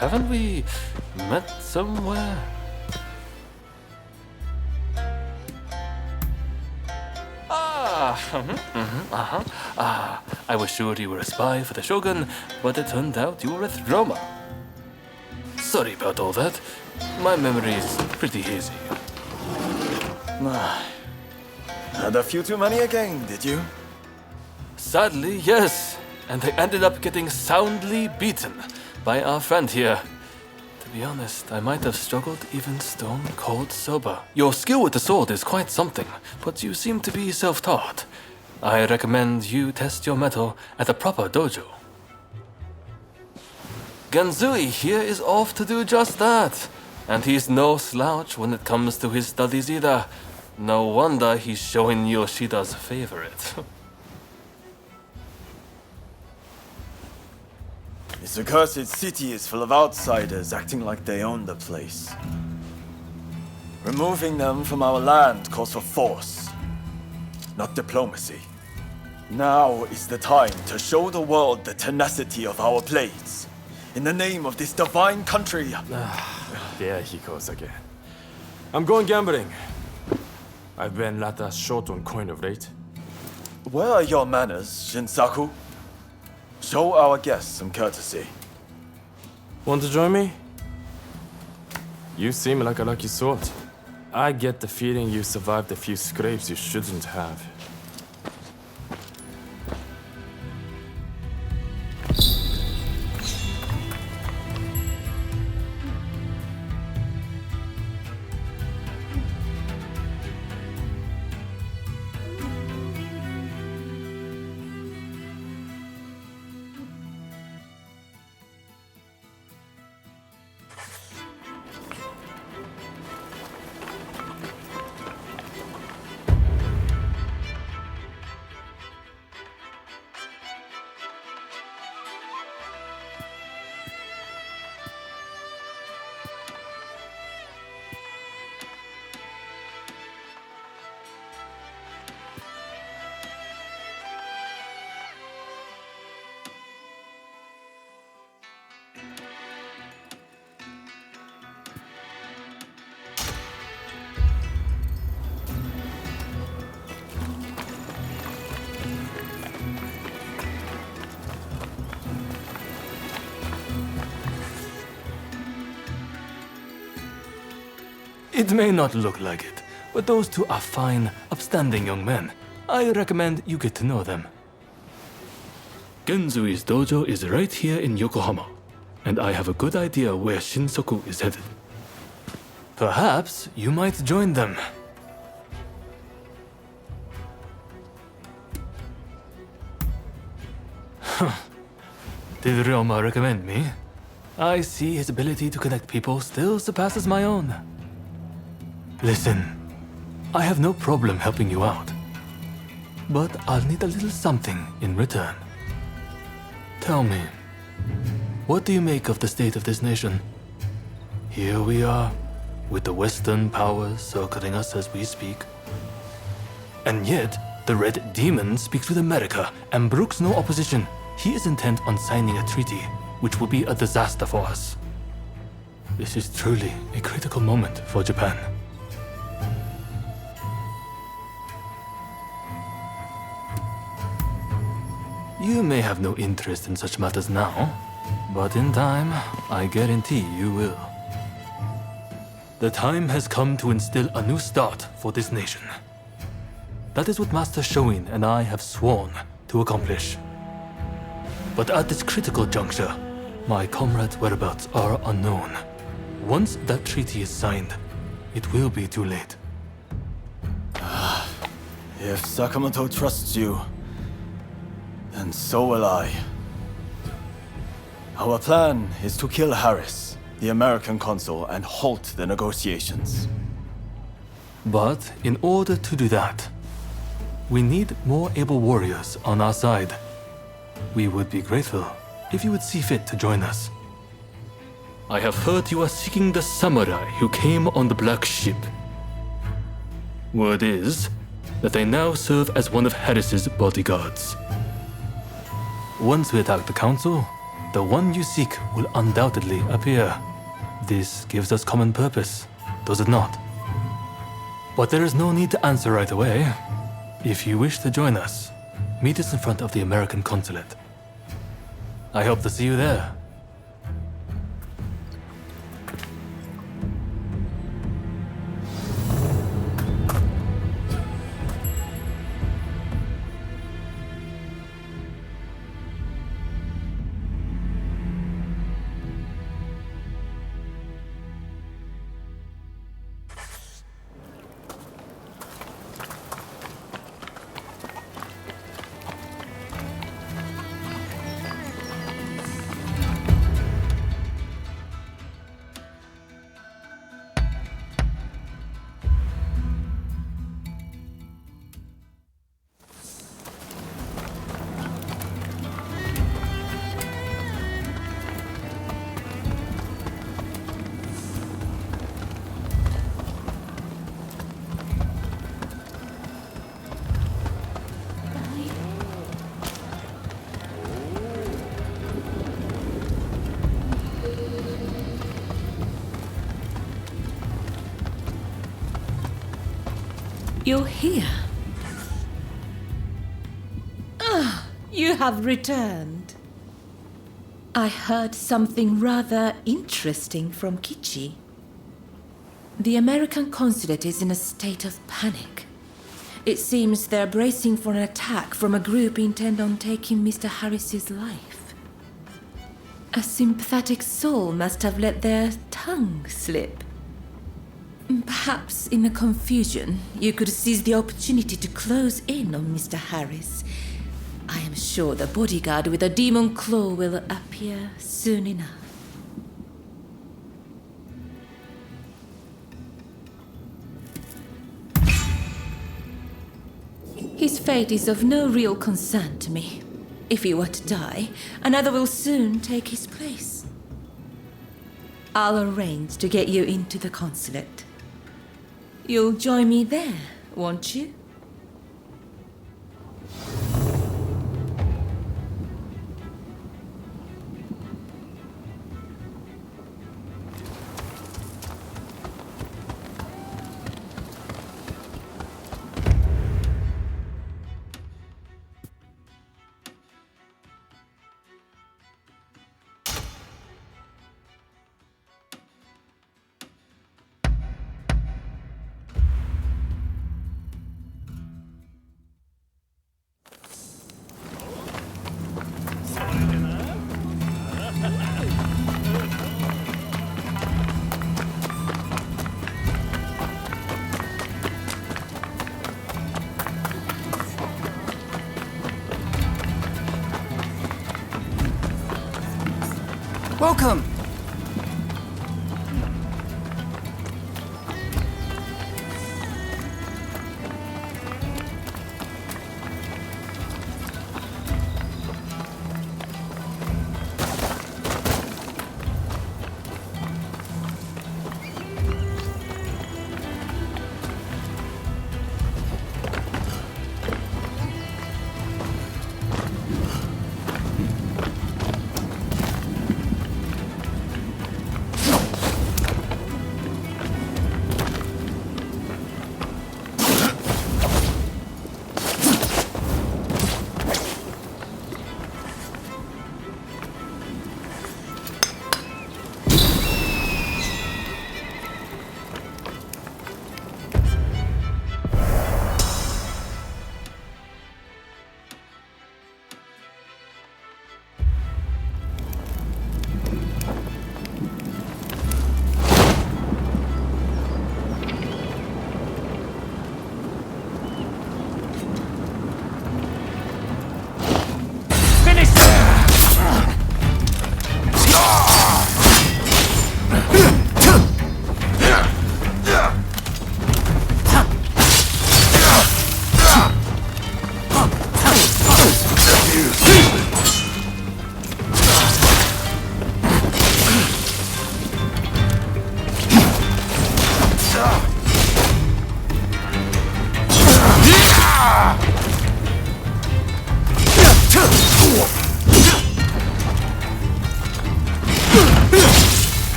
Haven't we met somewhere? I was sure you were a spy for the Shogun, but it turned out you were with Roma. Sorry about all that. My memory is pretty hazy. Had a few too many again, did you? Sadly, yes. And I ended up getting soundly beaten by our friend here. To be honest, I might have struggled even stone cold sober. Your skill with the sword is quite something, but you seem to be self-taught. I recommend you test your mettle at a proper dojo. Genzui here is off to do just that. And he's no slouch when it comes to his studies either. No wonder he's showing Yoshida's favorite. This accursed city is full of outsiders acting like they own the place. Removing them from our land calls for force, not diplomacy. Now is the time to show the world the tenacity of our blades. In the name of this divine country. There he goes again. I'm going gambling. I've been rather short on coin of late. Where are your manners, Shinsaku? Show our guests some courtesy. Want to join me? You seem like a lucky sort. I get the feeling you survived a few scrapes you shouldn't have. It may not look like it, but those two are fine, upstanding young men. I recommend you get to know them. Genzui's dojo is right here in Yokohama, and I have a good idea where Shinsaku is headed. Perhaps you might join them. Did Ryoma recommend me? I see his ability to connect people still surpasses my own. Listen, I have no problem helping you out, but I'll need a little something in return. Tell me, what do you make of the state of this nation? Here we are, with the Western powers circling us as we speak. And yet, the Red Demon speaks with America and brooks no opposition. He is intent on signing a treaty, which will be a disaster for us. This is truly a critical moment for Japan. You may have no interest in such matters now, but in time, I guarantee you will. The time has come to instill a new start for this nation. That is what Master Shoin and I have sworn to accomplish. But at this critical juncture, my comrade's whereabouts are unknown. Once that treaty is signed, it will be too late. If Sakamoto trusts you, then so will I. Our plan is to kill Harris, the American consul, and halt the negotiations. But in order to do that, we need more able warriors on our side. We would be grateful if you would see fit to join us. I have heard you are seeking the samurai who came on the black ship. Word is that they now serve as one of Harris's bodyguards. Once we attack the council, the one you seek will undoubtedly appear. This gives us common purpose, does it not? But there is no need to answer right away. If you wish to join us, meet us in front of the American consulate. I hope to see you there. You're here. You have returned. I heard something rather interesting from Kichi. The American consulate is in a state of panic. It seems they're bracing for an attack from a group intent on taking Mr. Harris's life. A sympathetic soul must have let their tongue slip. Perhaps in the confusion, you could seize the opportunity to close in on Mr. Harris. I am sure the bodyguard with a demon claw will appear soon enough. His fate is of no real concern to me. If he were to die, another will soon take his place. I'll arrange to get you into the consulate. You'll join me there, won't you? Welcome!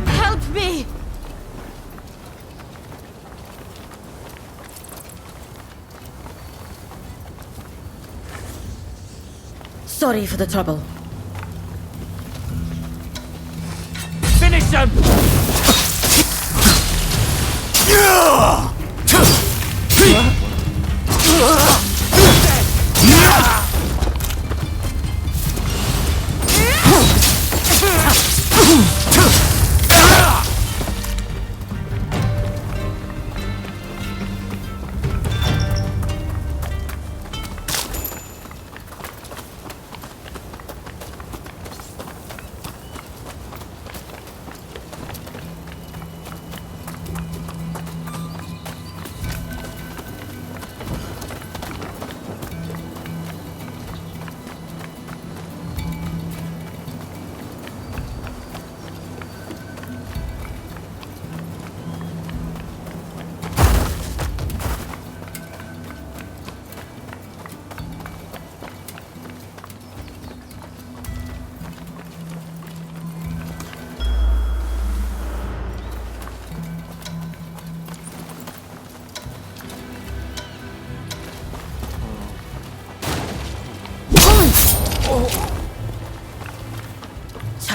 Help me! Sorry for the trouble. Finish them!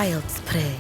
Child's prey.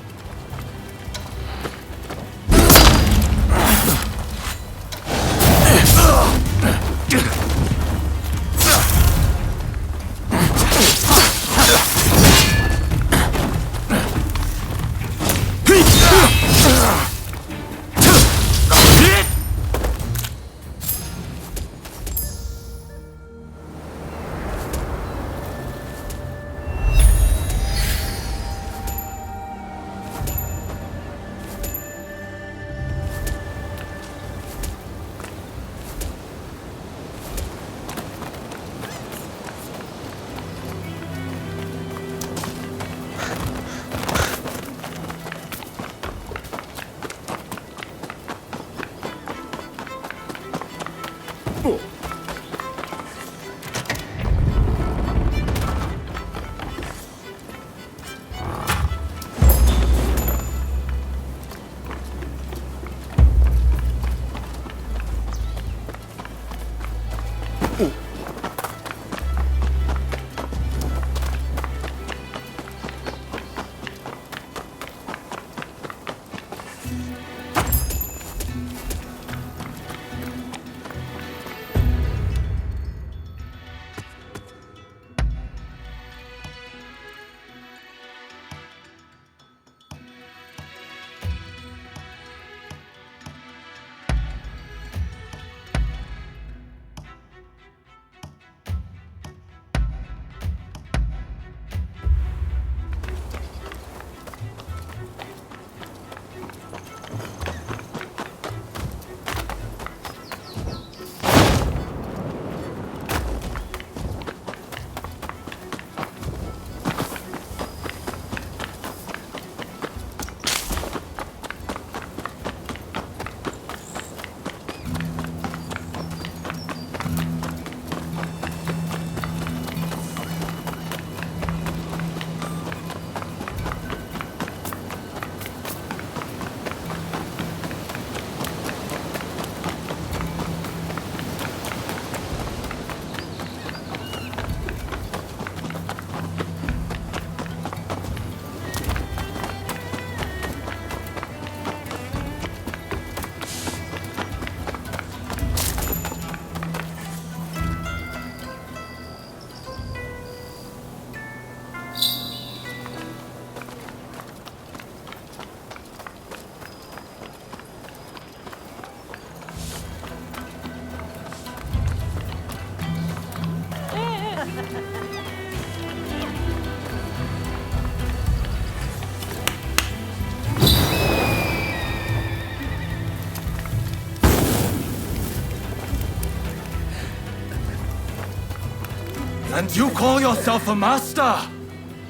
And you call yourself a master?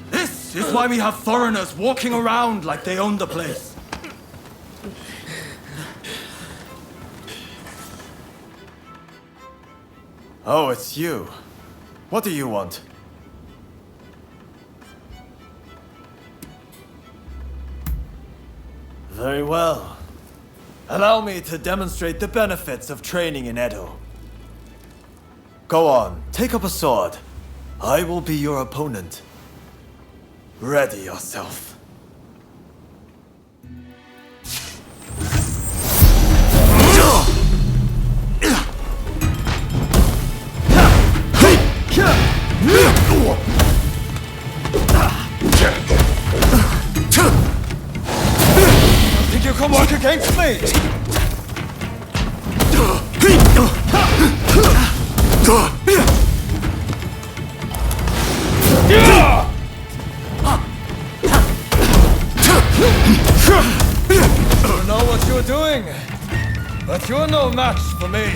This is why we have foreigners walking around like they own the place. Oh, it's you. What do you want? Very well. Allow me to demonstrate the benefits of training in Edo. Go on, take up a sword. I will be your opponent. Ready yourself. Think you can work against me? I don't know what you're doing, but you're no match for me.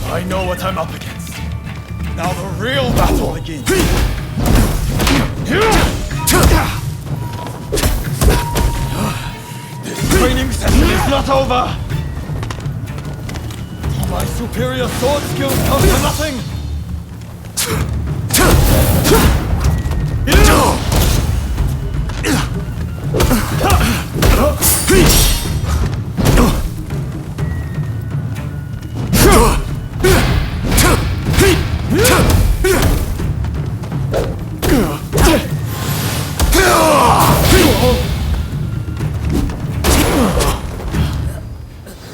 I know what I'm up against. Now the real battle begins. This training session is not over. My superior sword skills come to nothing.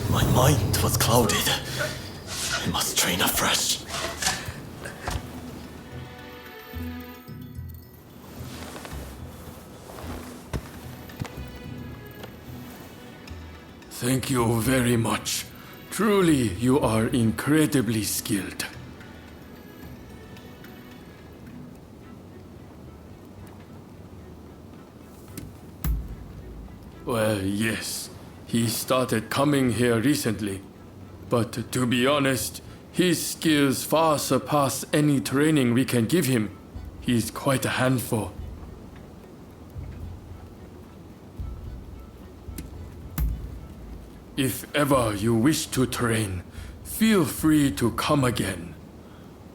My mind was clouded. I must train afresh. Thank you very much. Truly, you are incredibly skilled. Well, yes. He started coming here recently. But to be honest, his skills far surpass any training we can give him. He's quite a handful. If ever you wish to train, feel free to come again.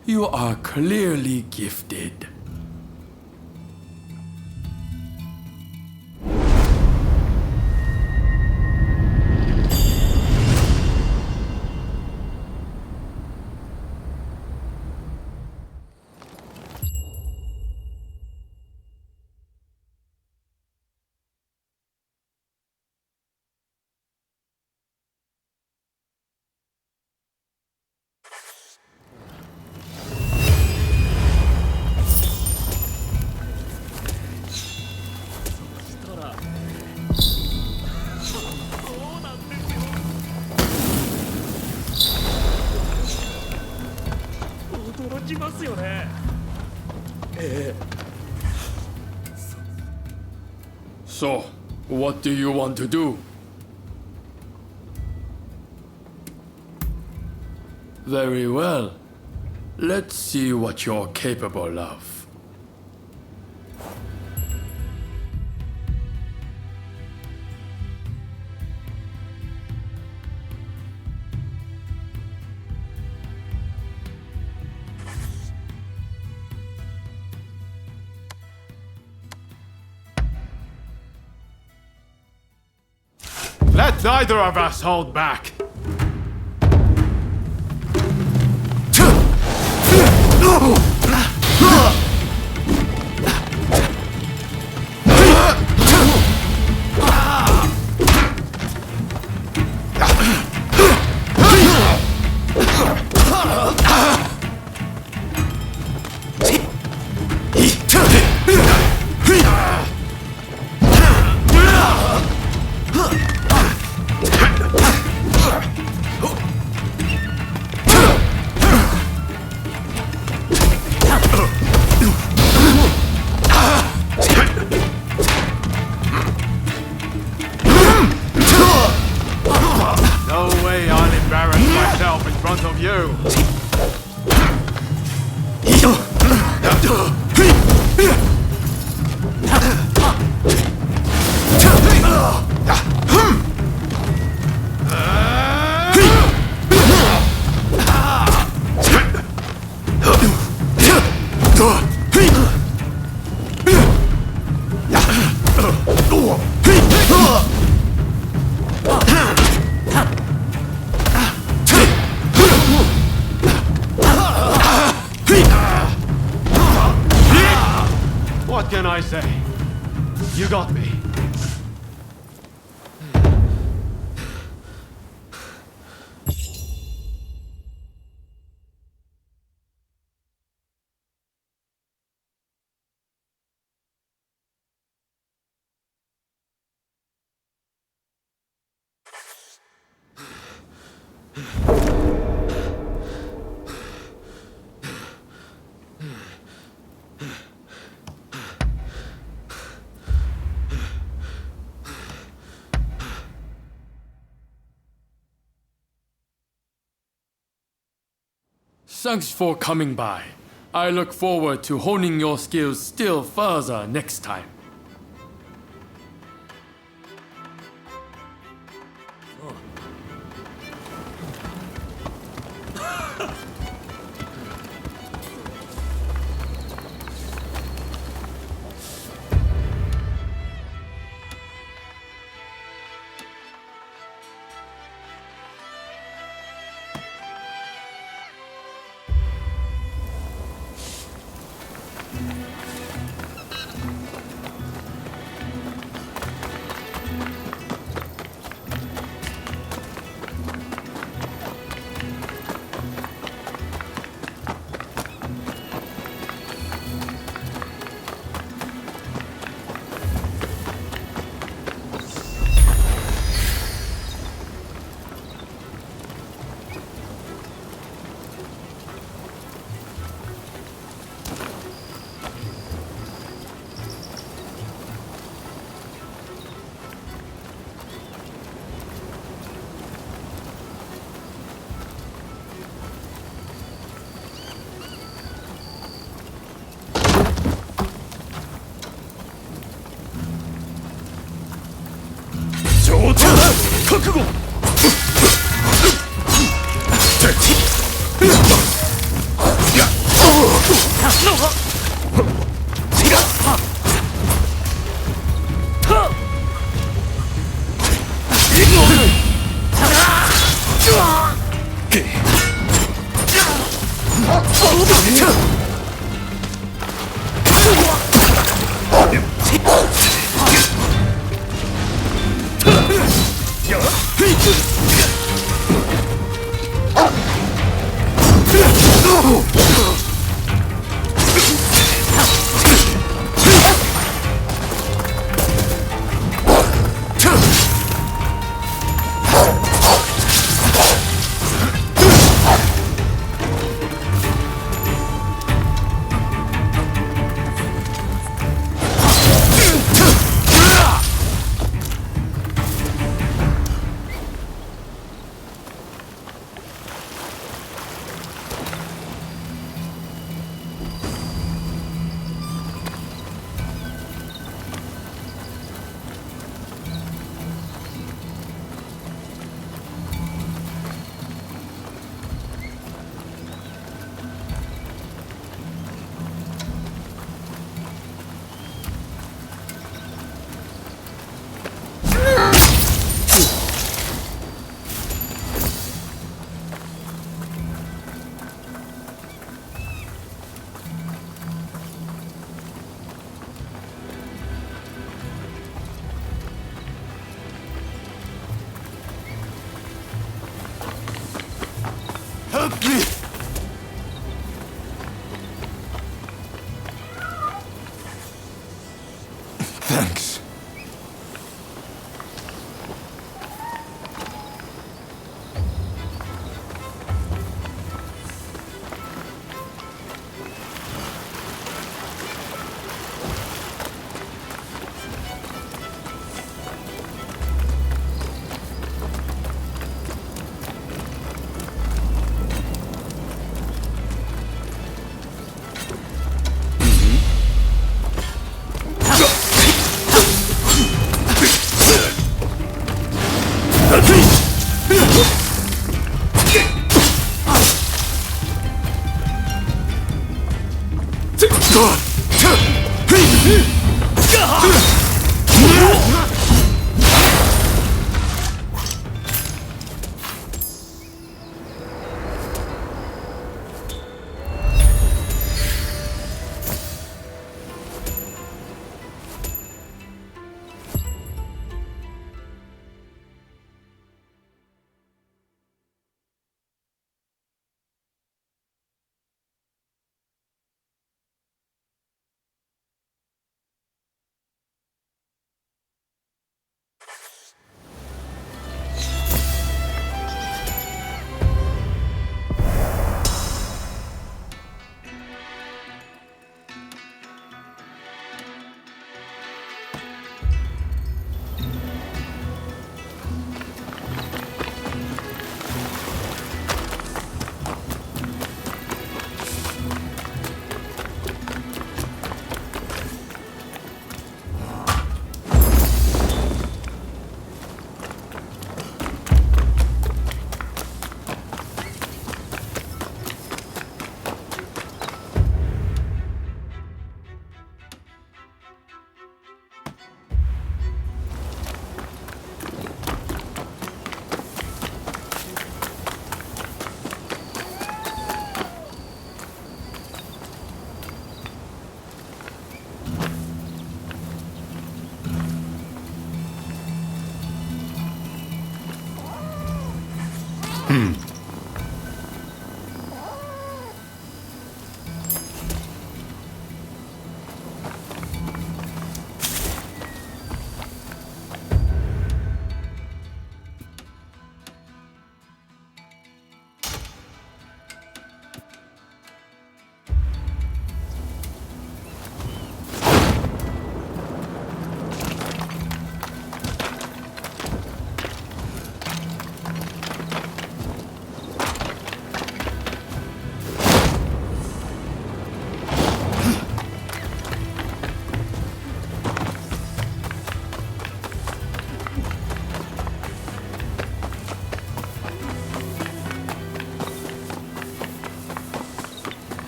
You are clearly gifted. So, what do you want to do? Very well. Let's see what you're capable of. Let neither of us hold back. No way I'll embarrass myself in front of you. What can I say? You got me. Thanks for coming by. I look forward to honing your skills still further next time.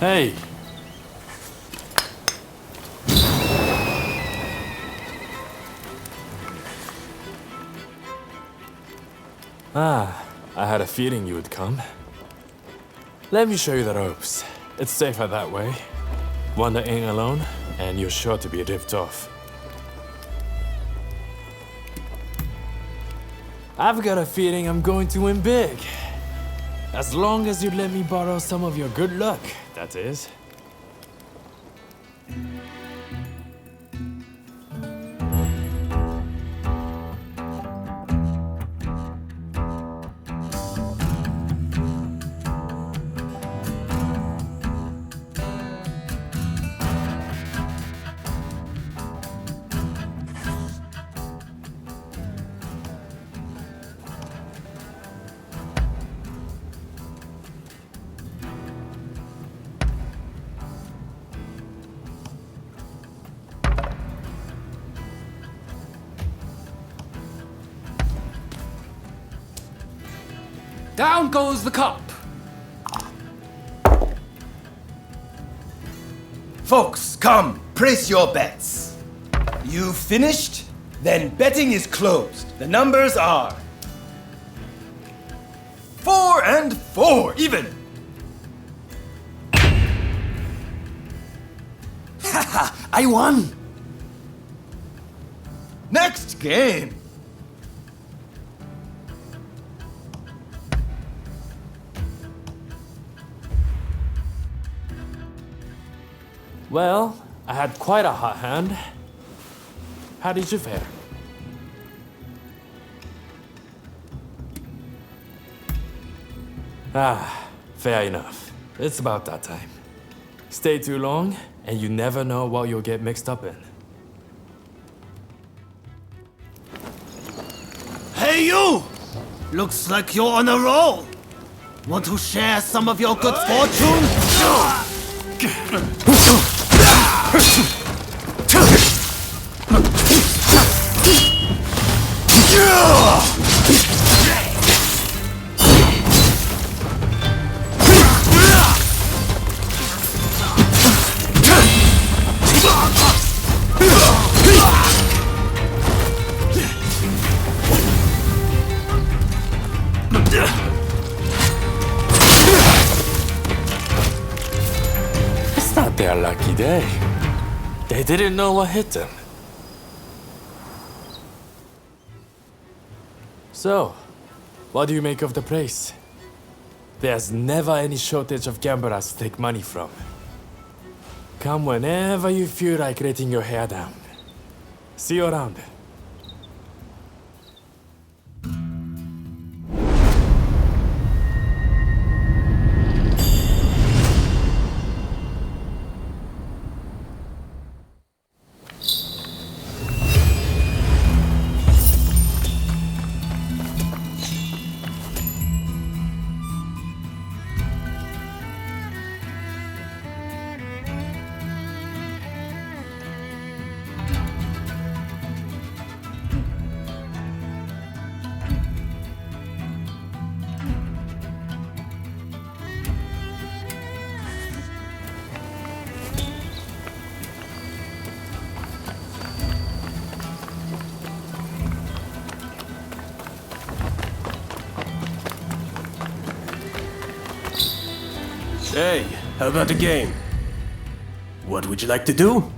Hey! Ah, I had a feeling you would come. Let me show you the ropes. It's safer that way. Wander in alone, and you're sure to be ripped off. I've got a feeling I'm going to win big. As long as you let me borrow some of your good luck, that is. Down goes the cup. Folks, come, place your bets. You finished? Then betting is closed. The numbers are 4 and 4, even. Haha, I won. Next game. Well, I had quite a hot hand. How did you fare? Ah, fair enough. It's about that time. Stay too long, and you never know what you'll get mixed up in. Hey you! Looks like you're on a roll. Want to share some of your good fortune? It's not their lucky day. They didn't know what hit them. So, what do you make of the place? There's never any shortage of gamblers to take money from. Come whenever you feel like letting your hair down. See you around. Hey, how about the game? What would you like to do?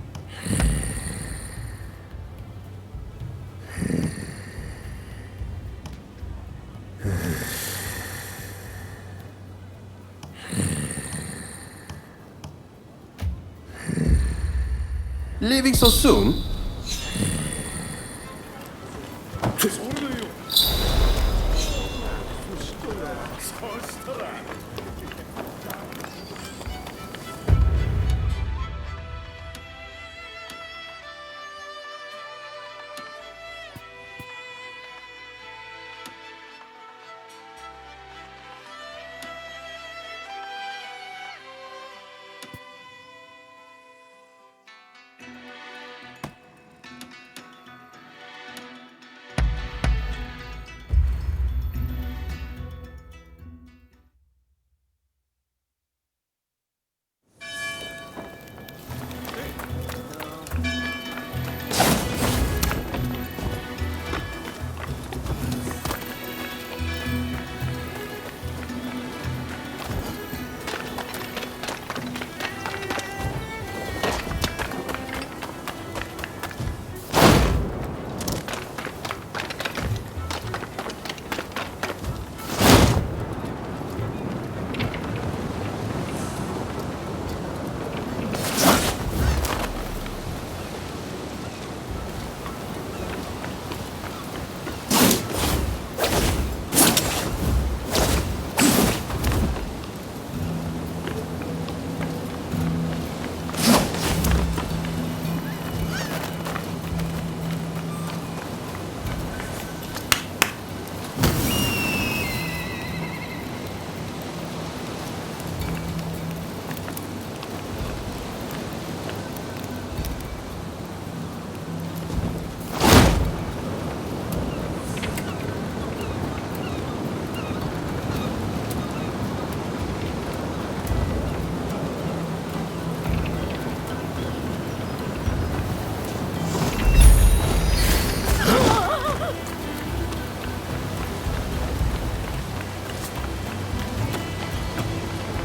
Leaving so soon?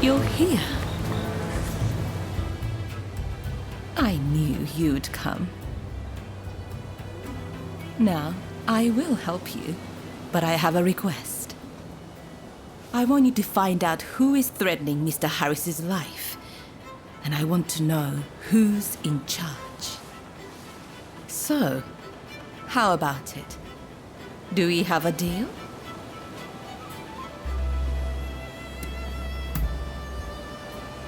You're here. I knew you'd come. Now, I will help you, but I have a request. I want you to find out who is threatening Mr. Harris's life, and I want to know who's in charge. So, how about it? Do we have a deal?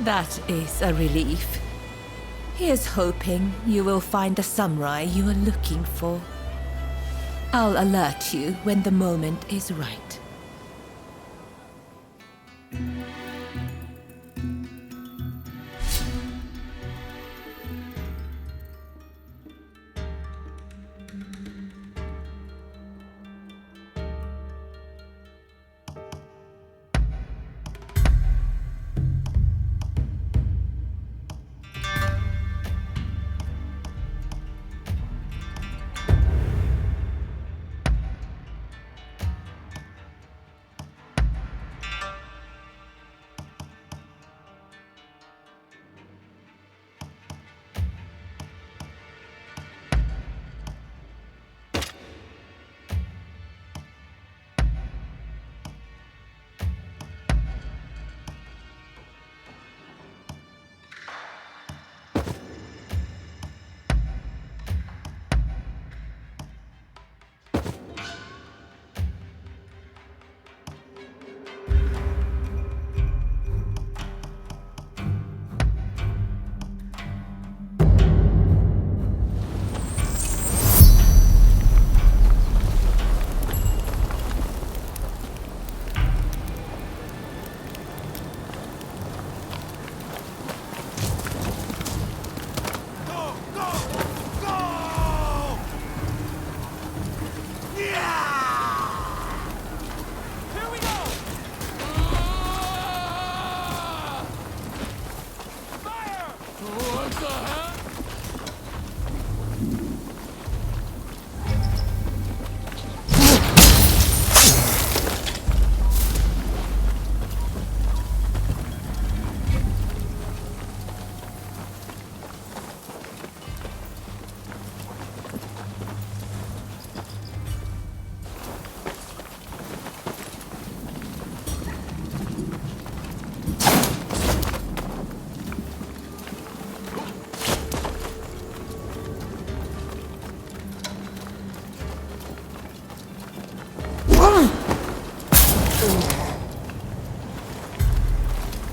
That is a relief. Here's hoping you will find the samurai you are looking for. I'll alert you when the moment is right.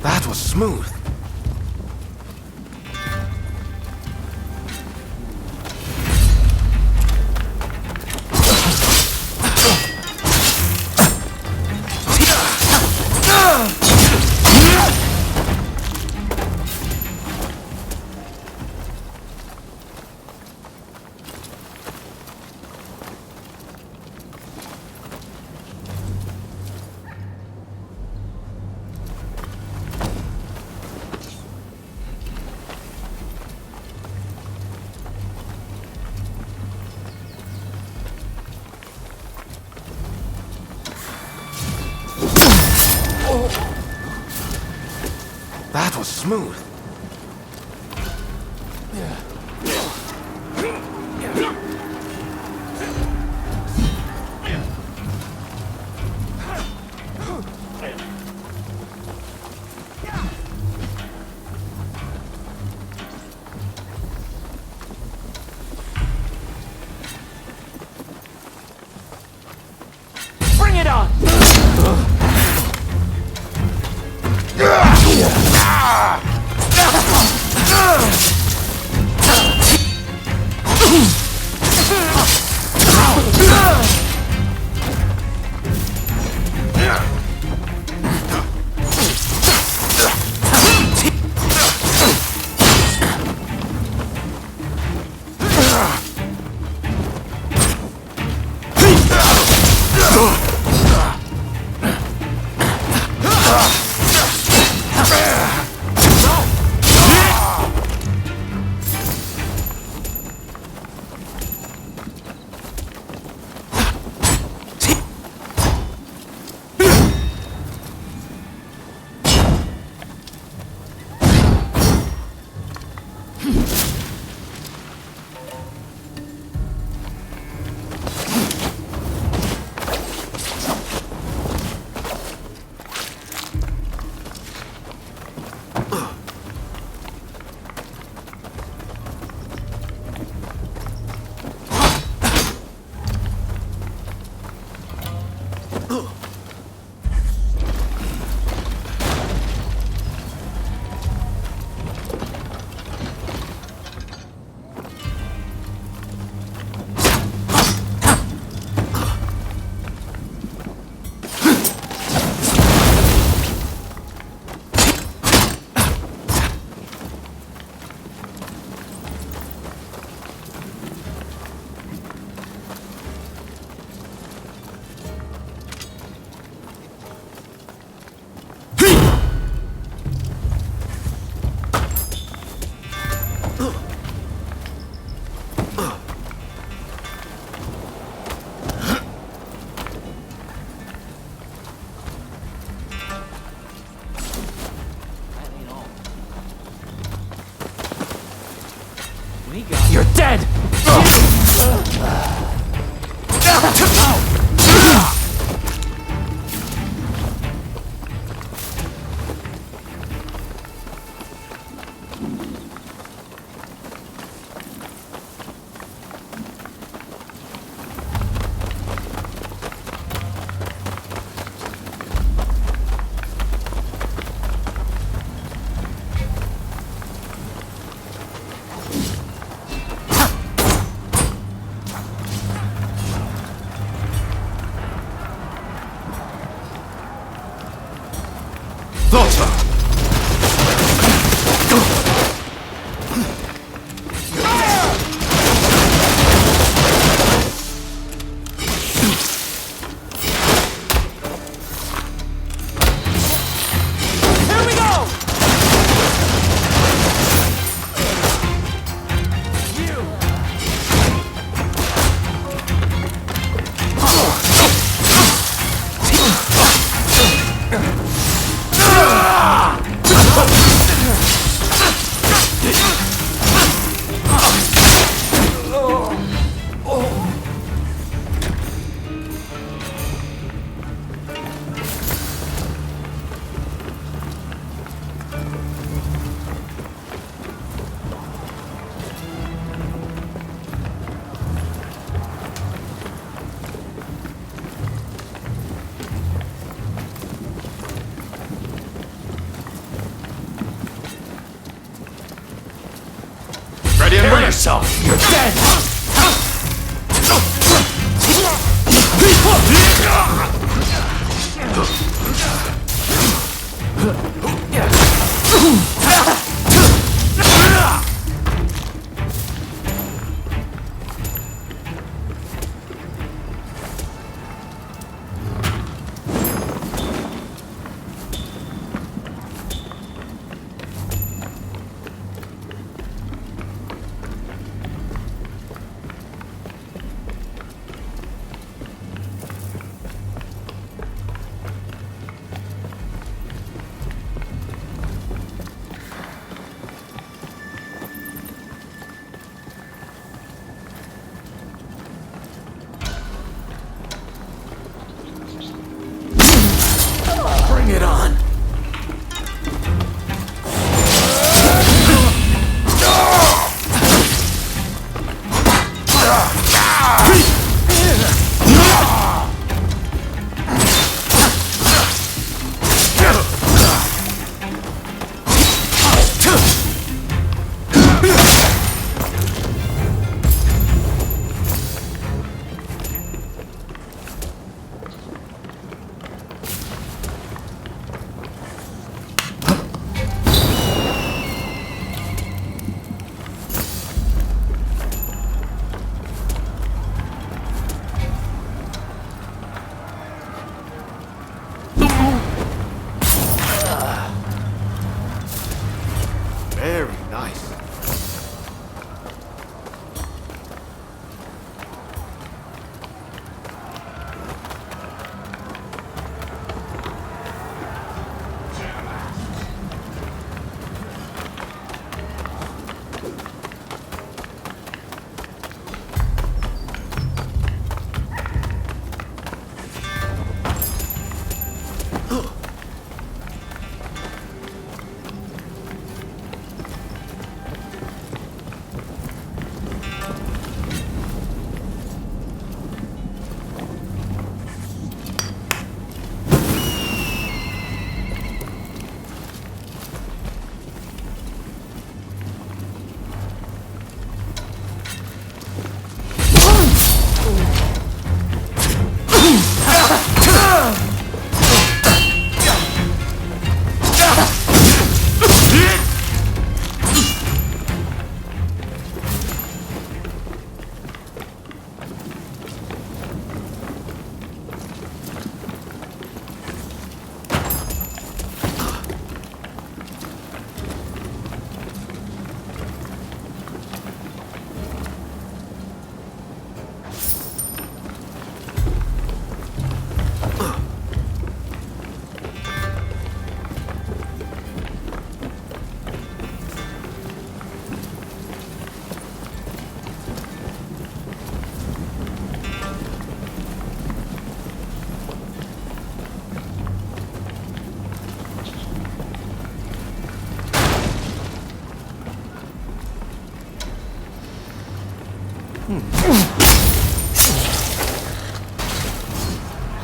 That was smooth. That was smooth. Bring it on! You're dead! yourself! You're dead! Bring it on! Very nice.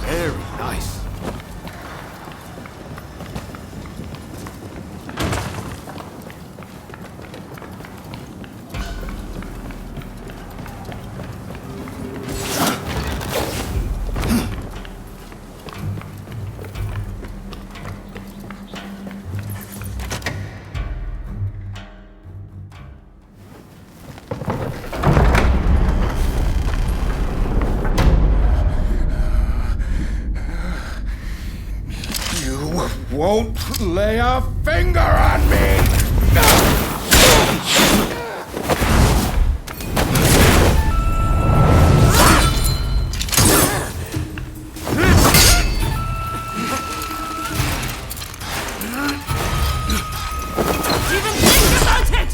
Very nice. Won't lay a finger on me! Even think about it!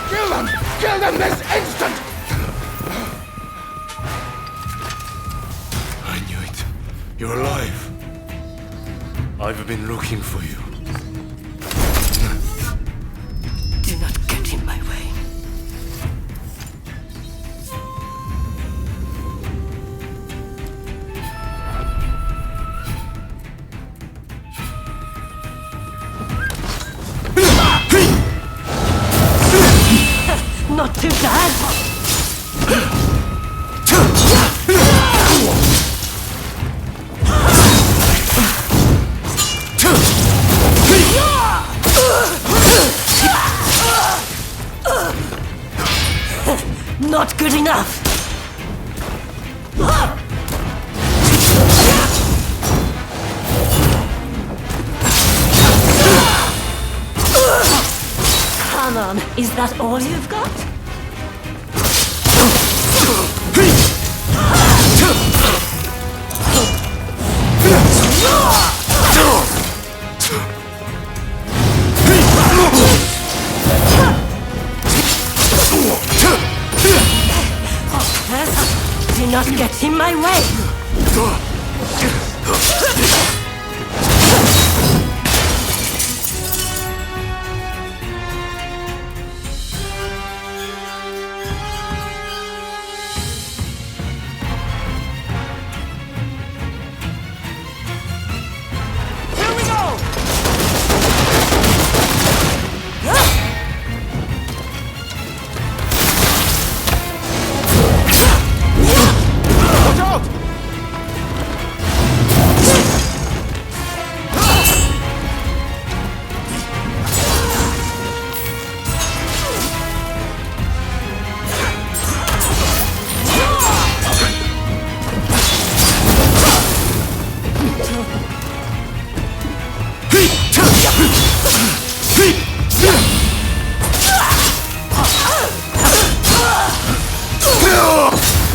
Kill them! Kill them this instant! I knew it. You're alive. I've been looking for you. Do not get in my way. too bad. Not good enough. Come on, is that all you've got? Do not get in my way!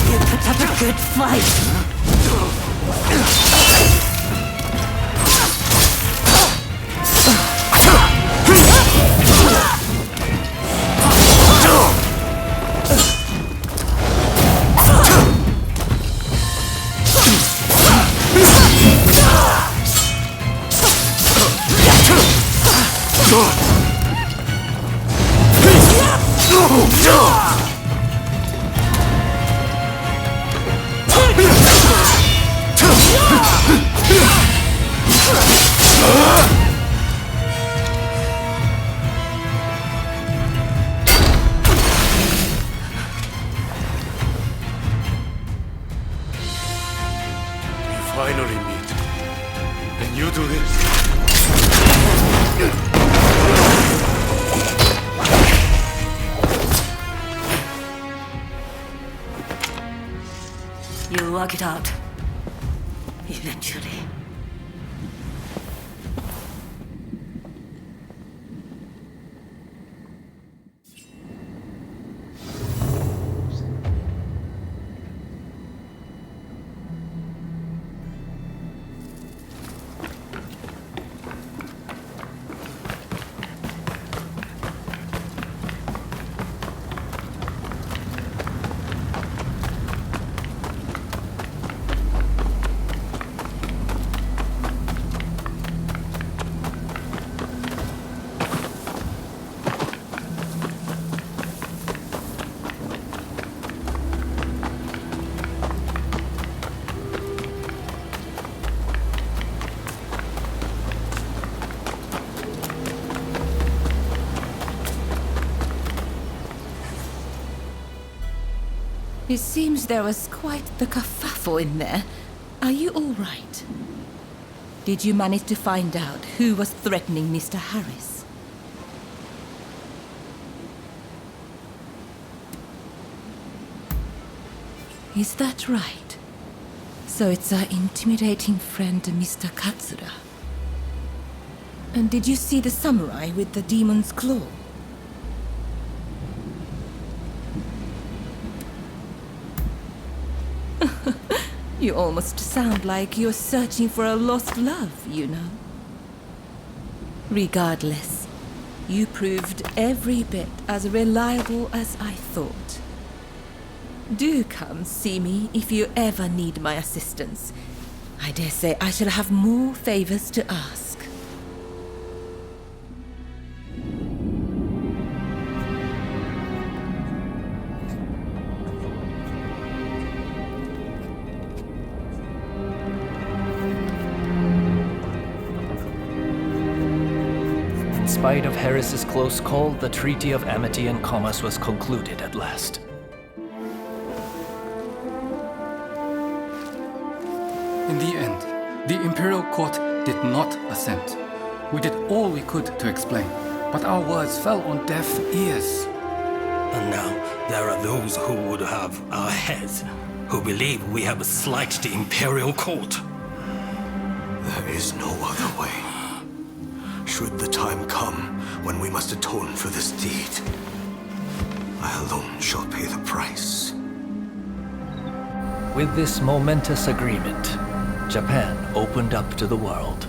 You put up a good fight. Finally meet. And you do this? You work it out. Eventually. It seems there was quite the kerfuffle in there. Are you all right? Did you manage to find out who was threatening Mr. Harris? Is that right? So it's our intimidating friend, Mr. Katsura. And did you see the samurai with the demon's claw? You almost sound like you're searching for a lost love, you know. Regardless, you proved every bit as reliable as I thought. Do come see me if you ever need my assistance. I dare say I shall have more favors to ask. spite of Harris's close call, the Treaty of Amity and Commerce was concluded at last. In the end, the Imperial Court did not assent. We did all we could to explain, but our words fell on deaf ears. And now there are those who would have our heads, who believe we have slighted the Imperial Court. There is no other way. Should the time come when we must atone for this deed, I alone shall pay the price. With this momentous agreement, Japan opened up to the world.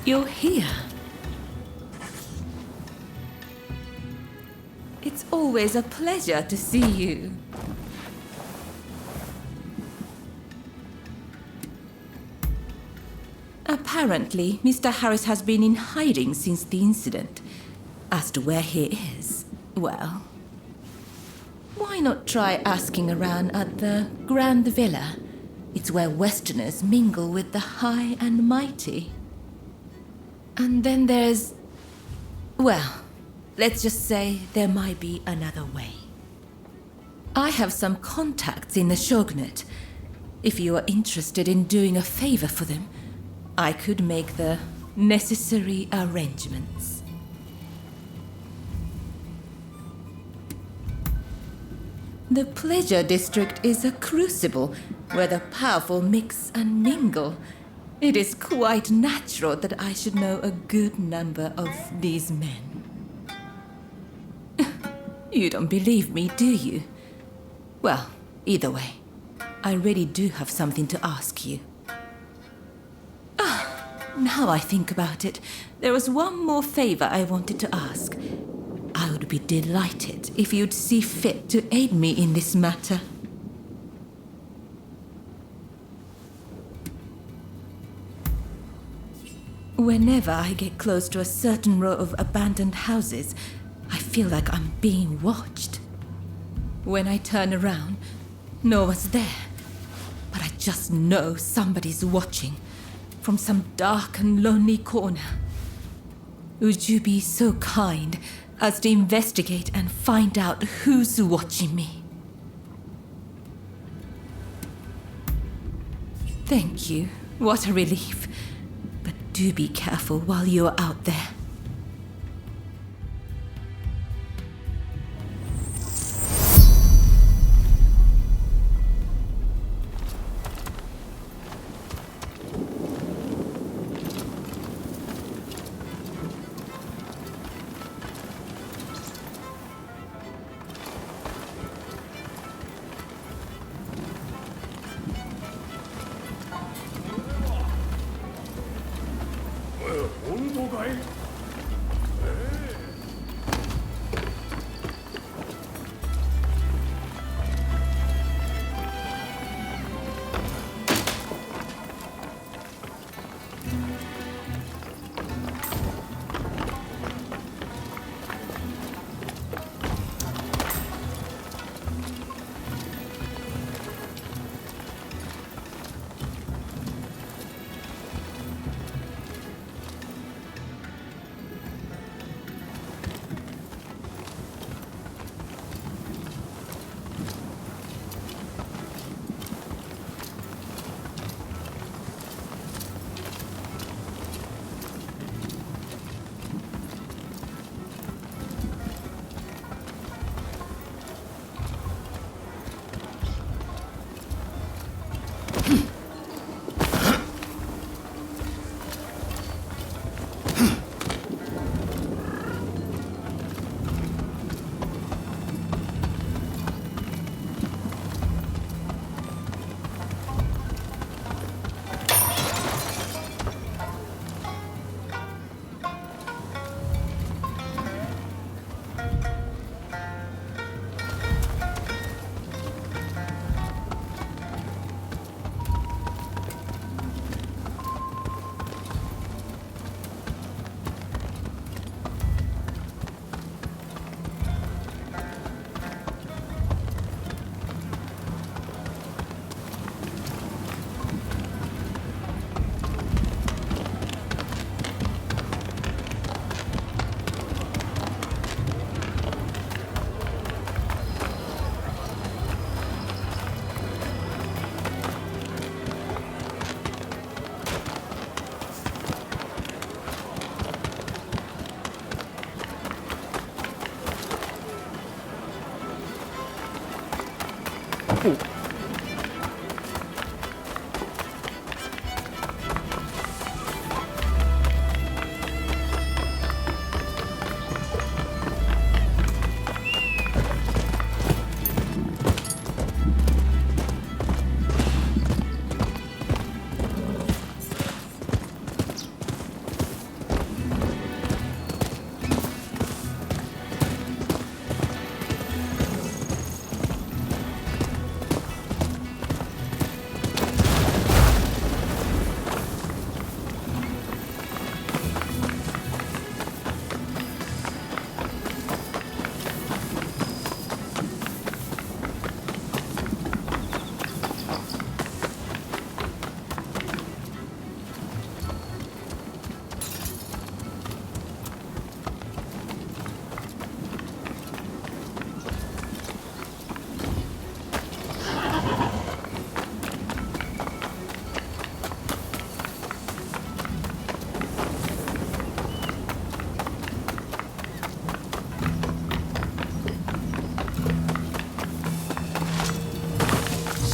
You're here. It's always a pleasure to see you. Apparently, Mr. Harris has been in hiding since the incident. As to where he is, well, why not try asking around at the Grand Villa? It's where Westerners mingle with the high and mighty. And then there's... well, let's just say there might be another way. I have some contacts in the Shogunate. If you are interested in doing a favor for them, I could make the necessary arrangements. The Pleasure District is a crucible where the powerful mix and mingle. It is quite natural that I should know a good number of these men. You don't believe me, do you? Well, either way, I really do have something to ask you. Now I think about it, there was one more favor I wanted to ask. I would be delighted if you'd see fit to aid me in this matter. Whenever I get close to a certain row of abandoned houses, I feel like I'm being watched. When I turn around, no one's there. But I just know somebody's watching from some dark and lonely corner. Would you be so kind as to investigate and find out who's watching me? Thank you. What a relief. But do be careful while you're out there.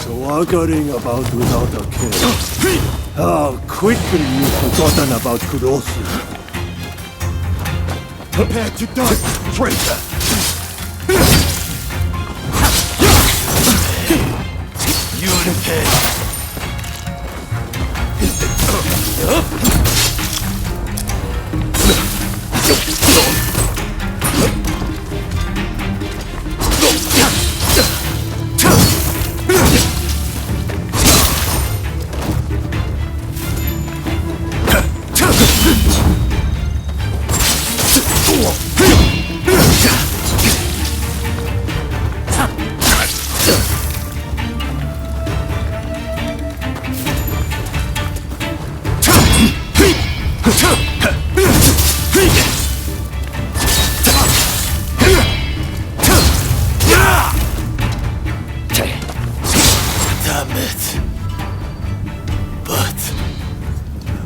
Swaggering about without a care. How quickly you've forgotten about Kurosu. Prepare to die, traitor! You repent. Damn it. But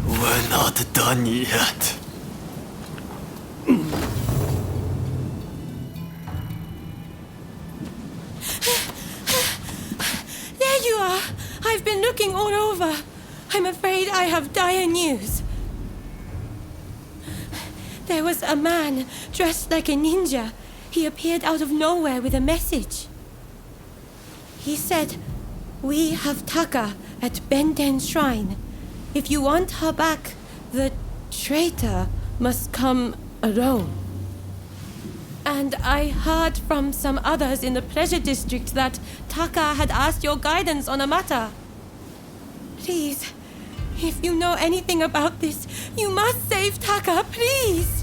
we're not done yet. There you are! I've been looking all over. I'm afraid I have dire news. There was a man dressed like a ninja. He appeared out of nowhere with a message. He said, "We have Taka at Benten Shrine. If you want her back, the traitor must come alone. And I heard from some others in the Pleasure District that Taka had asked your guidance on a matter. Please, if you know anything about this, you must save Taka, please!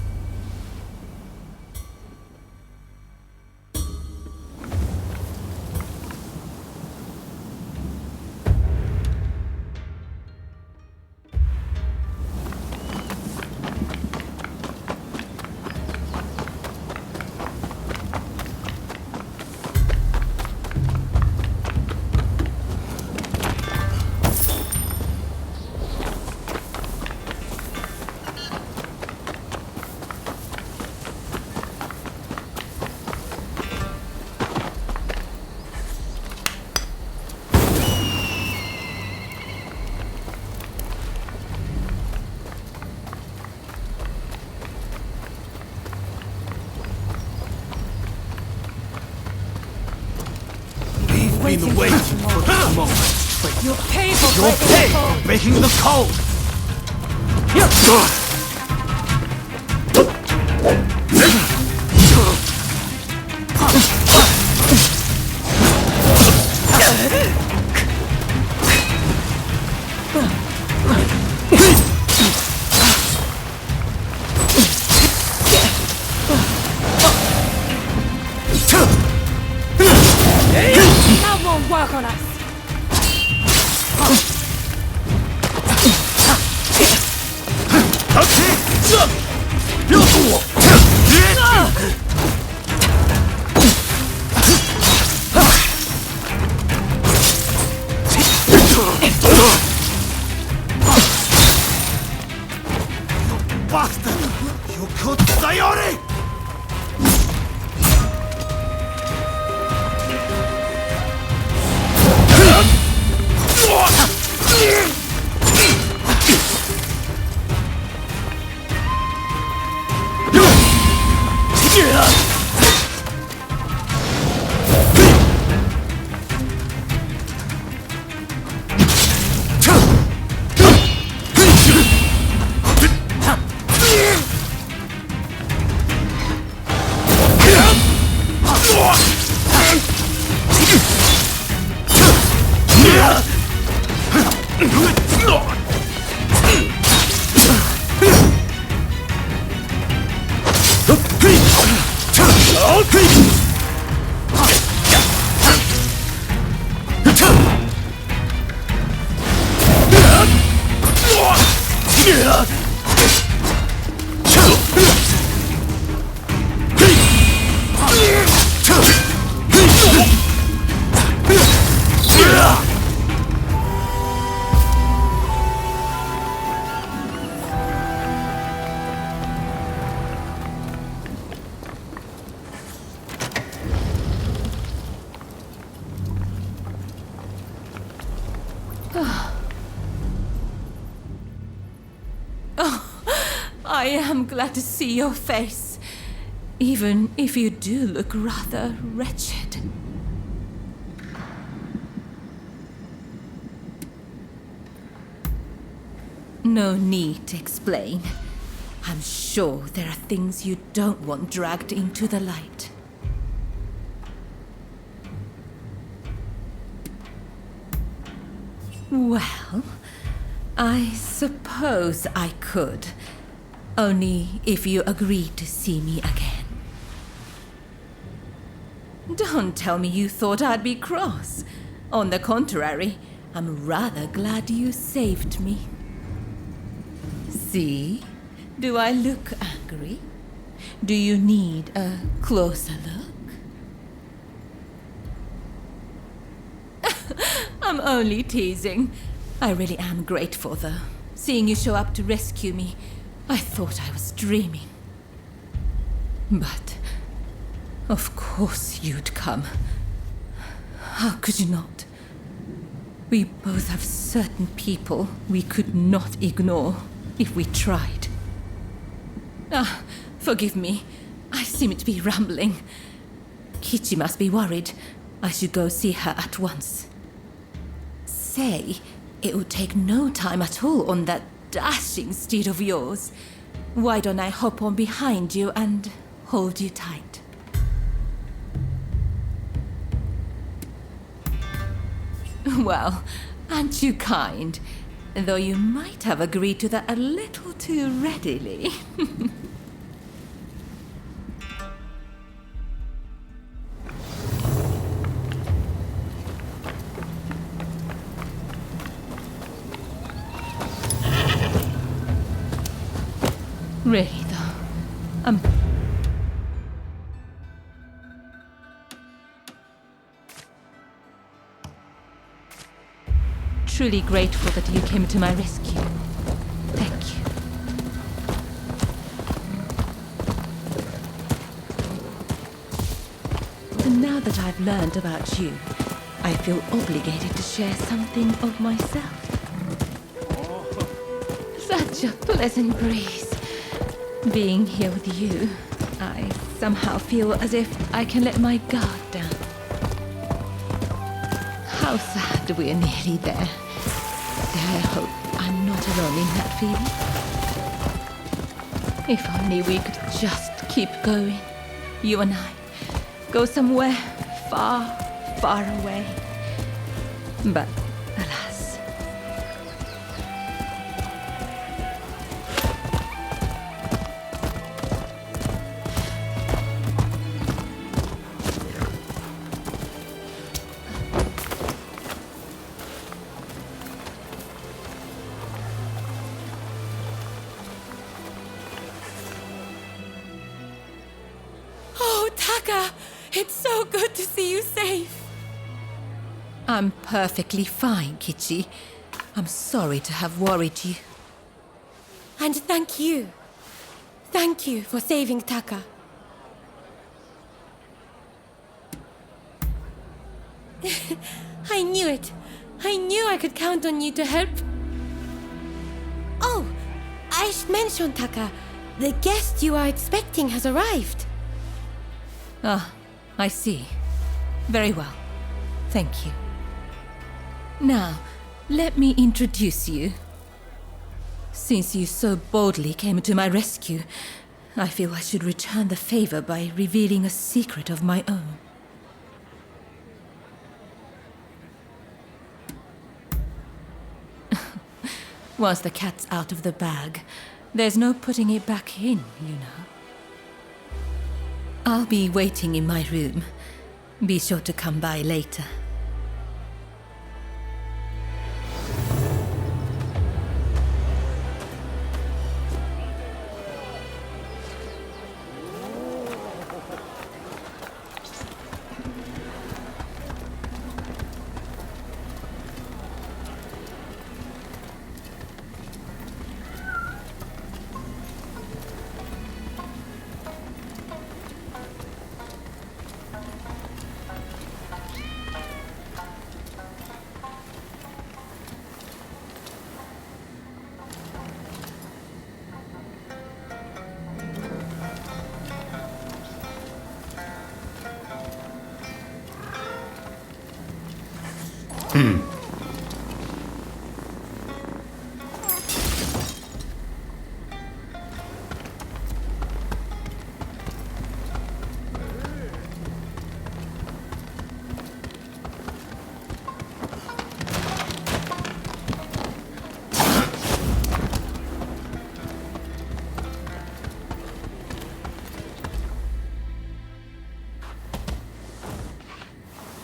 We've been waiting for this moment. You'll pay for You'll breaking pay the code. for breaking the code! That won't work on us. Bastard! You could Sayori! I am glad to see your face, even if you do look rather wretched. No need to explain. I'm sure there are things you don't want dragged into the light. Well, I suppose I could. Only if you agree to see me again. Don't tell me you thought I'd be cross. On the contrary, I'm rather glad you saved me. See? Do I look angry? Do you need a closer look? I'm only teasing. I really am grateful, though. Seeing you show up to rescue me, I thought I was dreaming. But, of course you'd come. How could you not? We both have certain people we could not ignore if we tried. Forgive me. I seem to be rambling. Kichi must be worried. I should go see her at once. Say, it would take no time at all on that dashing steed of yours. Why don't I hop on behind you and hold you tight? Well, aren't you kind? Though you might have agreed to that a little too readily. Really, though, I'm... truly grateful that you came to my rescue. Thank you. And now that I've learned about you, I feel obligated to share something of myself. Such a pleasant breeze. Being here with you, I somehow feel as if I can let my guard down. How sad we're nearly there. I hope I'm not alone in that feeling. If only we could just keep going, you and I. Go somewhere far, far away. But alas. Oh, Taka! It's so good to see you safe! I'm perfectly fine, Kichi. I'm sorry to have worried you. And thank you. Thank you for saving Taka. I knew it. I knew I could count on you to help. Oh, I should mention, Taka. The guest you are expecting has arrived. Ah, I see. Very well. Thank you. Now, let me introduce you. Since you so boldly came to my rescue, I feel I should return the favor by revealing a secret of my own. Once the cat's out of the bag, there's no putting it back in, you know. I'll be waiting in my room. Be sure to come by later.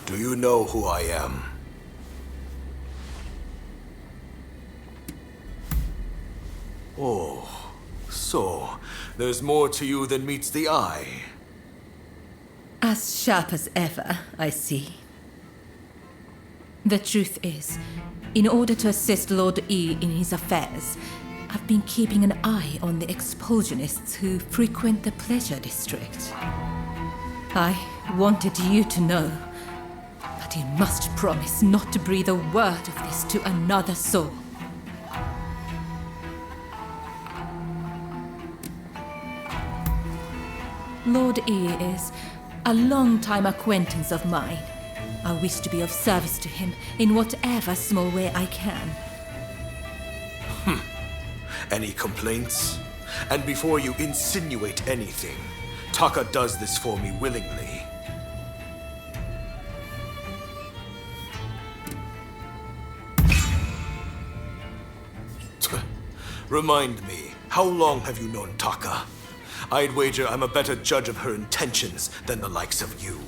Do you know who I am? Oh, so there's more to you than meets the eye. As sharp as ever, I see. The truth is, in order to assist Lord E in his affairs, I've been keeping an eye on the expulsionists who frequent the Pleasure District. I wanted you to know, but you must promise not to breathe a word of this to another soul. Lord E is a long-time acquaintance of mine. I wish to be of service to him in whatever small way I can. Any complaints? And before you insinuate anything, Taka does this for me willingly. Remind me, how long have you known Taka? I'd wager I'm a better judge of her intentions than the likes of you.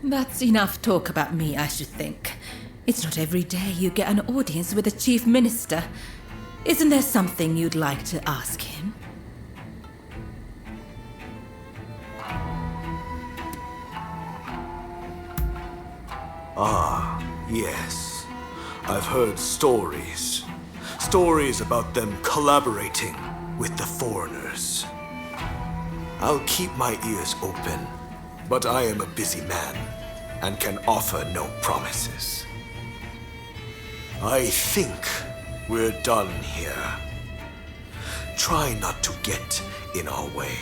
That's enough talk about me, I should think. It's not every day you get an audience with the Chief Minister. Isn't there something you'd like to ask him? Ah, yes. I've heard stories. Stories about them collaborating with the foreigners. I'll keep my ears open, but I am a busy man and can offer no promises. I think we're done here. Try not to get in our way.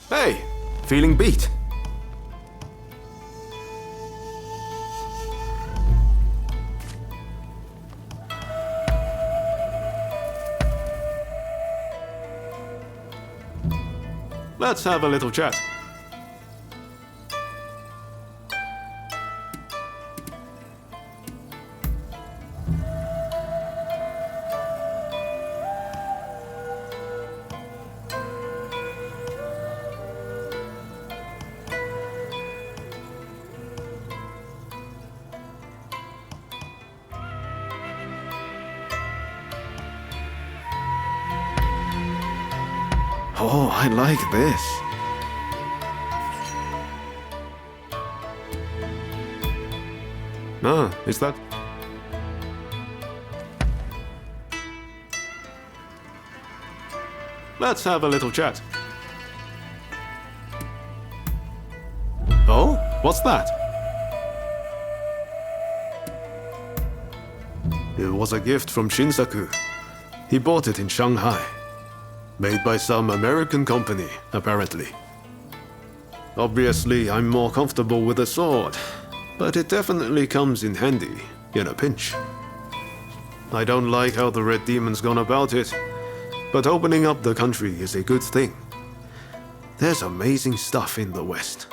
Hey, feeling beat? Let's have a little chat. Oh, I like this. Ah, is that... Let's have a little chat. Oh, what's that? It was a gift from Shinsaku. He bought it in Shanghai. Made by some American company, apparently. Obviously, I'm more comfortable with a sword, but it definitely comes in handy, in a pinch. I don't like how the Red Demon's gone about it, but opening up the country is a good thing. There's amazing stuff in the West.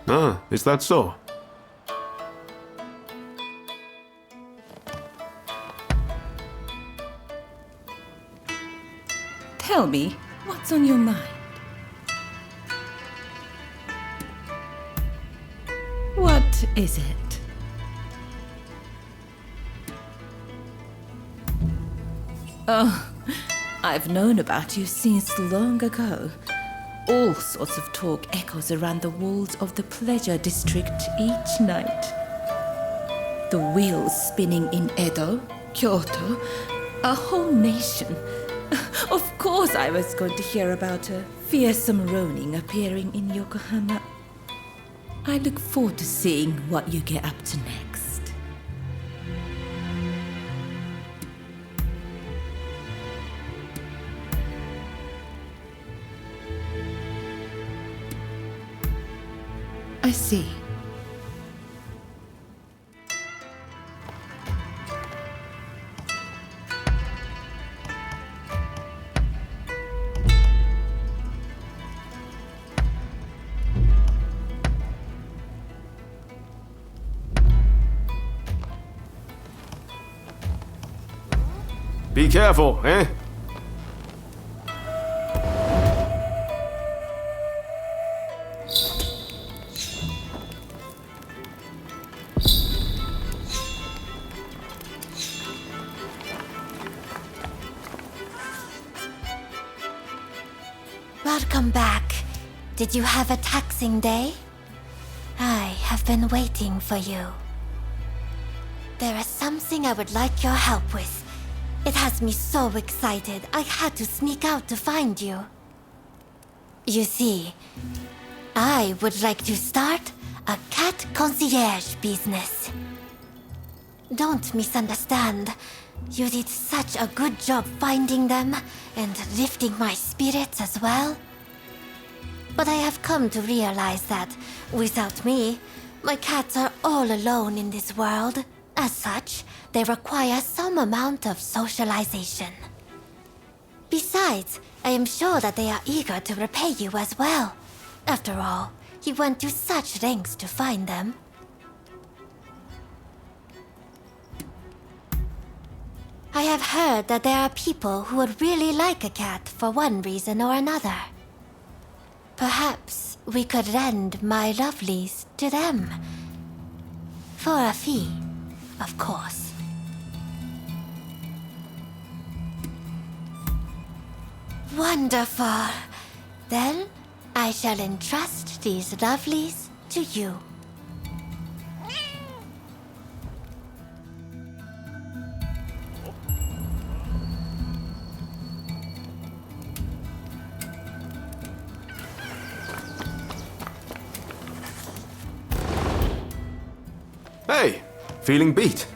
Ah, is that so? Tell me, what's on your mind? What is it? Oh, I've known about you since long ago. All sorts of talk echoes around the walls of the Pleasure District each night. The wheels spinning in Edo, Kyoto, a whole nation. Of course I was going to hear about a fearsome Ronin appearing in Yokohama. I look forward to seeing what you get up to next. I see. Be careful, eh? Welcome back. Did you have a taxing day? I have been waiting for you. There is something I would like your help with. It has me so excited, I had to sneak out to find you. You see, I would like to start a cat concierge business. Don't misunderstand. You did such a good job finding them and lifting my spirits as well. But I have come to realize that, without me, my cats are all alone in this world. As such, they require some amount of socialization. Besides, I am sure that they are eager to repay you as well. After all, you went to such lengths to find them. I have heard that there are people who would really like a cat for one reason or another. Perhaps we could lend my lovelies to them. For a fee, of course. Wonderful. Then I shall entrust these lovelies to you. Hey, feeling beat?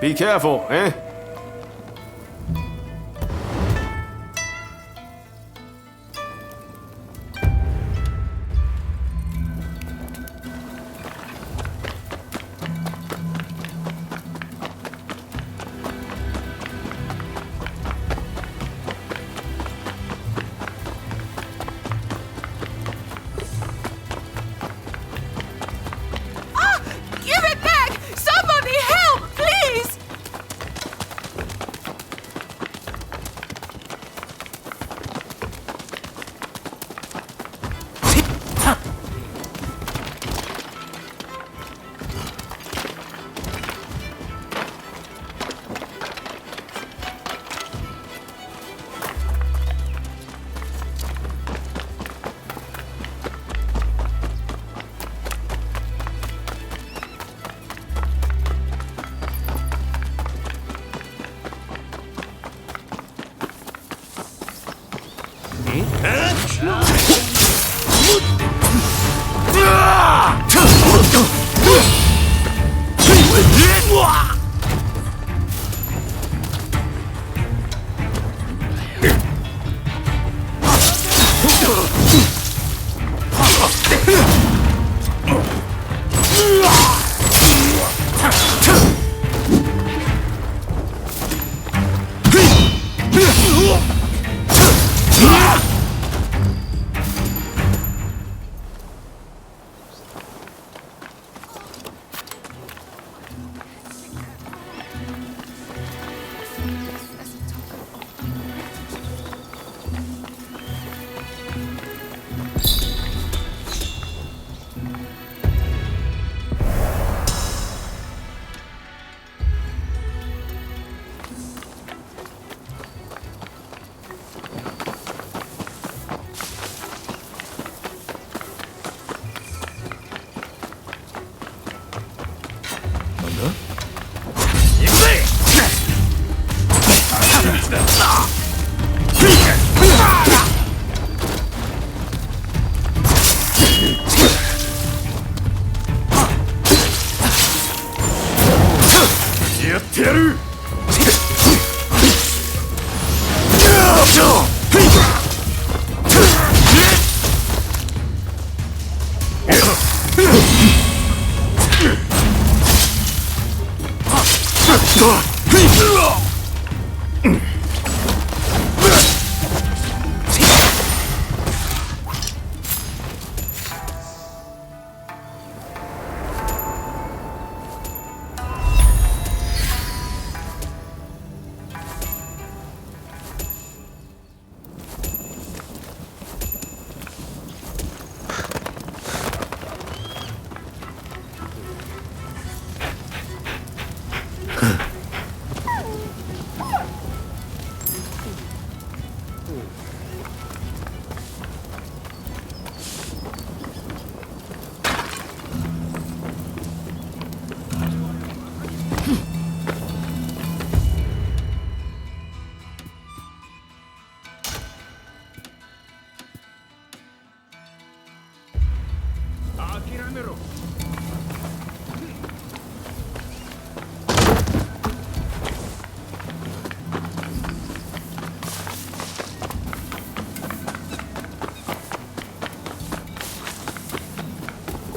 Be careful, eh? Give it back! Somebody help, please!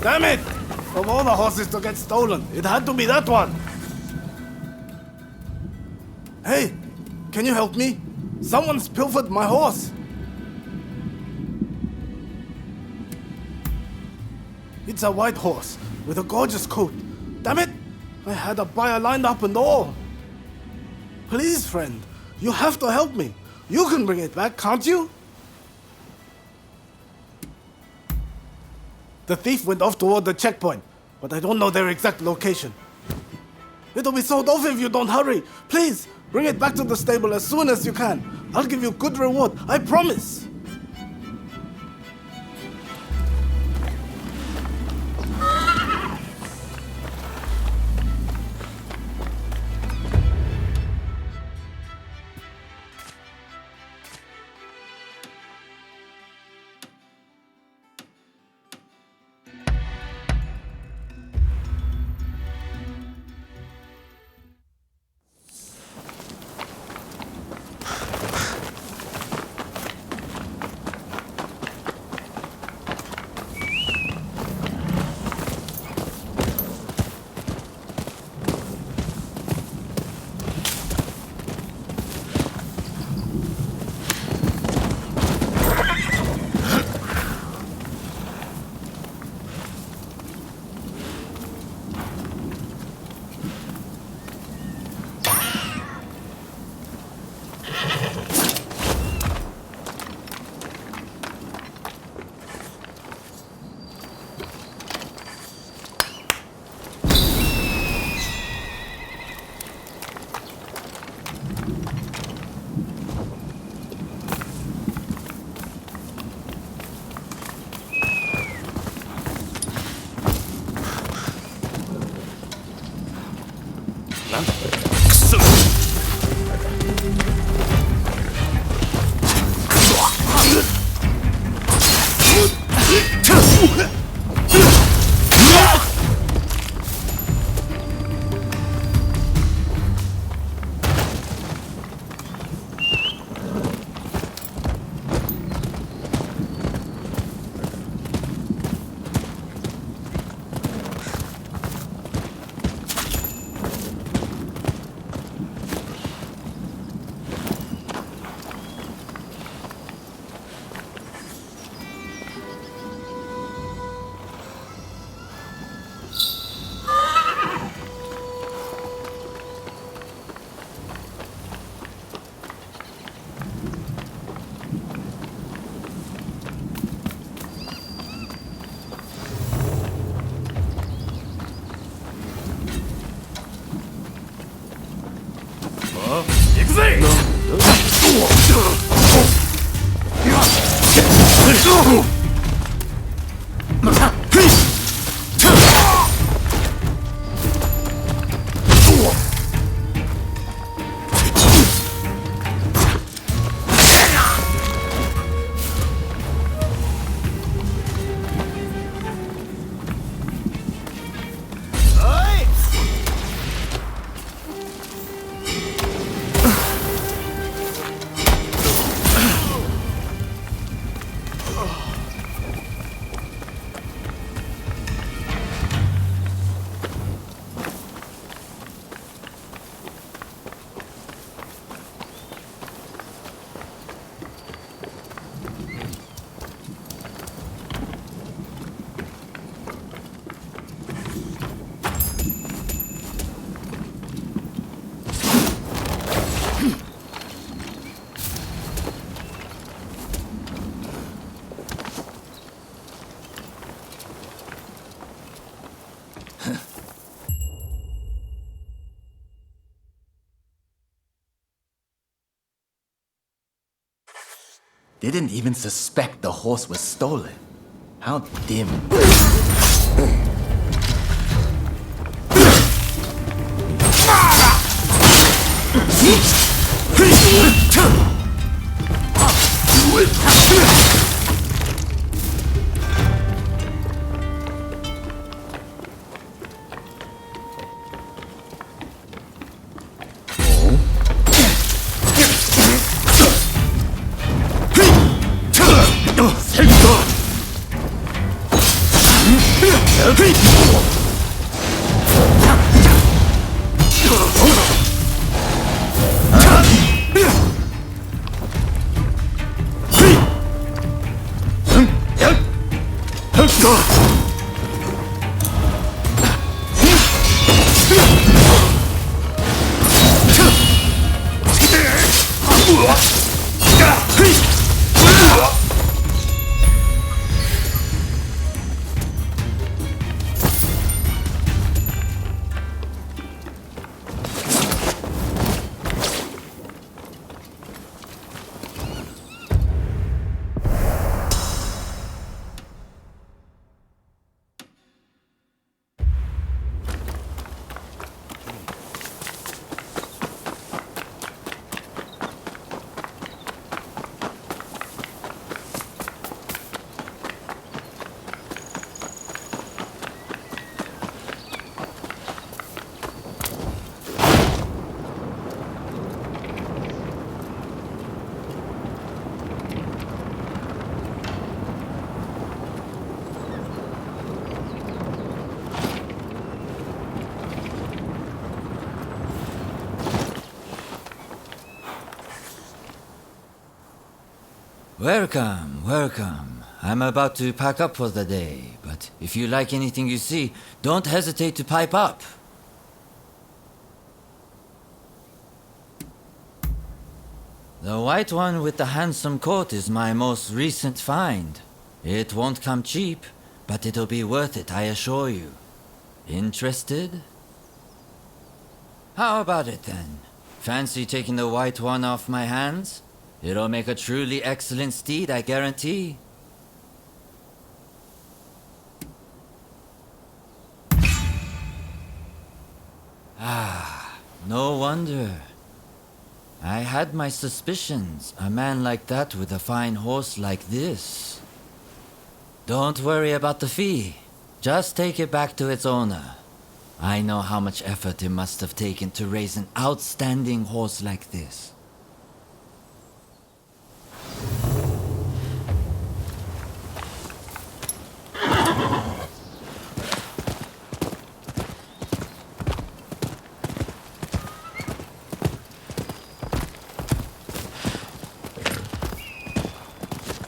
Damn it! Of all the horses to get stolen, it had to be that one. Hey, can you help me? Someone's pilfered my horse. It's a white horse with a gorgeous coat. Damn it! I had a buyer lined up and all. Please, friend, you have to help me. You can bring it back, can't you? The thief went off toward the checkpoint, but I don't know their exact location. It'll be sold off if you don't hurry. Please, bring it back to the stable as soon as you can. I'll give you good reward, I promise. Didn't even suspect the horse was stolen. How dim. Welcome, welcome. I'm about to pack up for the day, but if you like anything you see, don't hesitate to pipe up. The white one with the handsome coat is my most recent find. It won't come cheap, but it'll be worth it, I assure you. Interested? How about it then? Fancy taking the white one off my hands? It'll make a truly excellent steed, I guarantee. Ah, no wonder. I had my suspicions. A man like that with a fine horse like this. Don't worry about the fee. Just take it back to its owner. I know how much effort it must have taken to raise an outstanding horse like this.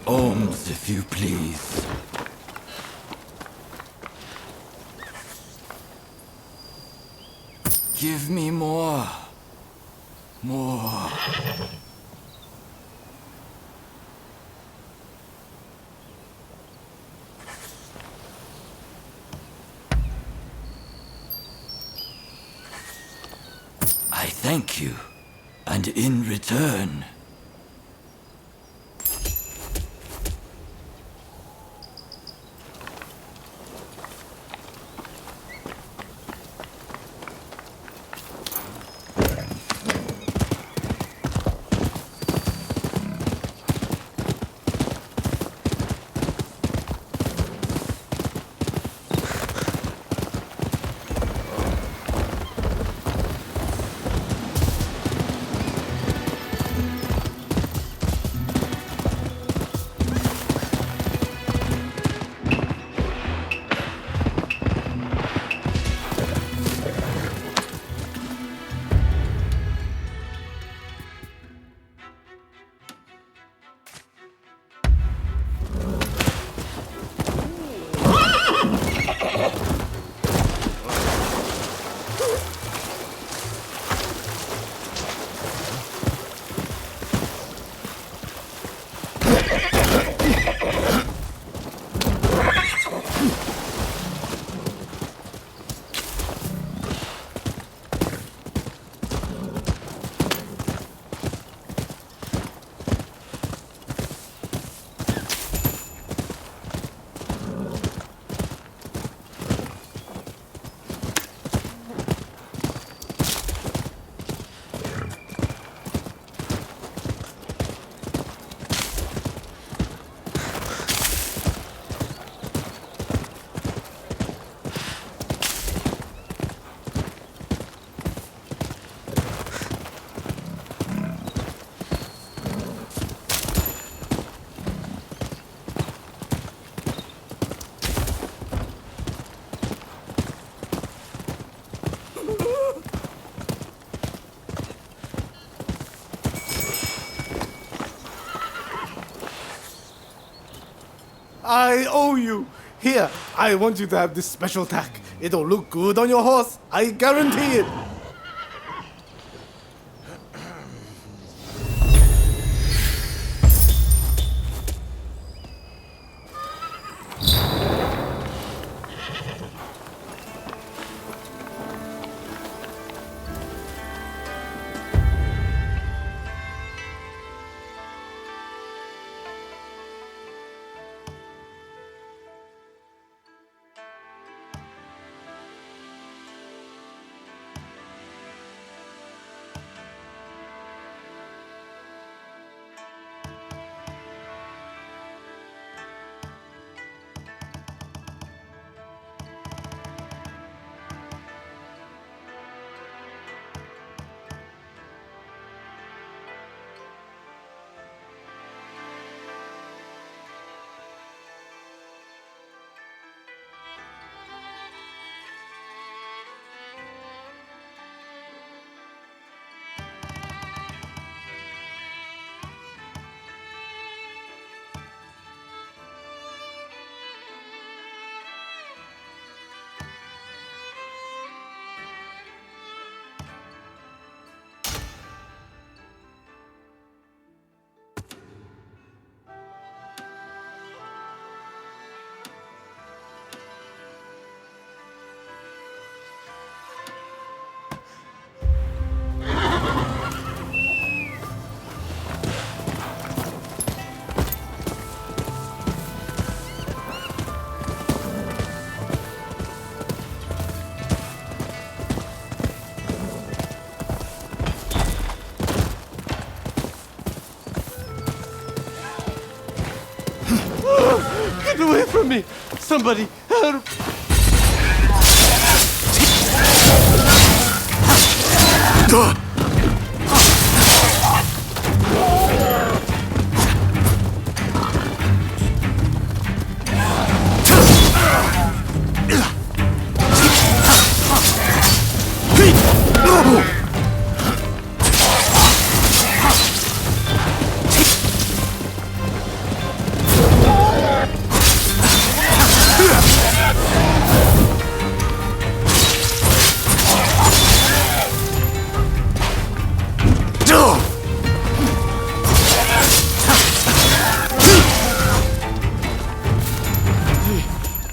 Ohms, if you please. Give me more. More. I thank you. And in return... I owe you. Here, I want you to have this special tack. It'll look good on your horse. I guarantee it. Get away from me! Somebody help!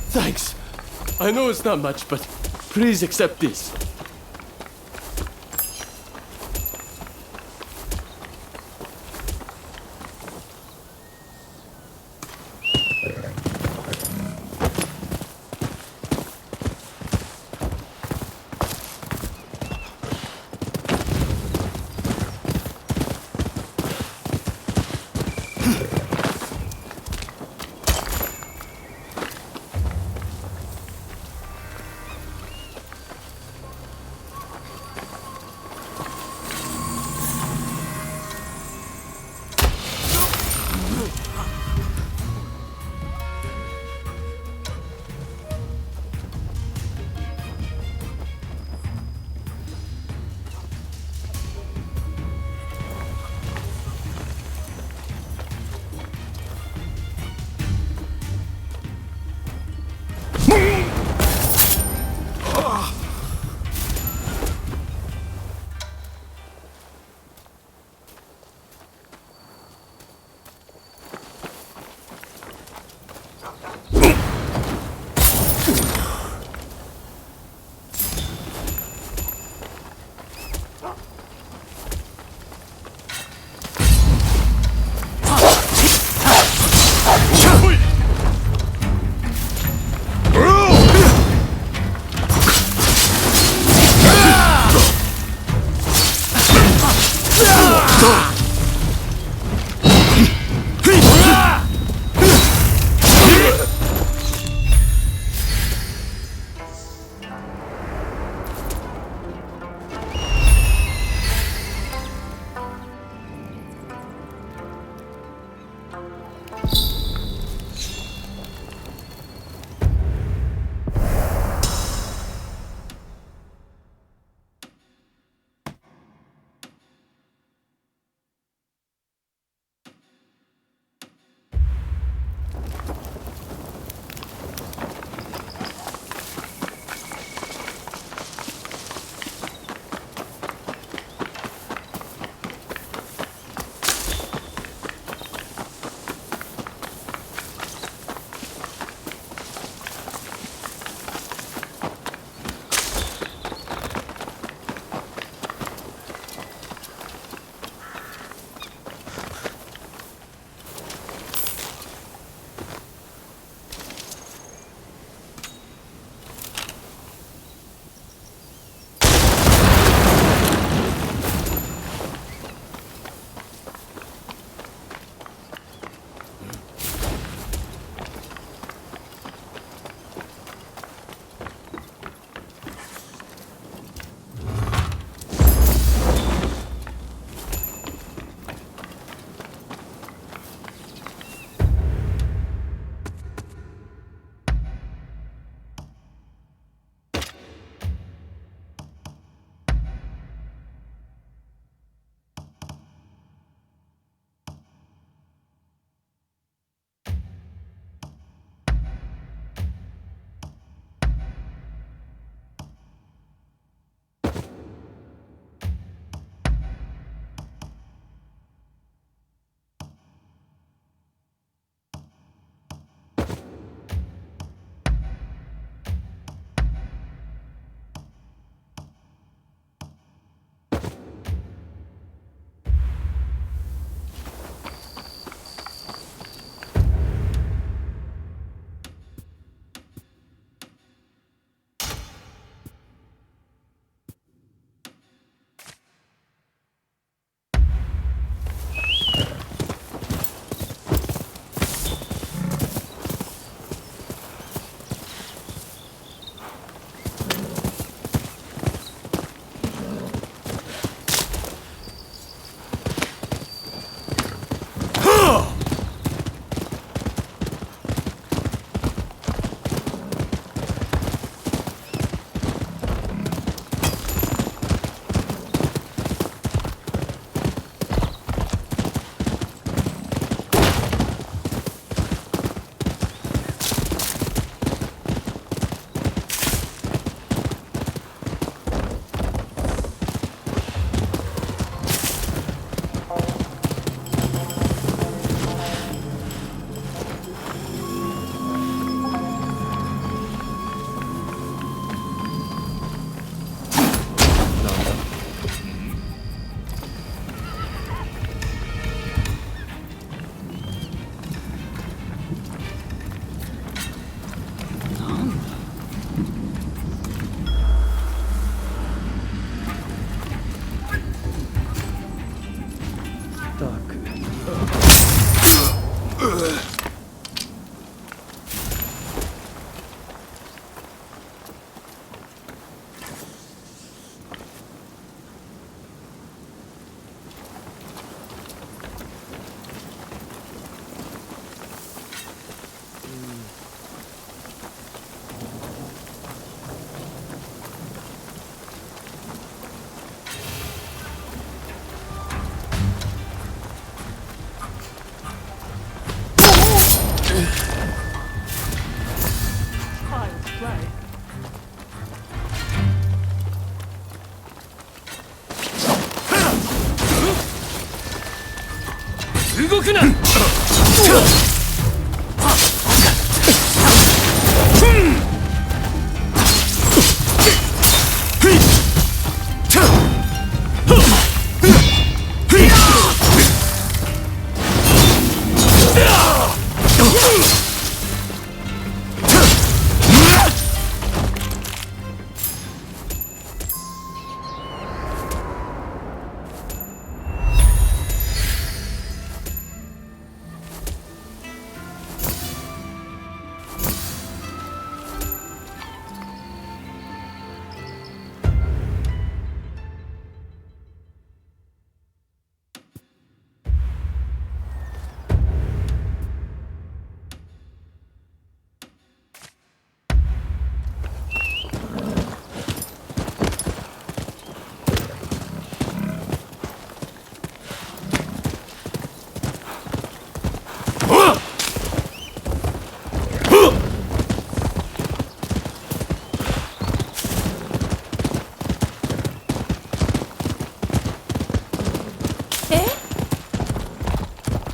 Thanks. I know it's not much, but please accept this.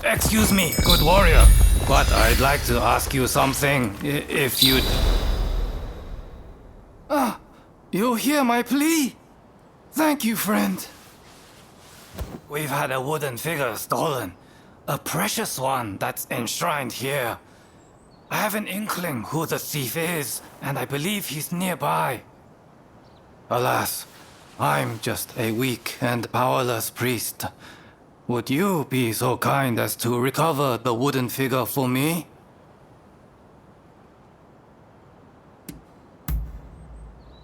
Excuse me, good warrior, but I'd like to ask you something, if you'd... Ah, you hear my plea? Thank you, friend. We've had a wooden figure stolen. A precious one that's enshrined here. I have an inkling who the thief is, and I believe he's nearby. Alas, I'm just a weak and powerless priest. Would you be so kind as to recover the wooden figure for me?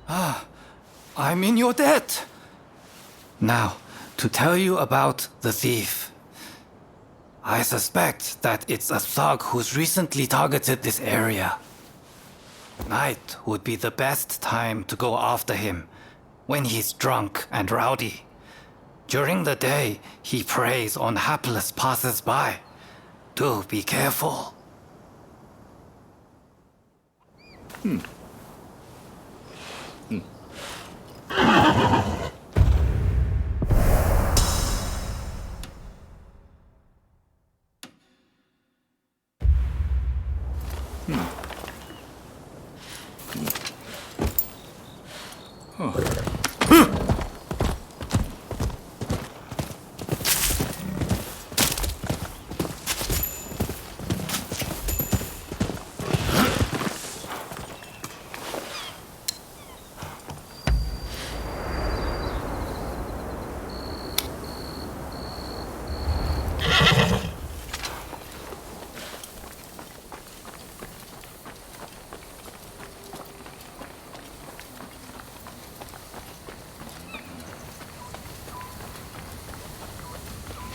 Ah, I'm in your debt. Now, to tell you about the thief. I suspect that it's a thug who's recently targeted this area. Night would be the best time to go after him, when he's drunk and rowdy. During the day, he preys on hapless passers-by. Do be careful.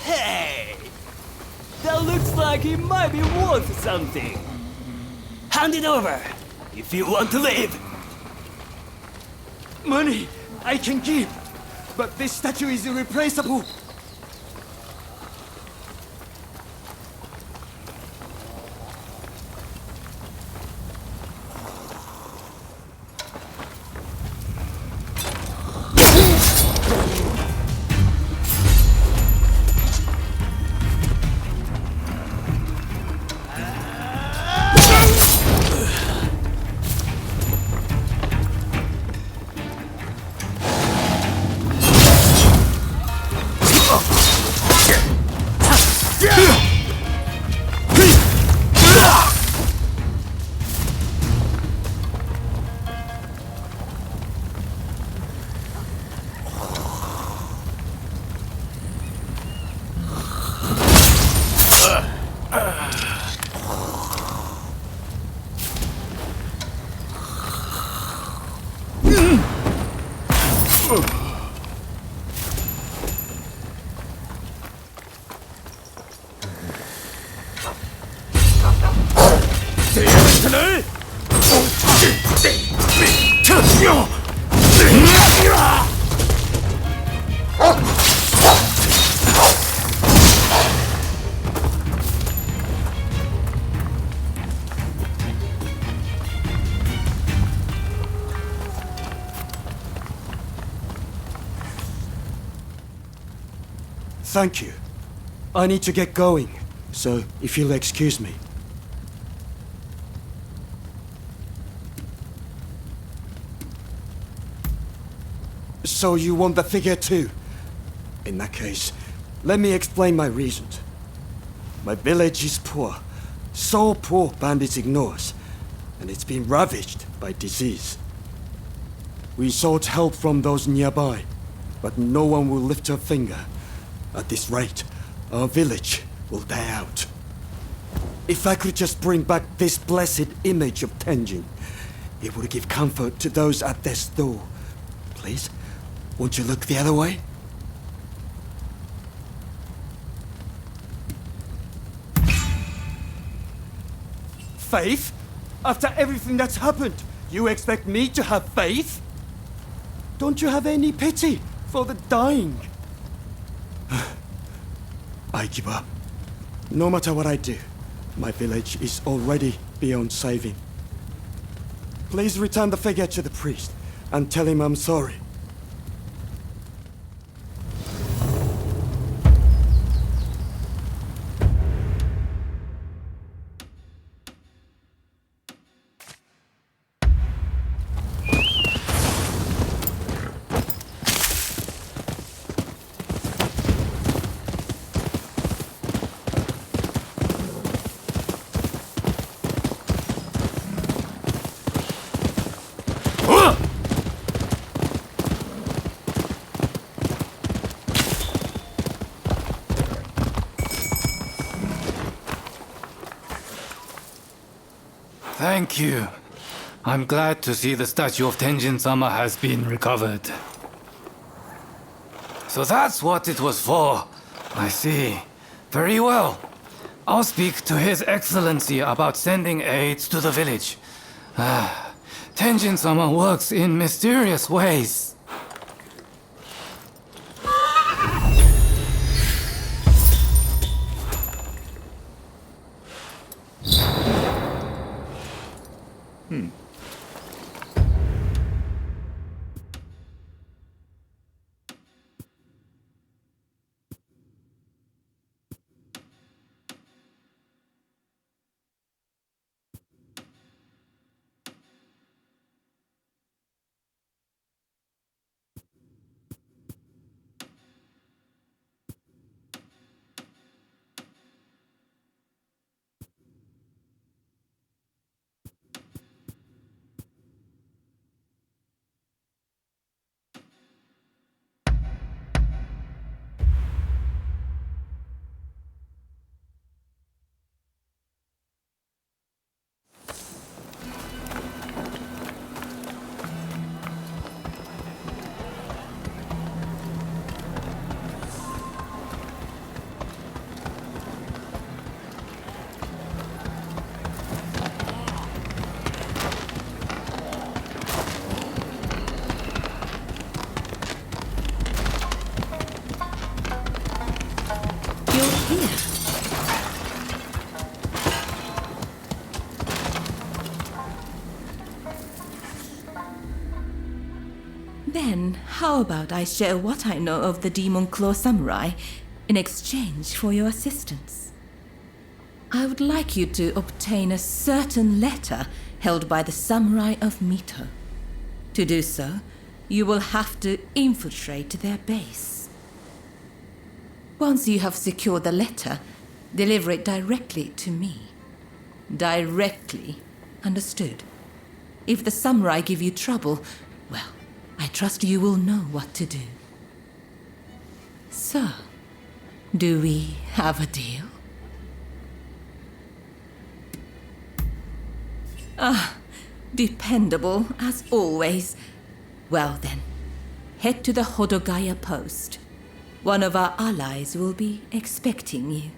Hey! That looks like he might be worth something. Hand it over, if you want to live. Money I can keep, but this statue is irreplaceable. Thank you. I need to get going. So, if you'll excuse me. So you want the figure too? In that case, let me explain my reasons. My village is poor. So poor bandits ignore us, and it's been ravaged by disease. We sought help from those nearby, but no one will lift a finger. At this rate, our village will die out. If I could just bring back this blessed image of Tenjin, it would give comfort to those at their store. Please, won't you look the other way? Faith? After everything that's happened, you expect me to have faith? Don't you have any pity for the dying? I give up. No matter what I do, my village is already beyond saving. Please return the figure to the priest and tell him I'm sorry. Thank you. I'm glad to see the statue of Tenjin-sama has been recovered. So that's what it was for. I see. Very well. I'll speak to His Excellency about sending aids to the village. Tenjin-sama works in mysterious ways. Then, how about I share what I know of the Demon Claw Samurai in exchange for your assistance? I would like you to obtain a certain letter held by the Samurai of Mito. To do so, you will have to infiltrate their base. Once you have secured the letter, deliver it directly to me. Directly, understood? If the samurai give you trouble, well, I trust you will know what to do. So, do we have a deal? Dependable as always. Well then, head to the Hodogaya post. One of our allies will be expecting you.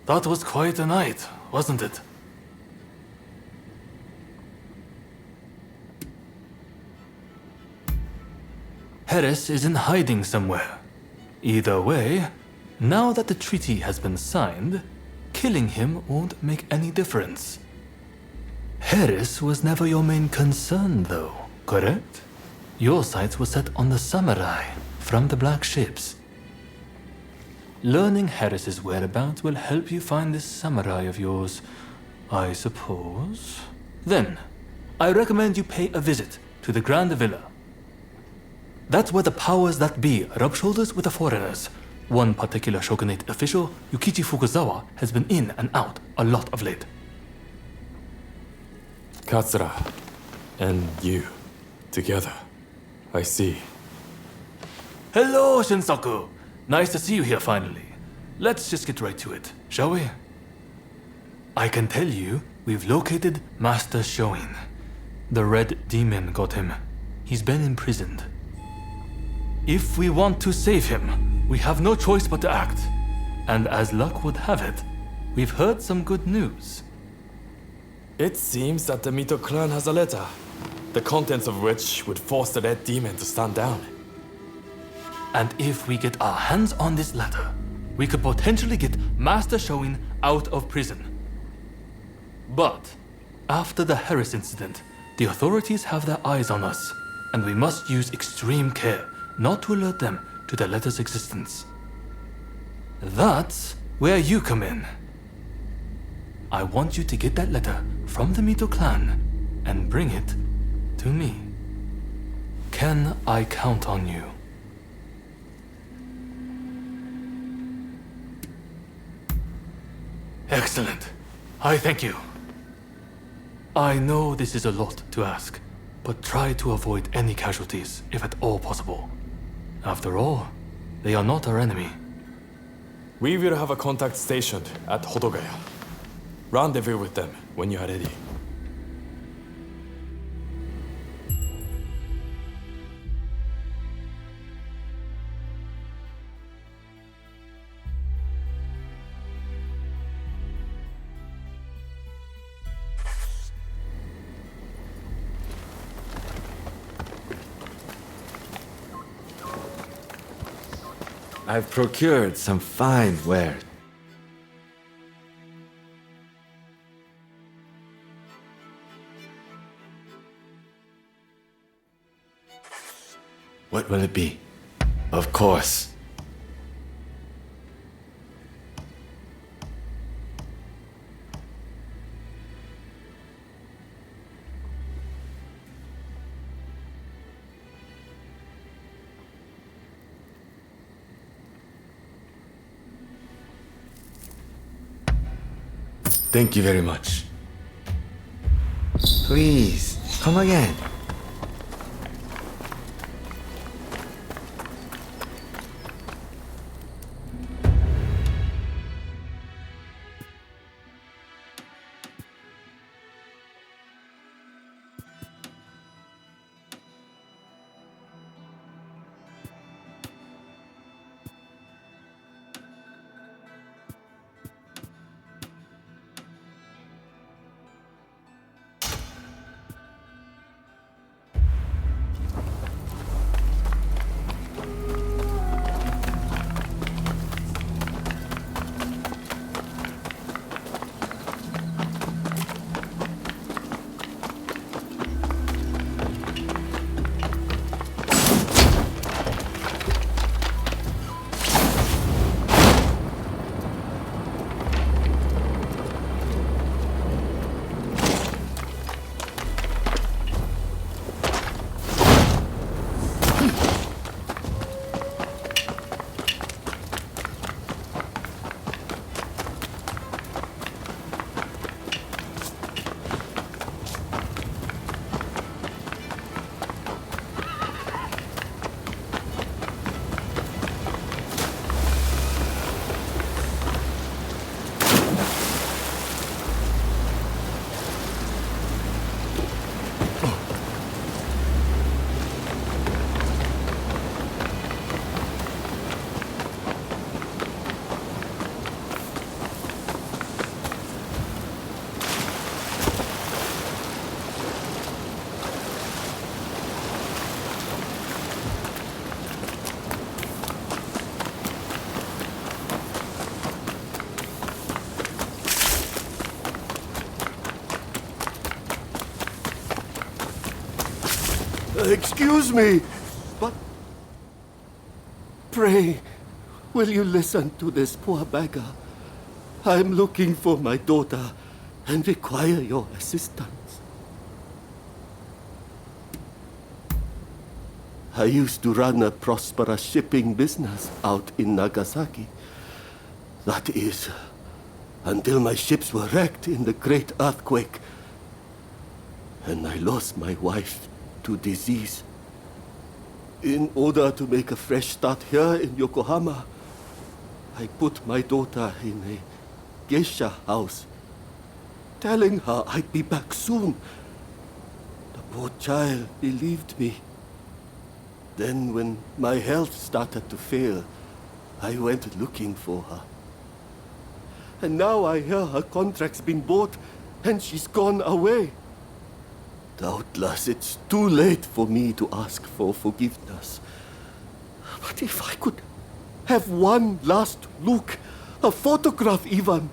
That was quite a night, wasn't it? Harris is in hiding somewhere. Either way, now that the treaty has been signed, killing him won't make any difference. Harris was never your main concern, though, correct? Your sights were set on the samurai from the black ships. Learning Harris's whereabouts will help you find this samurai of yours, I suppose. Then, I recommend you pay a visit to the Grand Villa. That's where the powers that be rub shoulders with the foreigners. One particular shogunate official, Yukichi Fukuzawa, has been in and out a lot of late. Katsura and you together. I see. Hello, Shinsaku. Nice to see you here finally. Let's just get right to it, shall we? I can tell you, we've located Master Shoin. The Red Demon got him. He's been imprisoned. If we want to save him, we have no choice but to act. And as luck would have it, we've heard some good news. It seems that the Mito clan has a letter, the contents of which would force the Red Demon to stand down. And if we get our hands on this letter, we could potentially get Master Shoin out of prison. But after the Harris incident, the authorities have their eyes on us, and we must use extreme care not to alert them to the letter's existence. That's where you come in. I want you to get that letter from the Mito clan and bring it to me. Can I count on you? Excellent. I thank you. I know this is a lot to ask, but try to avoid any casualties if at all possible. After all, they are not our enemy. We will have a contact stationed at Hodogaya. Rendezvous with them when you are ready. I've procured some fine ware. What will it be? Of course. Thank you very much. Please, come again. Excuse me, but pray, will you listen to this poor beggar? I'm looking for my daughter and require your assistance. I used to run a prosperous shipping business out in Nagasaki. That is, until my ships were wrecked in the great earthquake, and I lost my wife to disease. In order to make a fresh start here in Yokohama, I put my daughter in a geisha house, telling her I'd be back soon. The poor child believed me. Then, when my health started to fail, I went looking for her. And now I hear her contract's been bought and she's gone away. Doubtless it's too late for me to ask for forgiveness. But if I could have one last look, a photograph even,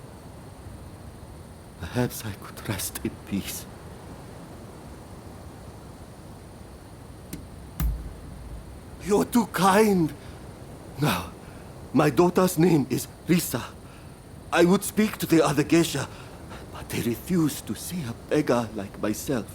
perhaps I could rest in peace. You're too kind. Now, my daughter's name is Risa. I would speak to the other geisha, but they refuse to see a beggar like myself.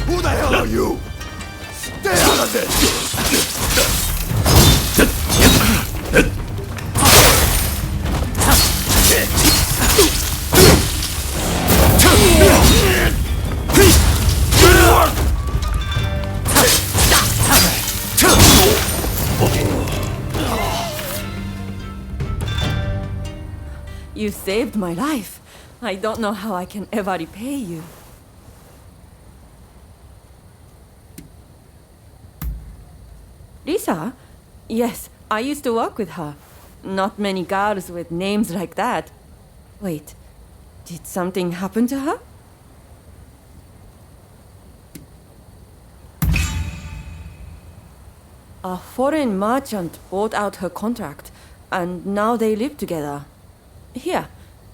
Who the hell are you? Stay out of this! You saved my life. I don't know how I can ever repay you. Lisa? Yes, I used to work with her. Not many girls with names like that. Wait, did something happen to her? A foreign merchant bought out her contract, and now they live together. Here,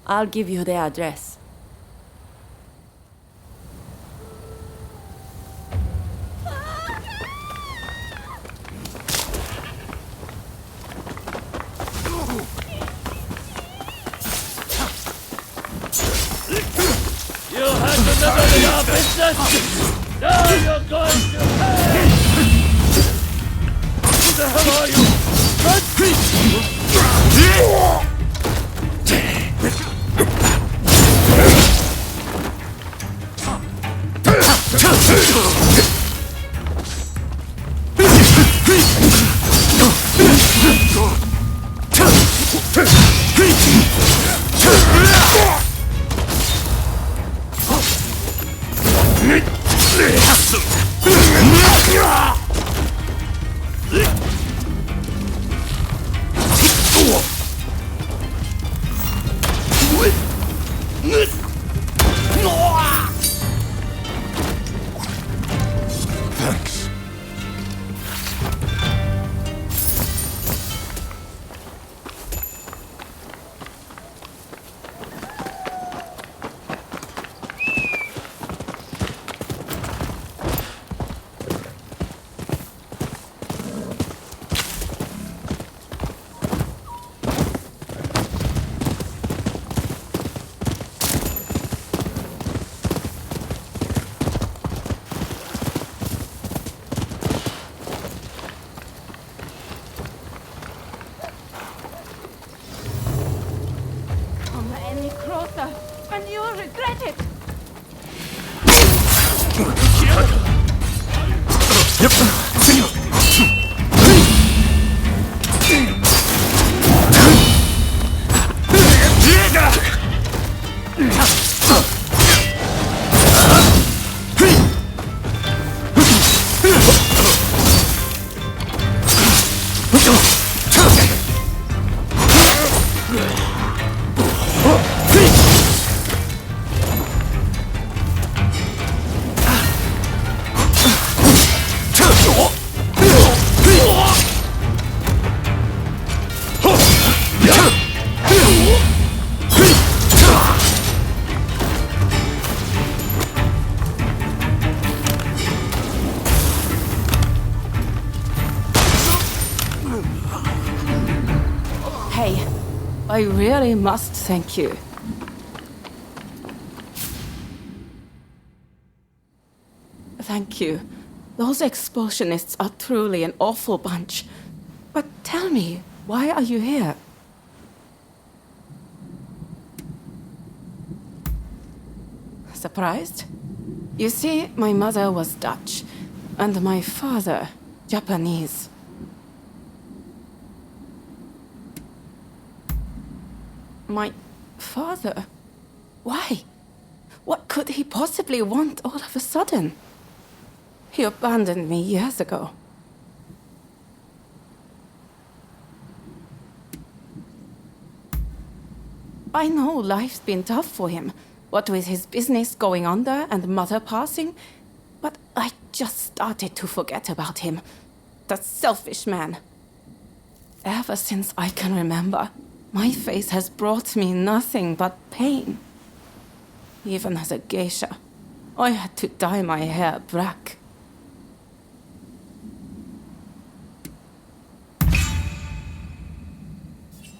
I'll give you their address. You had to meddle in our business! Now you're going to pay! Who the hell are you? Thanks. Hey, I really must thank you. Thank you. Those expulsionists are truly an awful bunch. But tell me, why are you here? Surprised? You see, my mother was Dutch, and my father, Japanese. My father? Why? What could he possibly want all of a sudden? He abandoned me years ago. I know life's been tough for him, what with his business going under and mother passing, but I just started to forget about him. That selfish man. Ever since I can remember, my face has brought me nothing but pain. Even as a geisha, I had to dye my hair black.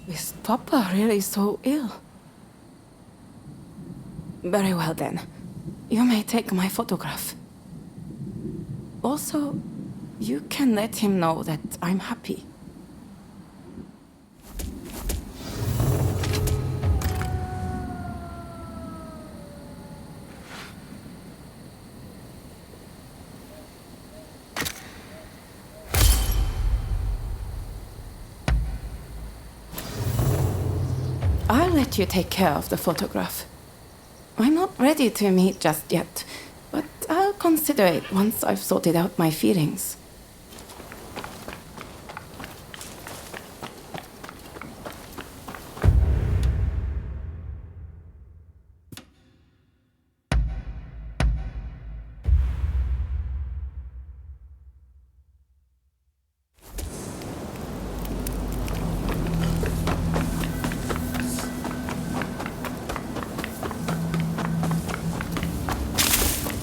Is Papa really so ill? Very well then. You may take my photograph. Also, you can let him know that I'm happy. I'll let you take care of the photograph. I'm not ready to meet just yet, but I'll consider it once I've sorted out my feelings.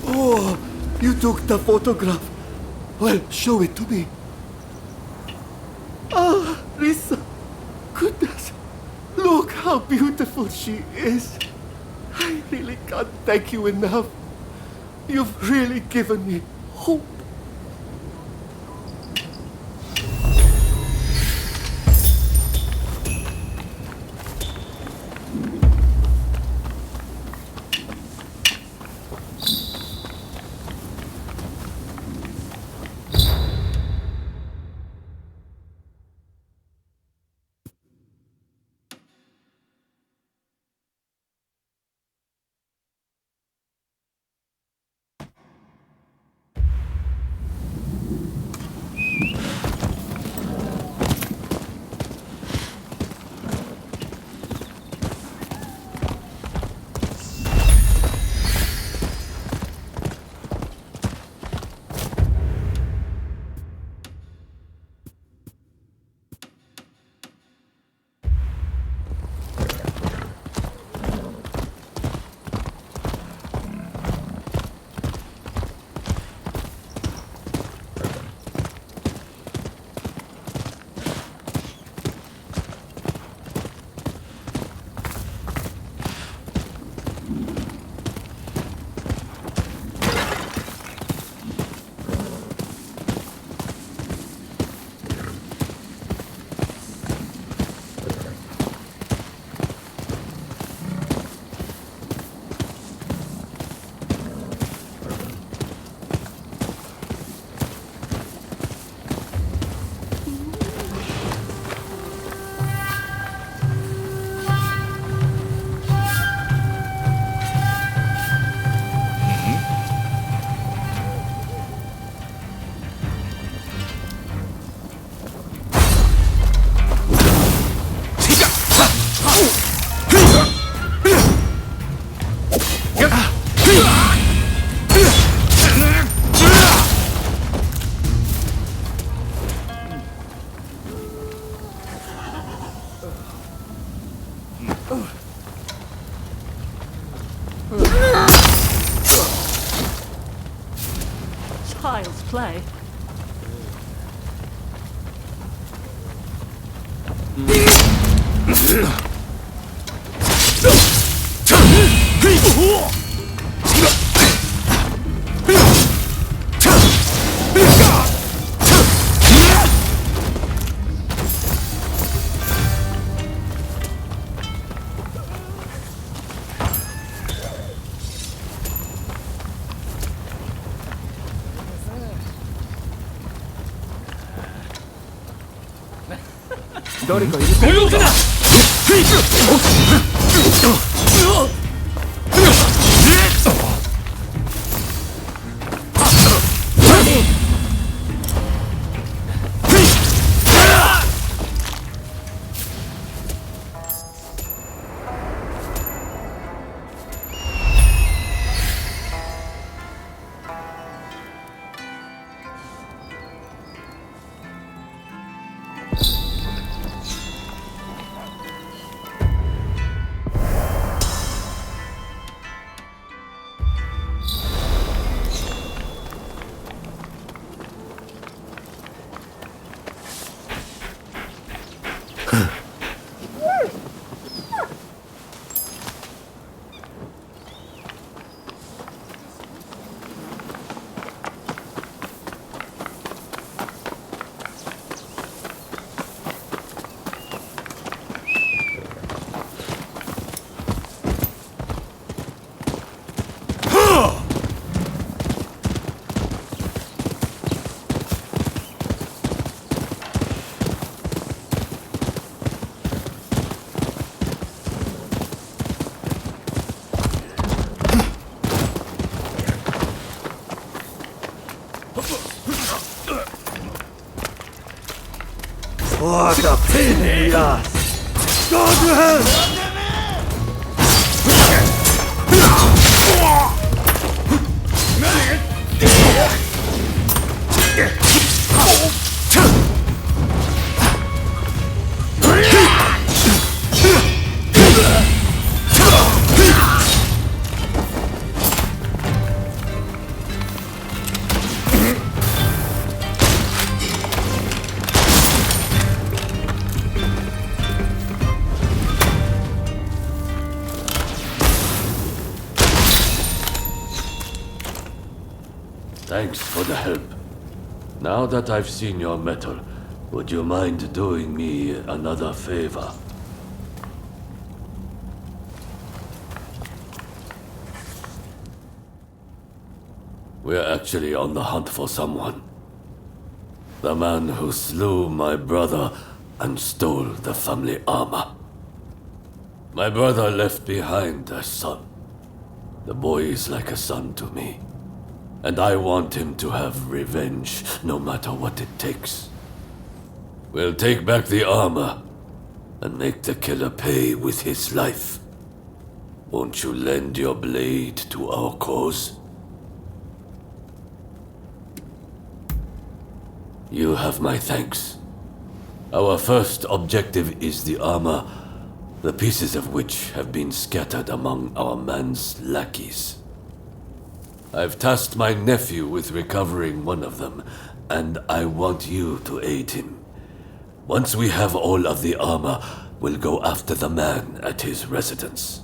Oh, you took the photograph. Well, show it to me. Ah, Risa. Goodness. Look how beautiful she is. I really can't thank you enough. You've really given me hope. child's play. What a pain in the ass! Go to hell! Thanks for the help. Now that I've seen your metal, would you mind doing me another favor? We're actually on the hunt for someone. The man who slew my brother and stole the family armor. My brother left behind a son. The boy is like a son to me. And I want him to have revenge, no matter what it takes. We'll take back the armor and make the killer pay with his life. Won't you lend your blade to our cause? You have my thanks. Our first objective is the armor, the pieces of which have been scattered among our man's lackeys. I've tasked my nephew with recovering one of them, and I want you to aid him. Once we have all of the armor, we'll go after the man at his residence.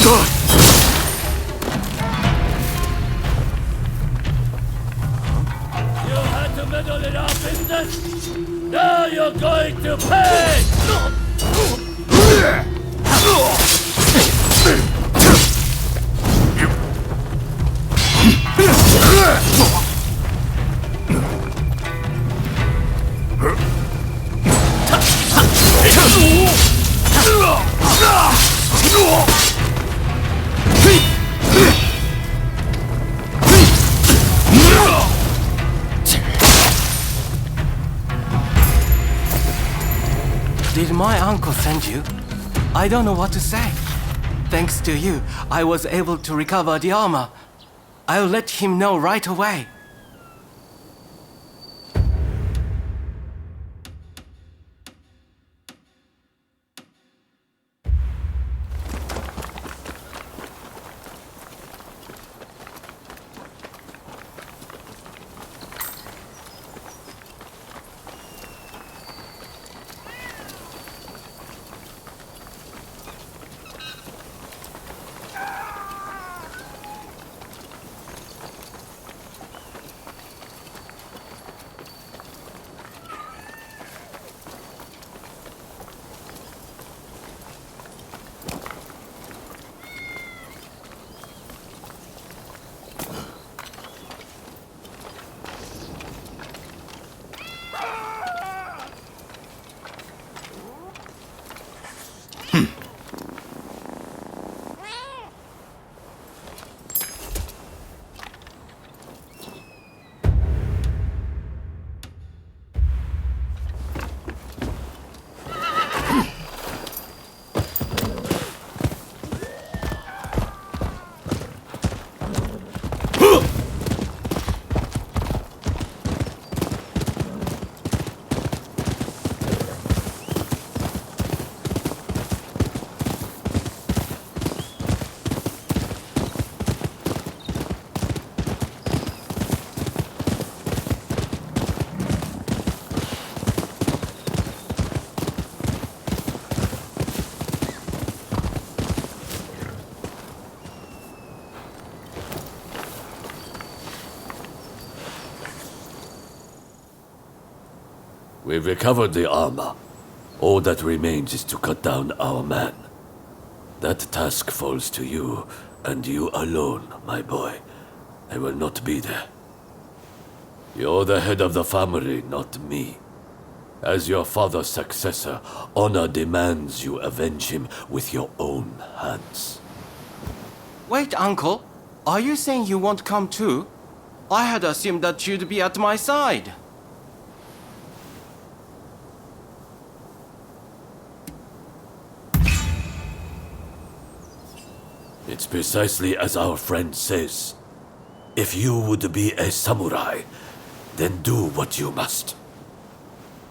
You had to meddle in our business? Now you're going to pay! Did my uncle send you? I don't know what to say. Thanks to you, I was able to recover the armor. I'll let him know right away. We've recovered the armor. All that remains is to cut down our man. That task falls to you, and you alone, my boy. I will not be there. You're the head of the family, not me. As your father's successor, honor demands you avenge him with your own hands. Wait, Uncle. Are you saying you won't come too? I had assumed that you'd be at my side. It's precisely as our friend says. If you would be a samurai, then do what you must.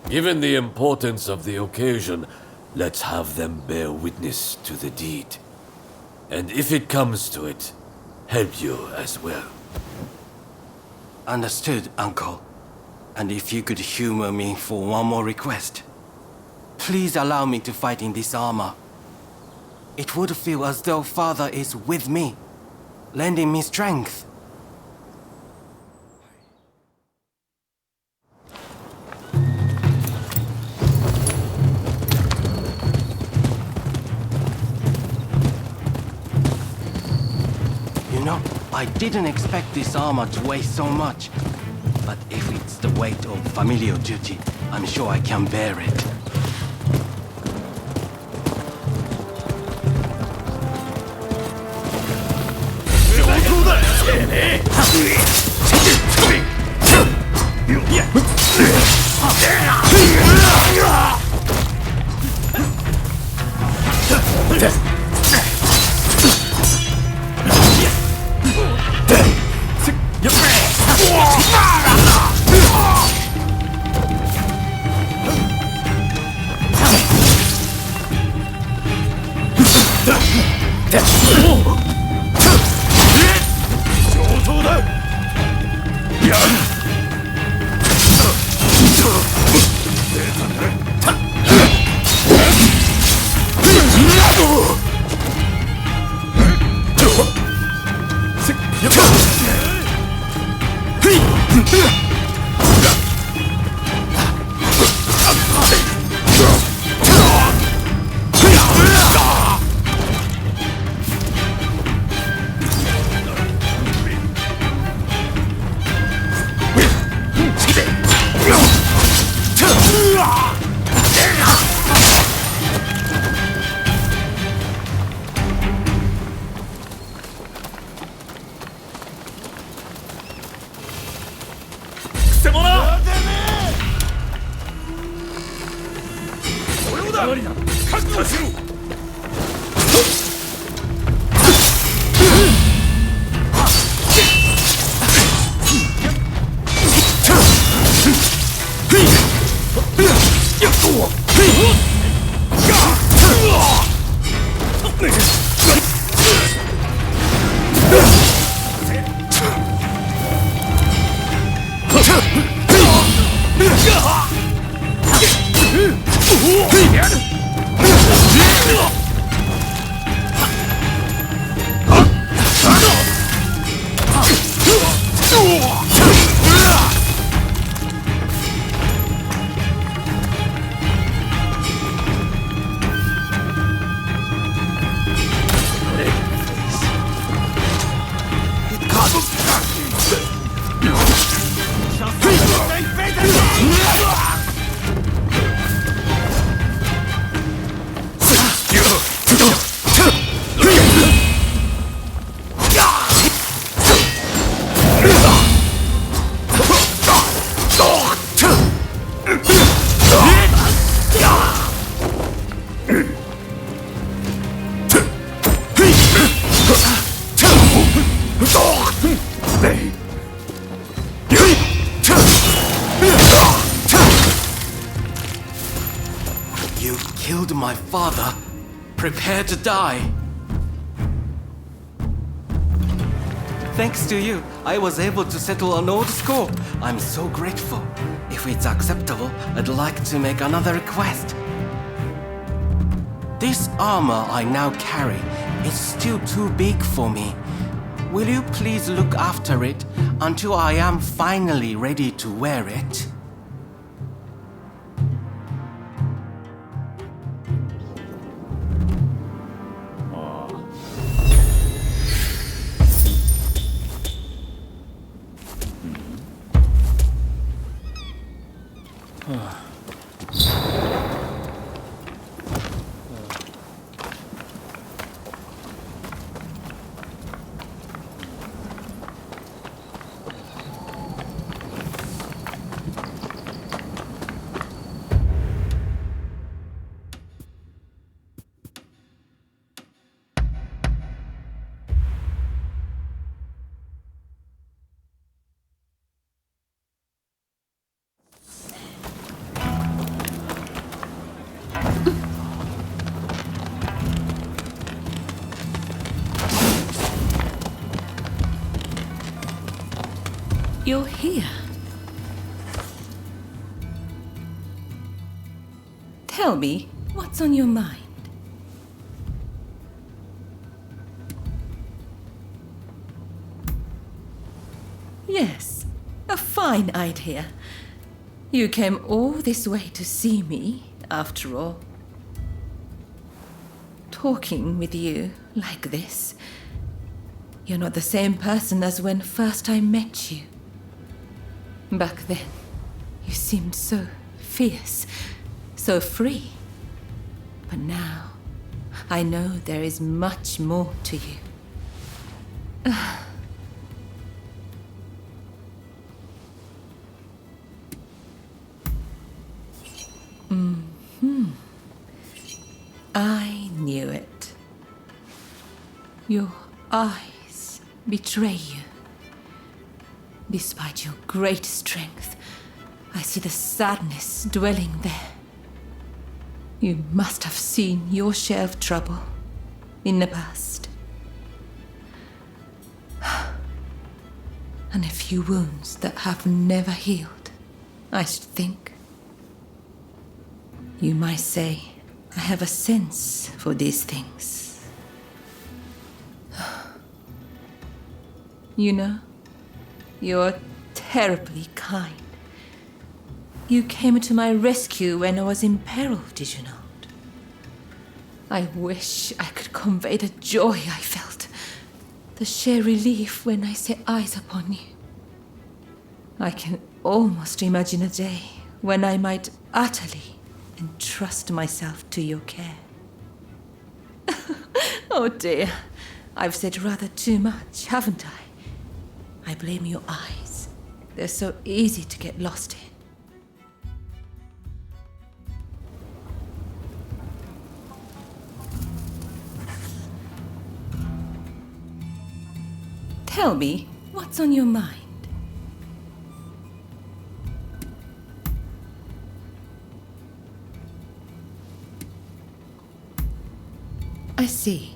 Given the importance of the occasion, let's have them bear witness to the deed. And if it comes to it, help you as well. Understood, Uncle. And if you could humor me for one more request. Please allow me to fight in this armor. It would feel as though Father is with me, lending me strength. You know, I didn't expect this armor to weigh so much. But if it's the weight of familial duty, I'm sure I can bear it. You killed my father. Prepare to die. Thanks to you, I was able to settle an old score. I'm so grateful. If it's acceptable, I'd like to make another request. This armor I now carry is still too big for me. Will you please look after it until I am finally ready to wear it? You're here. Tell me, what's on your mind? Yes, a fine idea. You came all this way to see me, after all. Talking with you like this, you're not the same person as when first I met you. Back then, you seemed so fierce, so free. But now, I know there is much more to you. I knew it. Your eyes betray you. Despite your great strength, I see the sadness dwelling there. You must have seen your share of trouble in the past. And a few wounds that have never healed, I should think. You might say I have a sense for these things. You know, you're terribly kind. You came to my rescue when I was in peril, did you not? I wish I could convey the joy I felt, the sheer relief when I set eyes upon you. I can almost imagine a day when I might utterly entrust myself to your care. Oh dear, I've said rather too much, haven't I? I blame your eyes. They're so easy to get lost in. Tell me, what's on your mind? I see.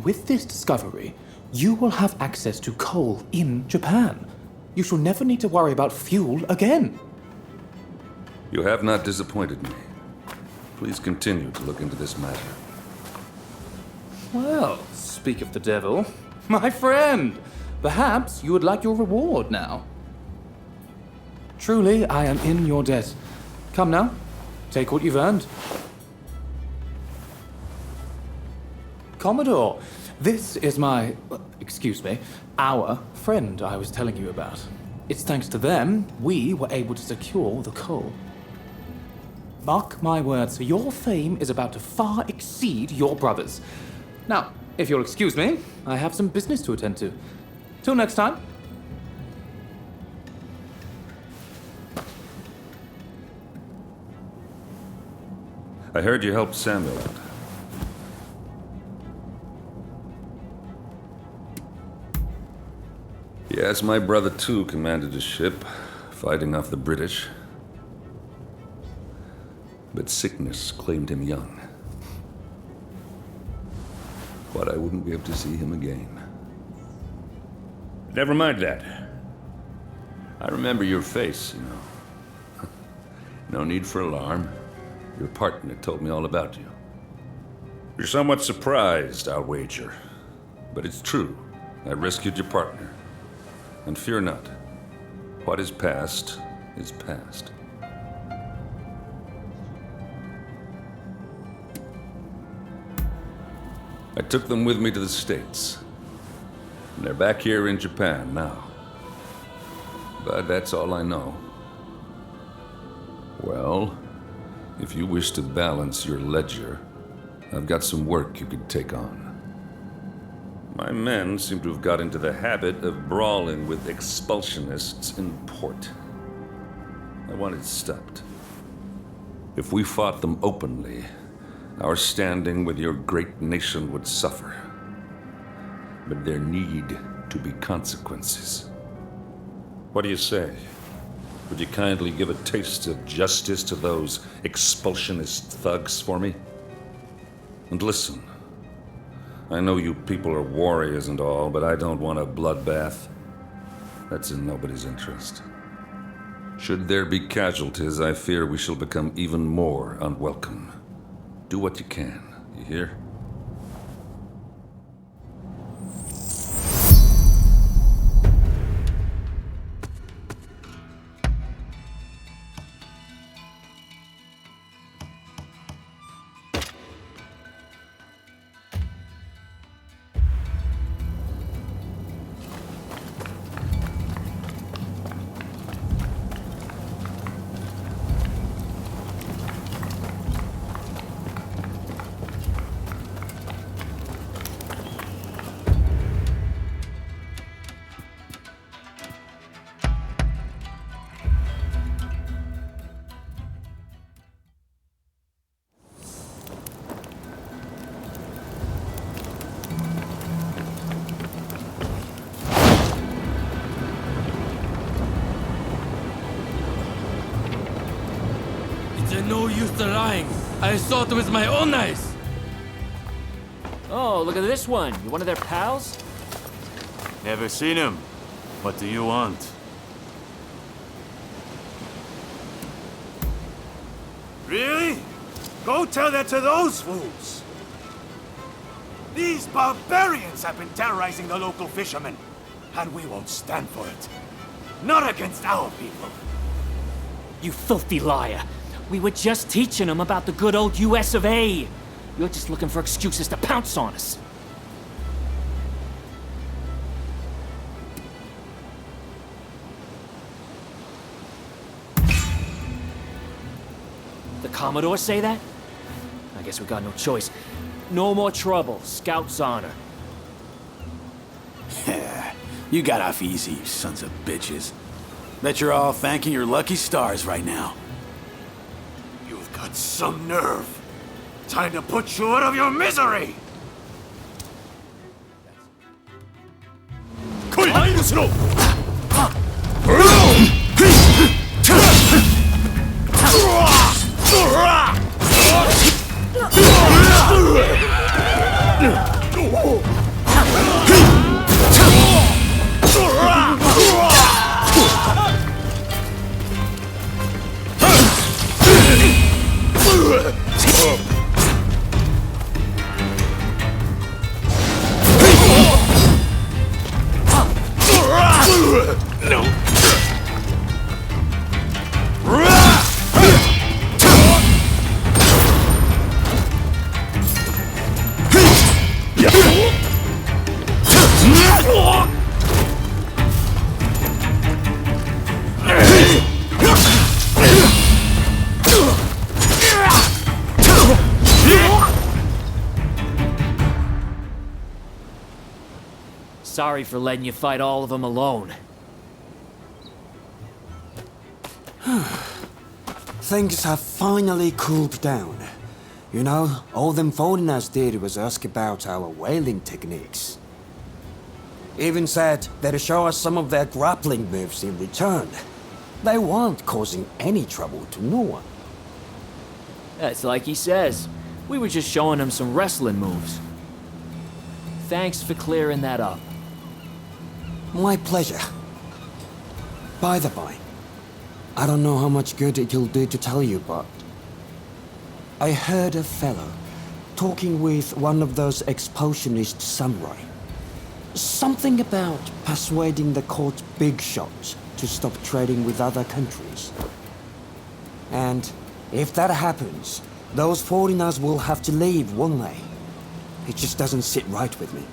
With this discovery, you will have access to coal in Japan. You shall never need to worry about fuel again. You have not disappointed me. Please continue to look into this matter. Well, speak of the devil. My friend, perhaps you would like your reward now. Truly, I am in your debt. Come now, take what you've earned. Commodore, this is our friend I was telling you about. It's thanks to them we were able to secure the coal. Mark my words, your fame is about to far exceed your brother's. Now, if you'll excuse me, I have some business to attend to. Till next time. I heard you helped Samuel out. Yes, my brother too commanded a ship, fighting off the British. But sickness claimed him young. But I wouldn't be able to see him again. Never mind that. I remember your face, you know. No need for alarm. Your partner told me all about you. You're somewhat surprised, I'll wager. But it's true. I rescued your partner. And fear not. What is past is past. I took them with me to the States. And they're back here in Japan now. But that's all I know. Well, if you wish to balance your ledger, I've got some work you could take on. My men seem to have got into the habit of brawling with expulsionists in port. I want it stopped. If we fought them openly, our standing with your great nation would suffer. But there need to be consequences. What do you say? Would you kindly give a taste of justice to those expulsionist thugs for me? And listen. I know you people are warriors and all, but I don't want a bloodbath. That's in nobody's interest. Should there be casualties, I fear we shall become even more unwelcome. Do what you can, you hear? There's no use to lying. I saw it with my own eyes. Oh, look at this one. You one of their pals? Never seen him. What do you want? Really? Go tell that to those fools! These barbarians have been terrorizing the local fishermen, and we won't stand for it. Not against our people. You filthy liar. We were just teaching them about the good old US of A. You're just looking for excuses to pounce on us. The Commodore say that? I guess we got no choice. No more trouble. Scout's honor. You got off easy, you sons of bitches. Bet you're all thanking your lucky stars right now. You've got some nerve. Time to put you out of your misery! Sorry for letting you fight all of them alone. Things have finally cooled down. You know, all them foreigners did was ask about our whaling techniques. Even said they'd show us some of their grappling moves in return. They weren't causing any trouble to no one. That's like he says. We were just showing him some wrestling moves. Thanks for clearing that up. My pleasure. By the by, I don't know how much good it'll do to tell you, but I heard a fellow talking with one of those expulsionist samurai. Something about persuading the court big shots to stop trading with other countries. And if that happens, those foreigners will have to leave, won't they? It just doesn't sit right with me.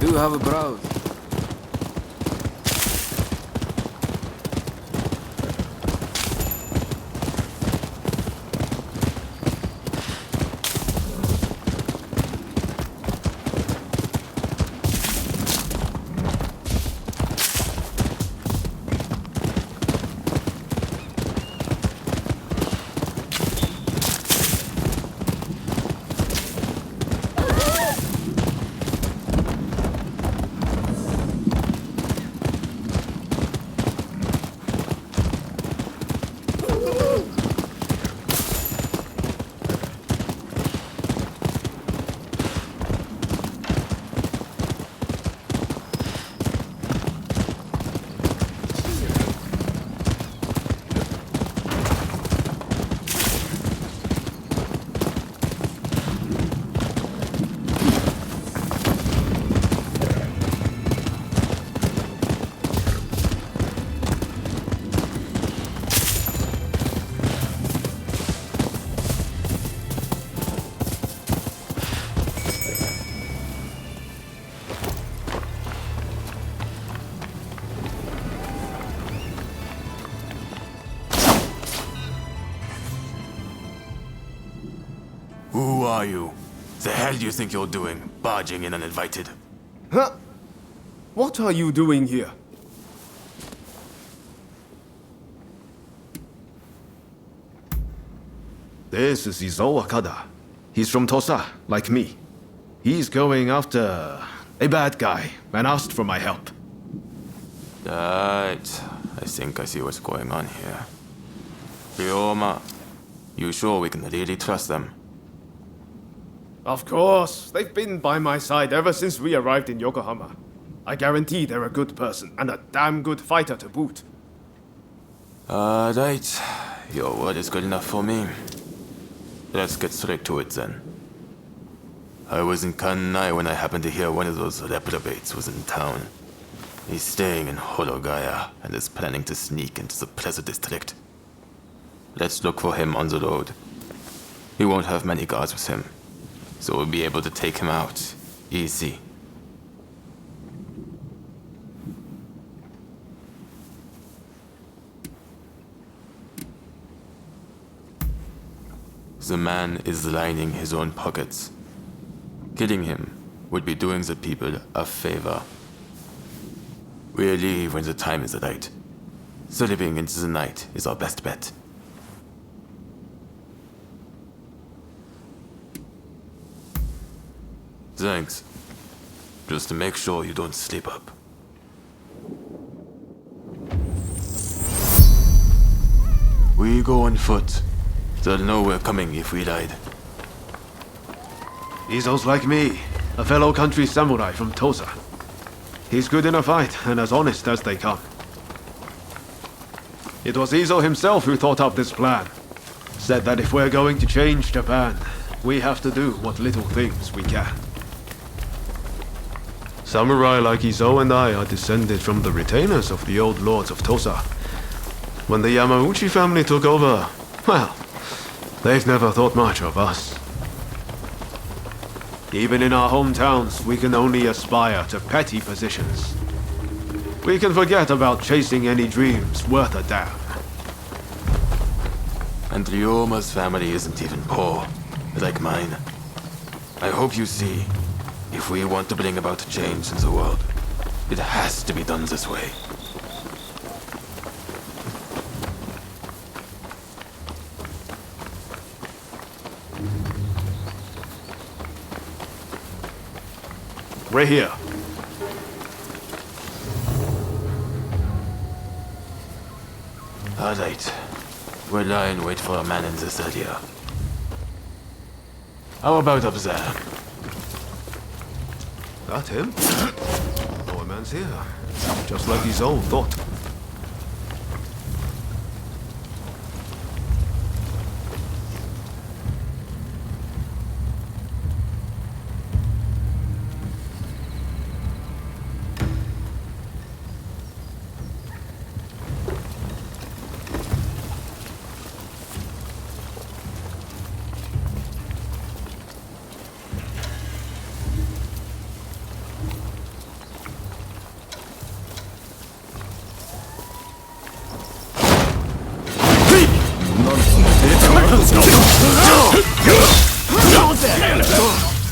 Do have a browse. Who are you? The hell do you think you're doing, barging in uninvited? Huh? What are you doing here? This is Izo Akada. He's from Tosa, like me. He's going after a bad guy and asked for my help. Right. I think I see what's going on here. Ryoma, you sure we can really trust them? Of course. They've been by my side ever since we arrived in Yokohama. I guarantee they're a good person and a damn good fighter to boot. Right. Your word is good enough for me. Let's get straight to it then. I was in Kanai when I happened to hear one of those reprobates was in town. He's staying in Hologaya and is planning to sneak into the Plaza District. Let's look for him on the road. He won't have many guards with him, so we'll be able to take him out easy. The man is lining his own pockets. Killing him would be doing the people a favor. We'll leave when the time is right. Slipping into the night is our best bet. Thanks. Just to make sure you don't slip up. We go on foot. They'll know we're coming if we ride. Izo's like me, a fellow country samurai from Tosa. He's good in a fight and as honest as they come. It was Izo himself who thought up this plan. Said that if we're going to change Japan, we have to do what little things we can. Samurai like Izo and I are descended from the retainers of the old lords of Tosa. When the Yamauchi family took over, well, they've never thought much of us. Even in our hometowns, we can only aspire to petty positions. We can forget about chasing any dreams worth a damn. And Ryoma's family isn't even poor, like mine. I hope you see, if we want to bring about change in the world, it has to be done this way. We're here. All right. We'll lie and wait for a man in this area. How about up there? That him? Oh, a man's here. Just like his own thought.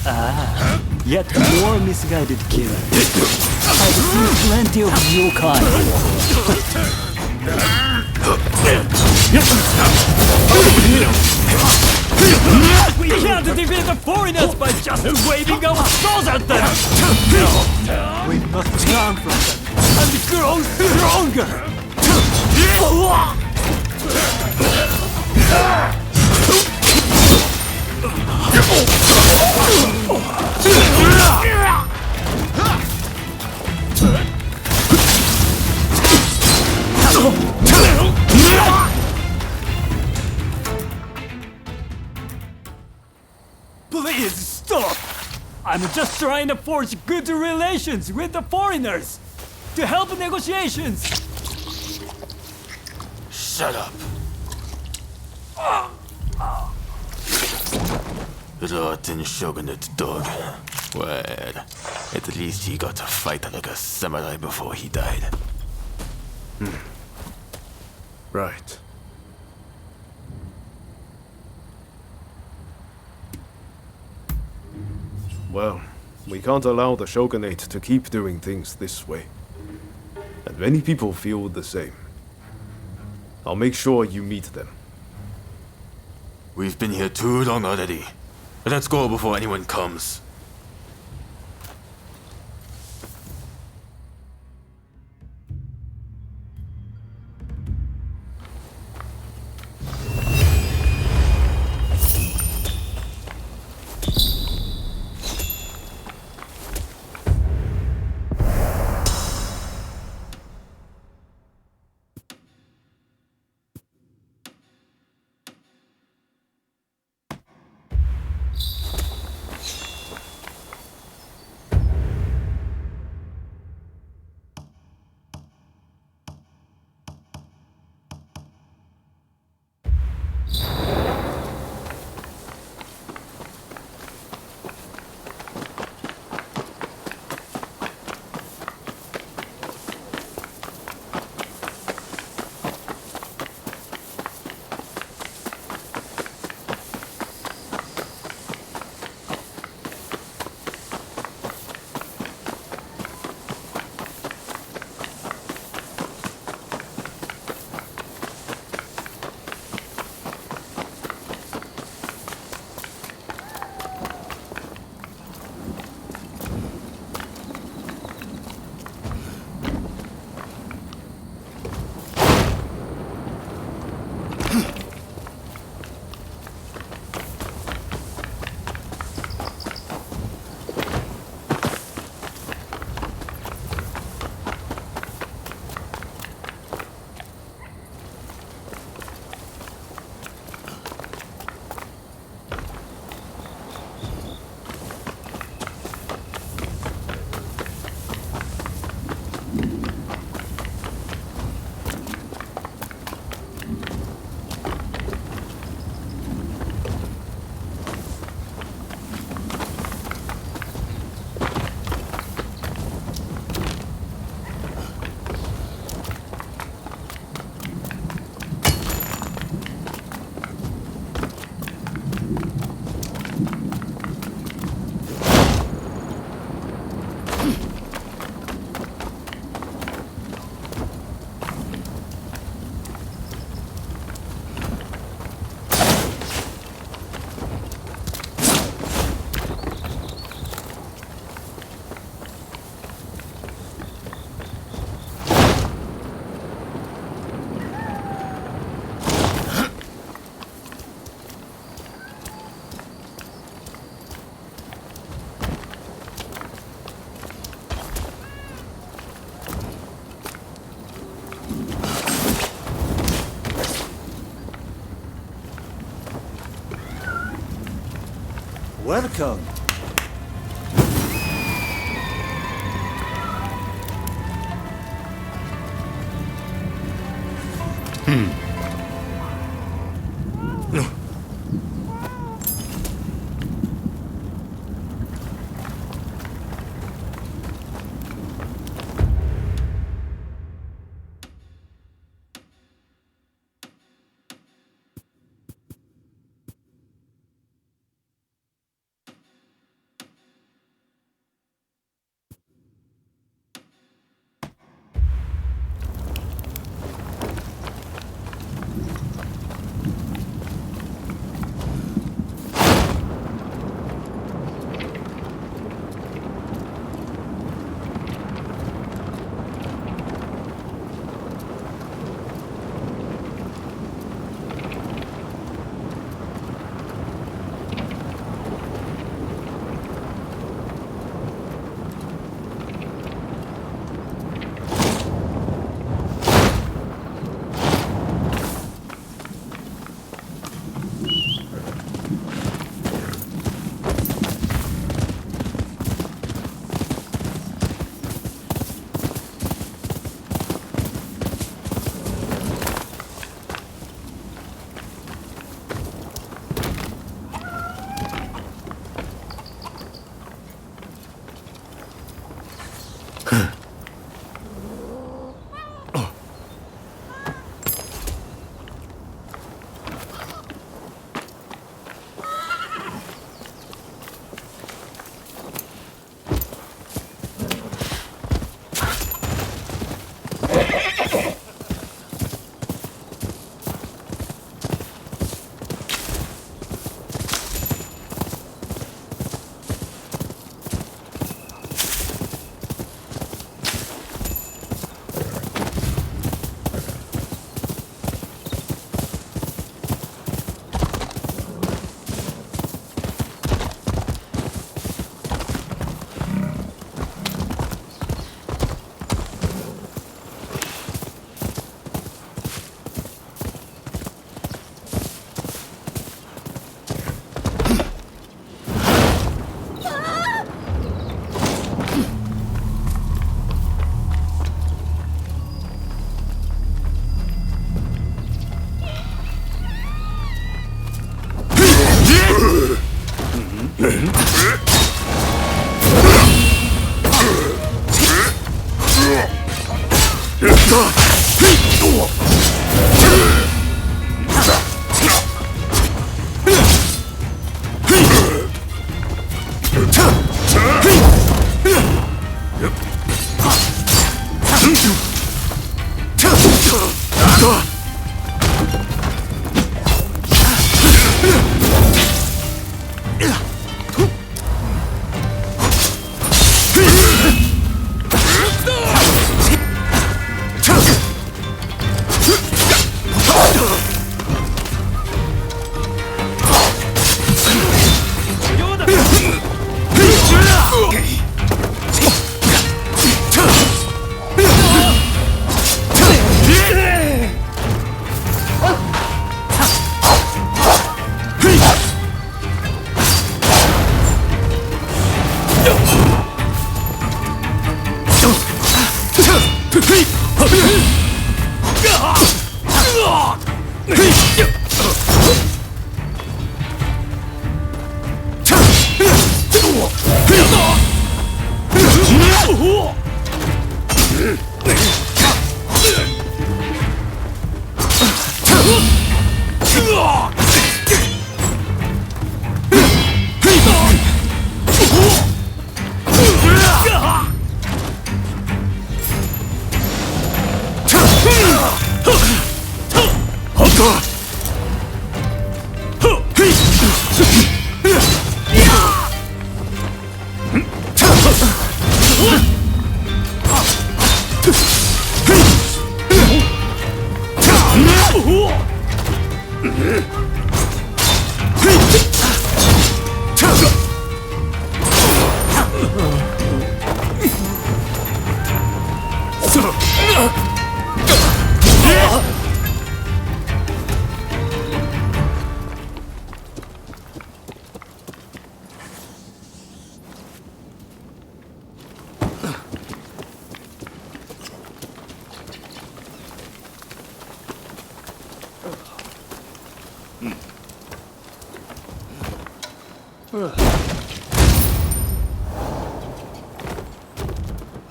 Ah, yet more misguided killer. I've seen plenty of your kind. We can't defeat the foreigners by just waving our swords at them! No, we must learn from them and grow stronger! Please stop! I'm just trying to forge good relations with the foreigners to help negotiations. Shut up. Rotten shogunate dog. Well, at least he got to fight like a samurai before he died. Right. Well, we can't allow the shogunate to keep doing things this way. And many people feel the same. I'll make sure you meet them. We've been here too long already. Let's go before anyone comes. Welcome.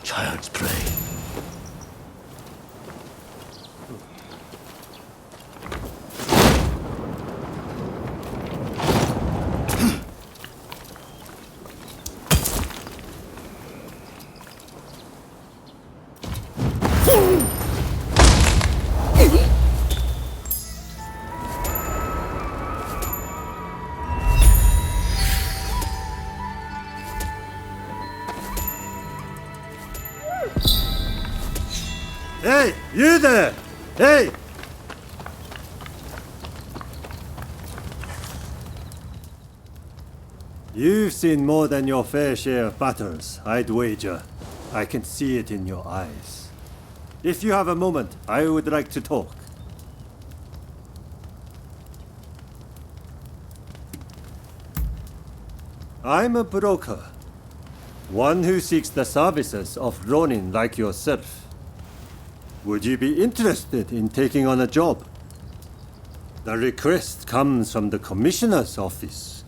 Child's play. Hey, you there! Hey! You've seen more than your fair share of battles, I'd wager. I can see it in your eyes. If you have a moment, I would like to talk. I'm a broker. One who seeks the services of Ronin like yourself. Would you be interested in taking on a job? The request comes from the Commissioner's office.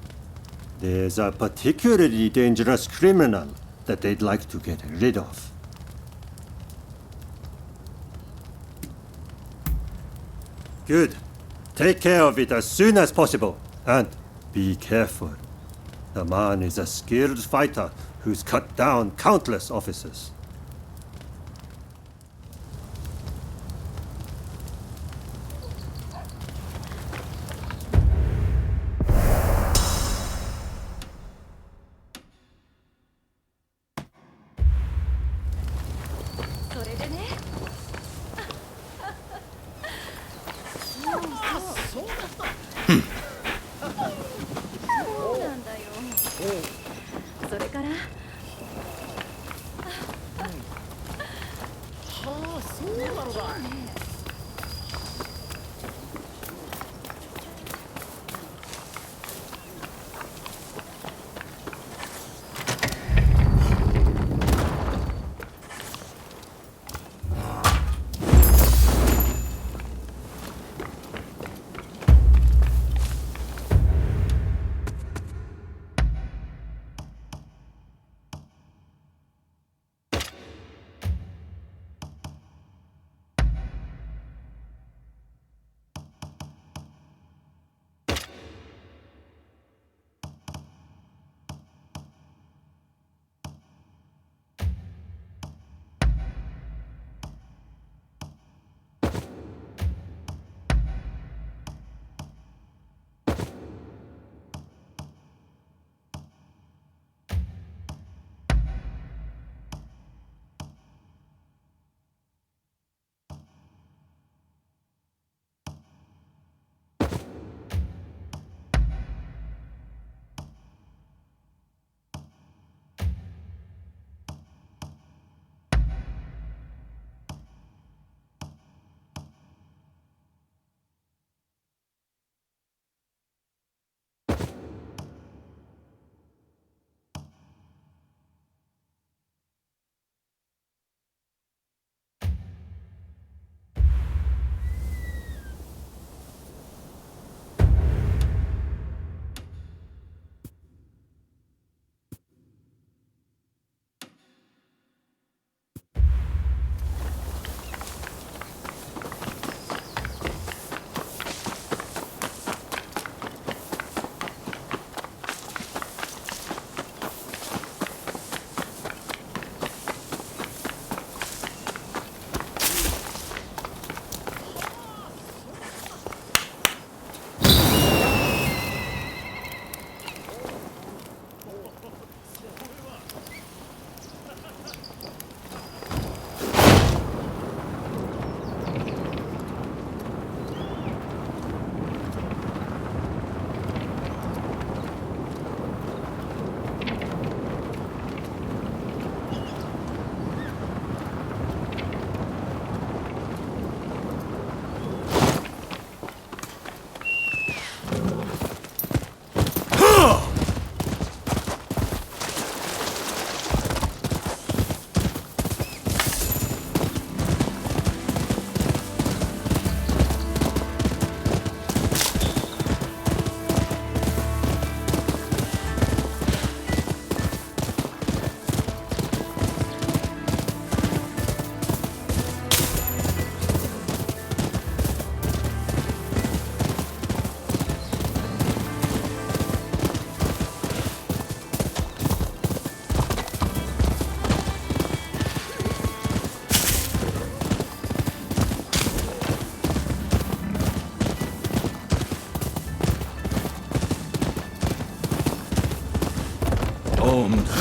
There's a particularly dangerous criminal that they'd like to get rid of. Good. Take care of it as soon as possible. And be careful. The man is a skilled fighter who's cut down countless officers.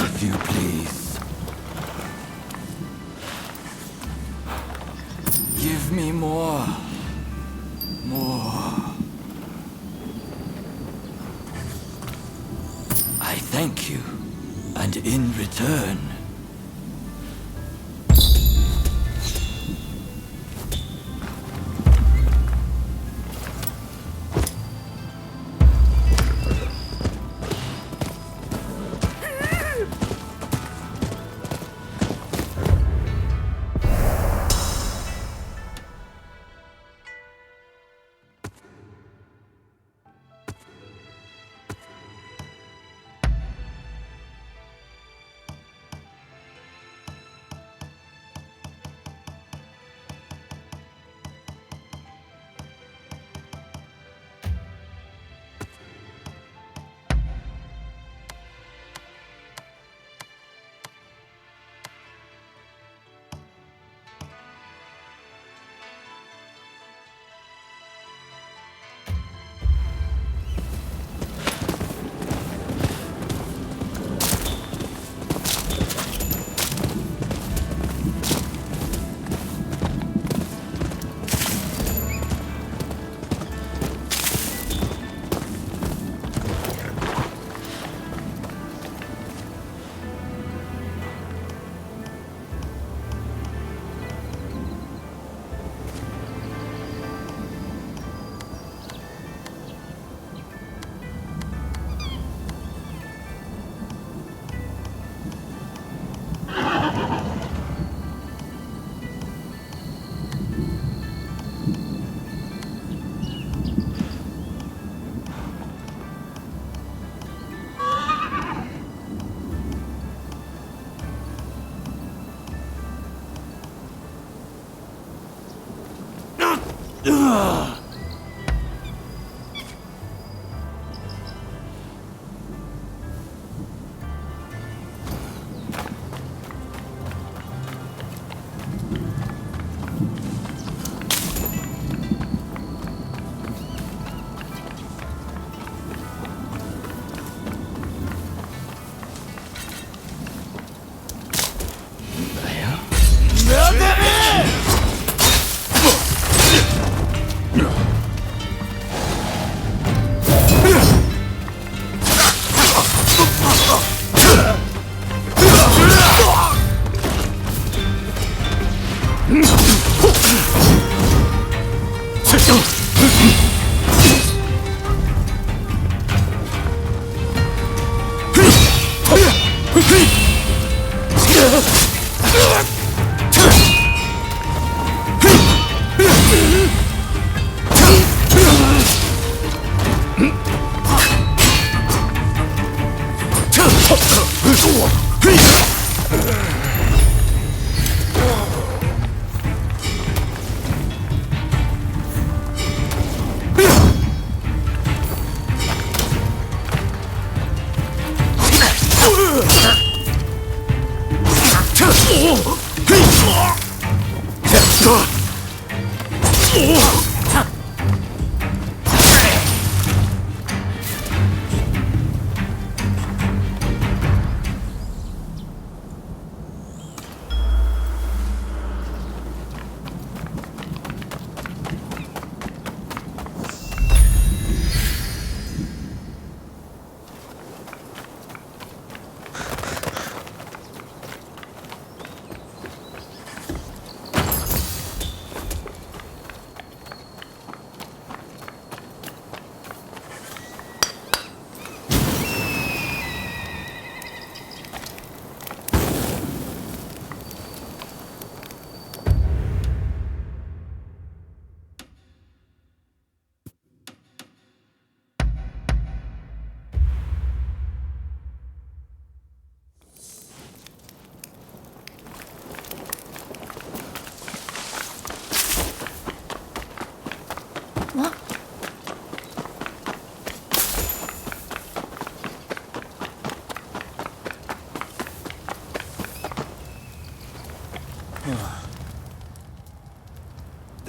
if you please. Give me more. More. I thank you, and in return,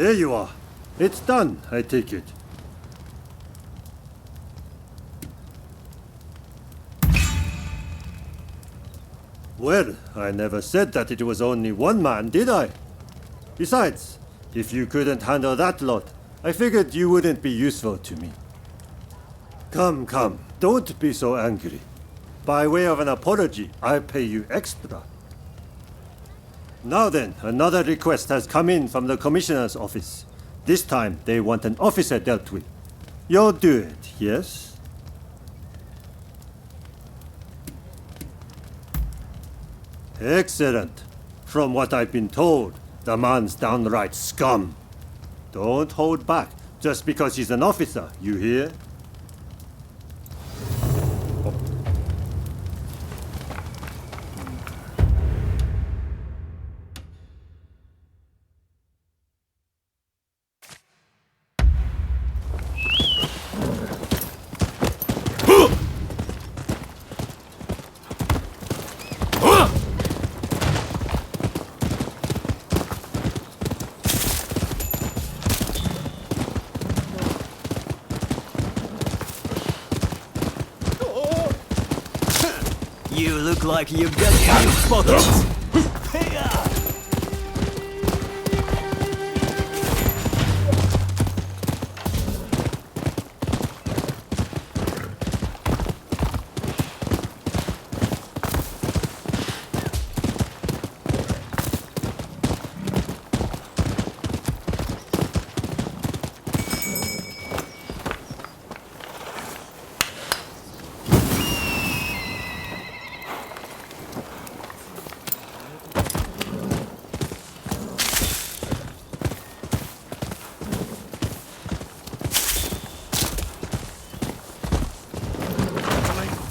There you are. It's done, I take it. Well, I never said that it was only one man, did I? Besides, if you couldn't handle that lot, I figured you wouldn't be useful to me. Come, don't be so angry. By way of an apology, I'll pay you extra. Now then, another request has come in from the Commissioner's office. This time, they want an officer dealt with. You'll do it, yes? Excellent. From what I've been told, the man's downright scum. Don't hold back, just because he's an officer, you hear? You look like you've got deep pockets.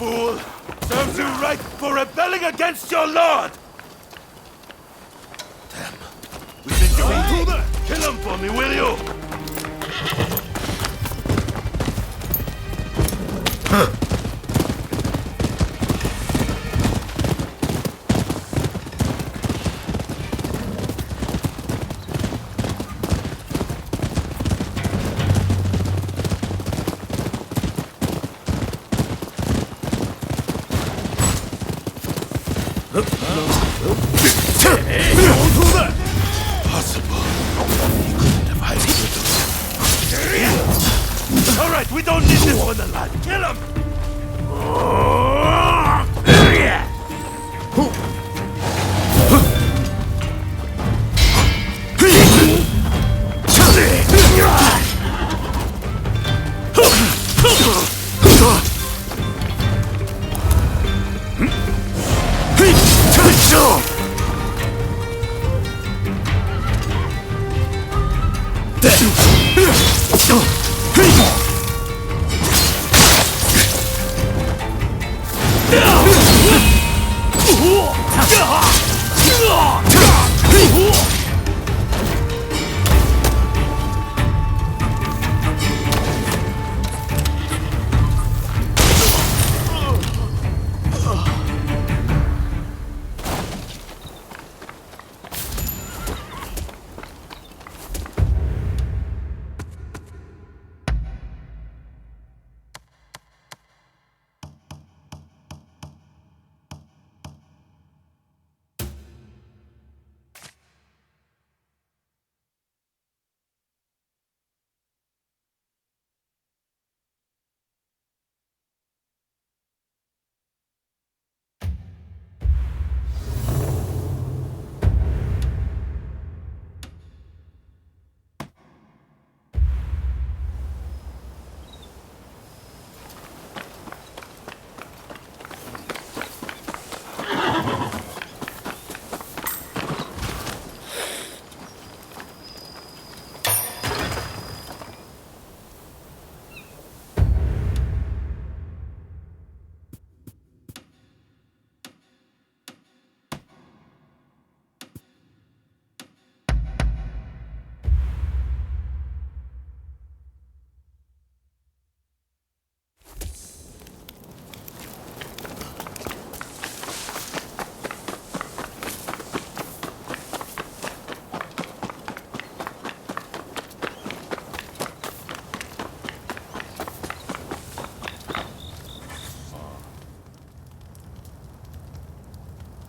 Fool! Serves you right for rebelling against your lord! Damn. We think you can do that! Kill him for me, will you? Don't do that! Possible. He couldn't have hidden with us. Alright, we don't need this one alive. Kill him!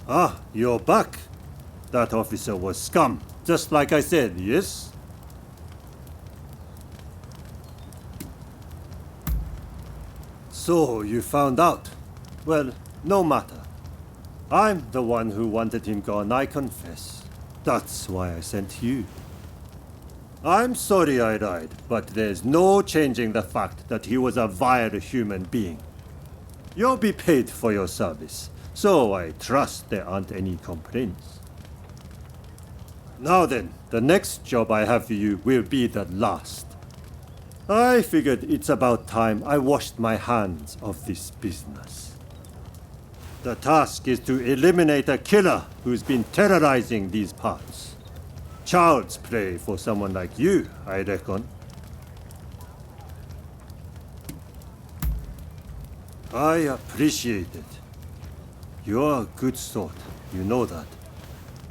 Ah, you're back. That officer was scum, just like I said, yes? So, you found out. Well, no matter. I'm the one who wanted him gone, I confess. That's why I sent you. I'm sorry I lied, but there's no changing the fact that he was a vile human being. You'll be paid for your service, so I trust there aren't any complaints. Now then, the next job I have for you will be the last. I figured it's about time I washed my hands of this business. The task is to eliminate a killer who's been terrorizing these parts. Child's play for someone like you, I reckon. I appreciate it. You're a good sort, you know that.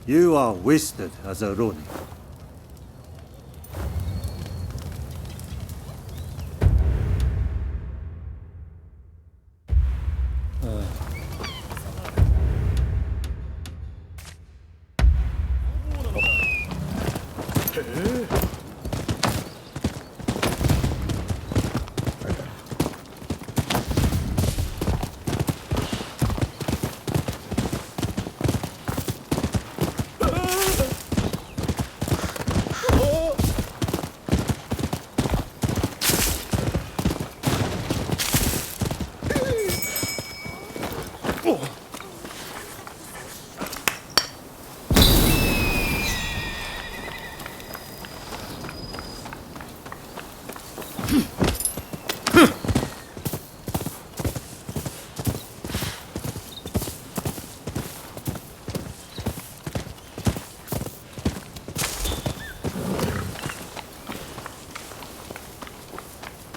You are wasted as a Ronin.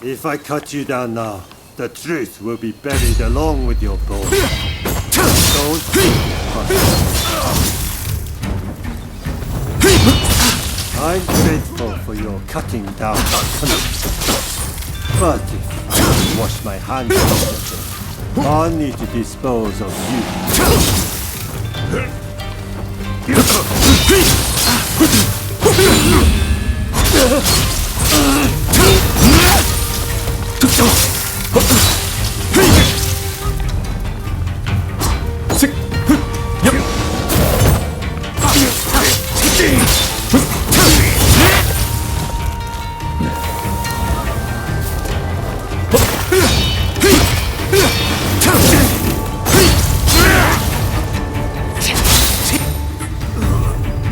If I cut you down now, the truth will be buried along with your bones. Don't I'm grateful for your cutting down but if I wash my hands of it, I'll need to dispose of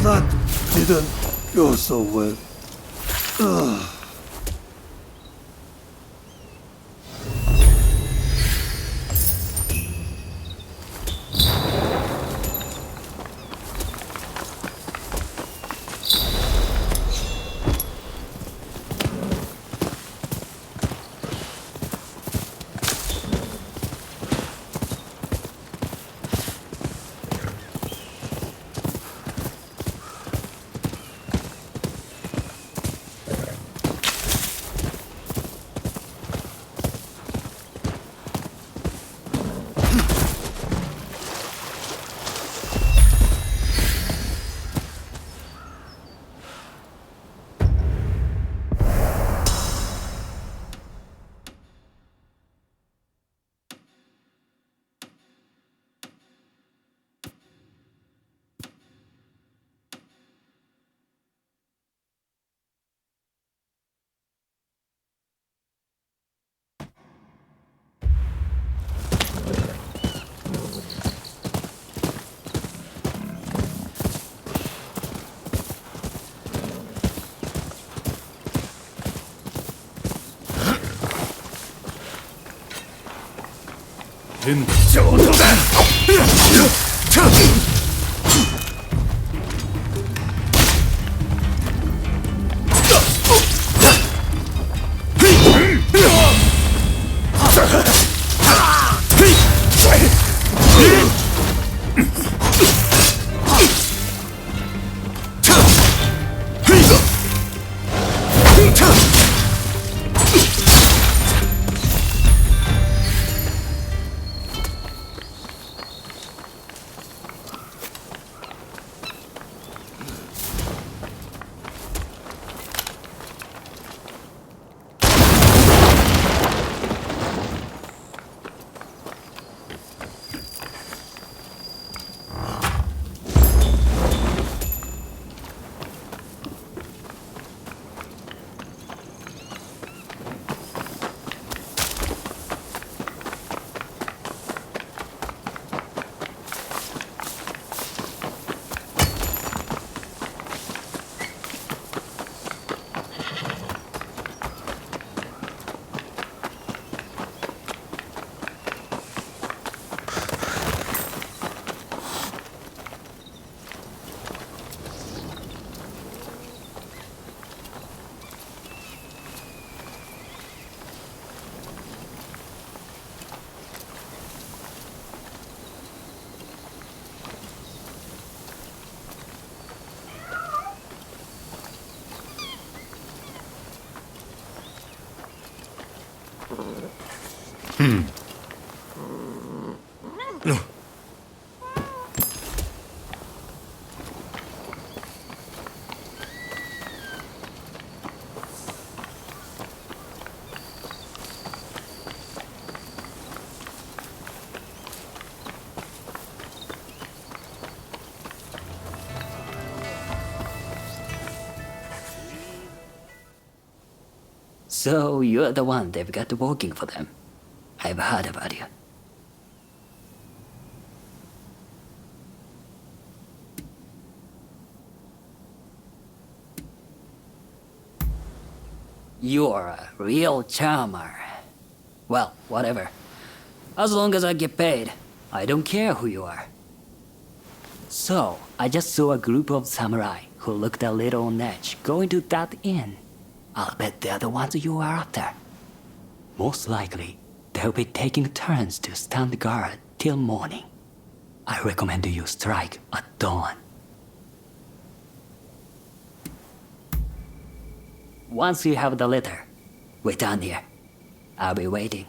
That didn't go so well. So you're the one they've got working for them. I've heard about you. You're a real charmer. Well, whatever. As long as I get paid, I don't care who you are. So, I just saw a group of samurai who looked a little on edge going to that inn. I'll bet they're the ones you are after. Most likely, they'll be taking turns to stand guard till morning. I recommend you strike at dawn. Once you have the letter, wait down here. I'll be waiting.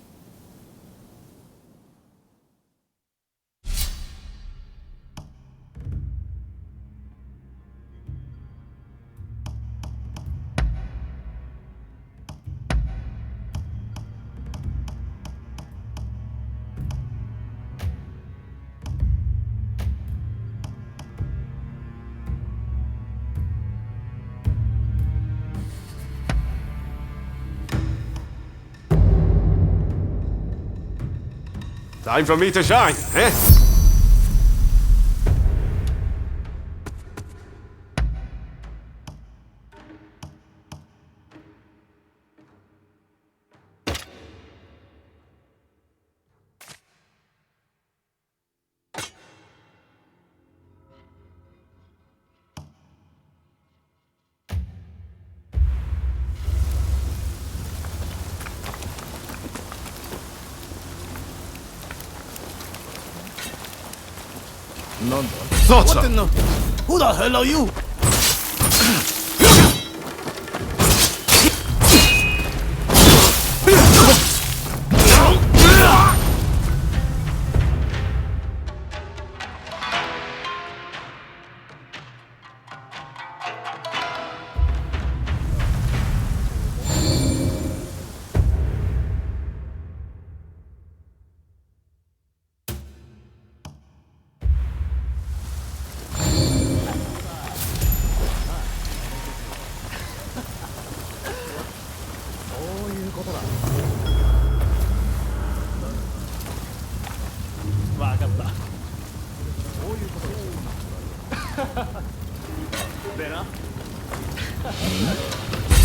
Time for me to shine, eh? Thought so. Who the hell are you?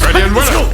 Ready and willing!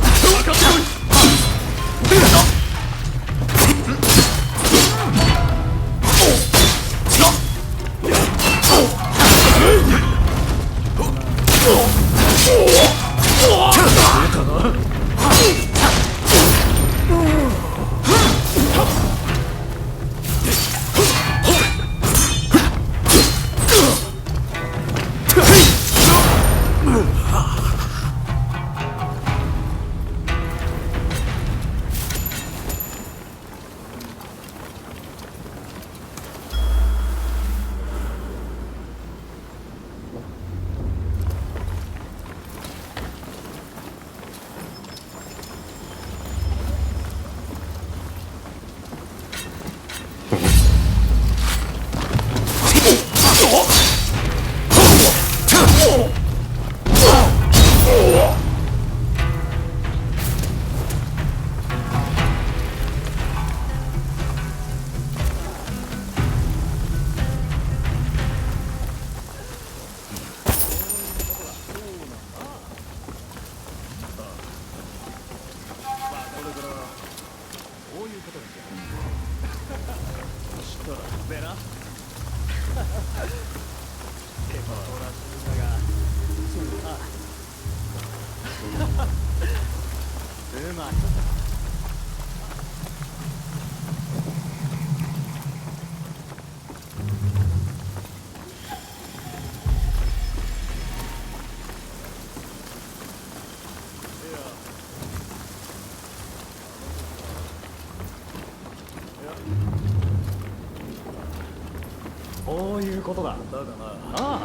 そういうことだ。だがな。ああ。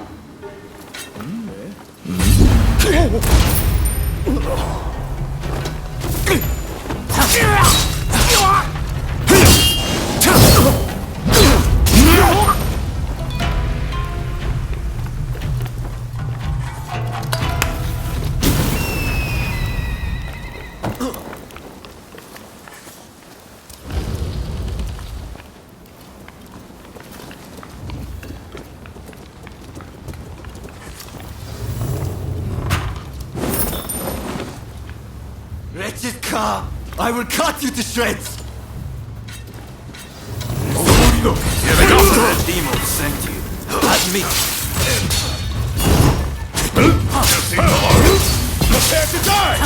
Wretched car! I will cut you to shreds! Here they go! The demon sent you. At me! Prepare to die!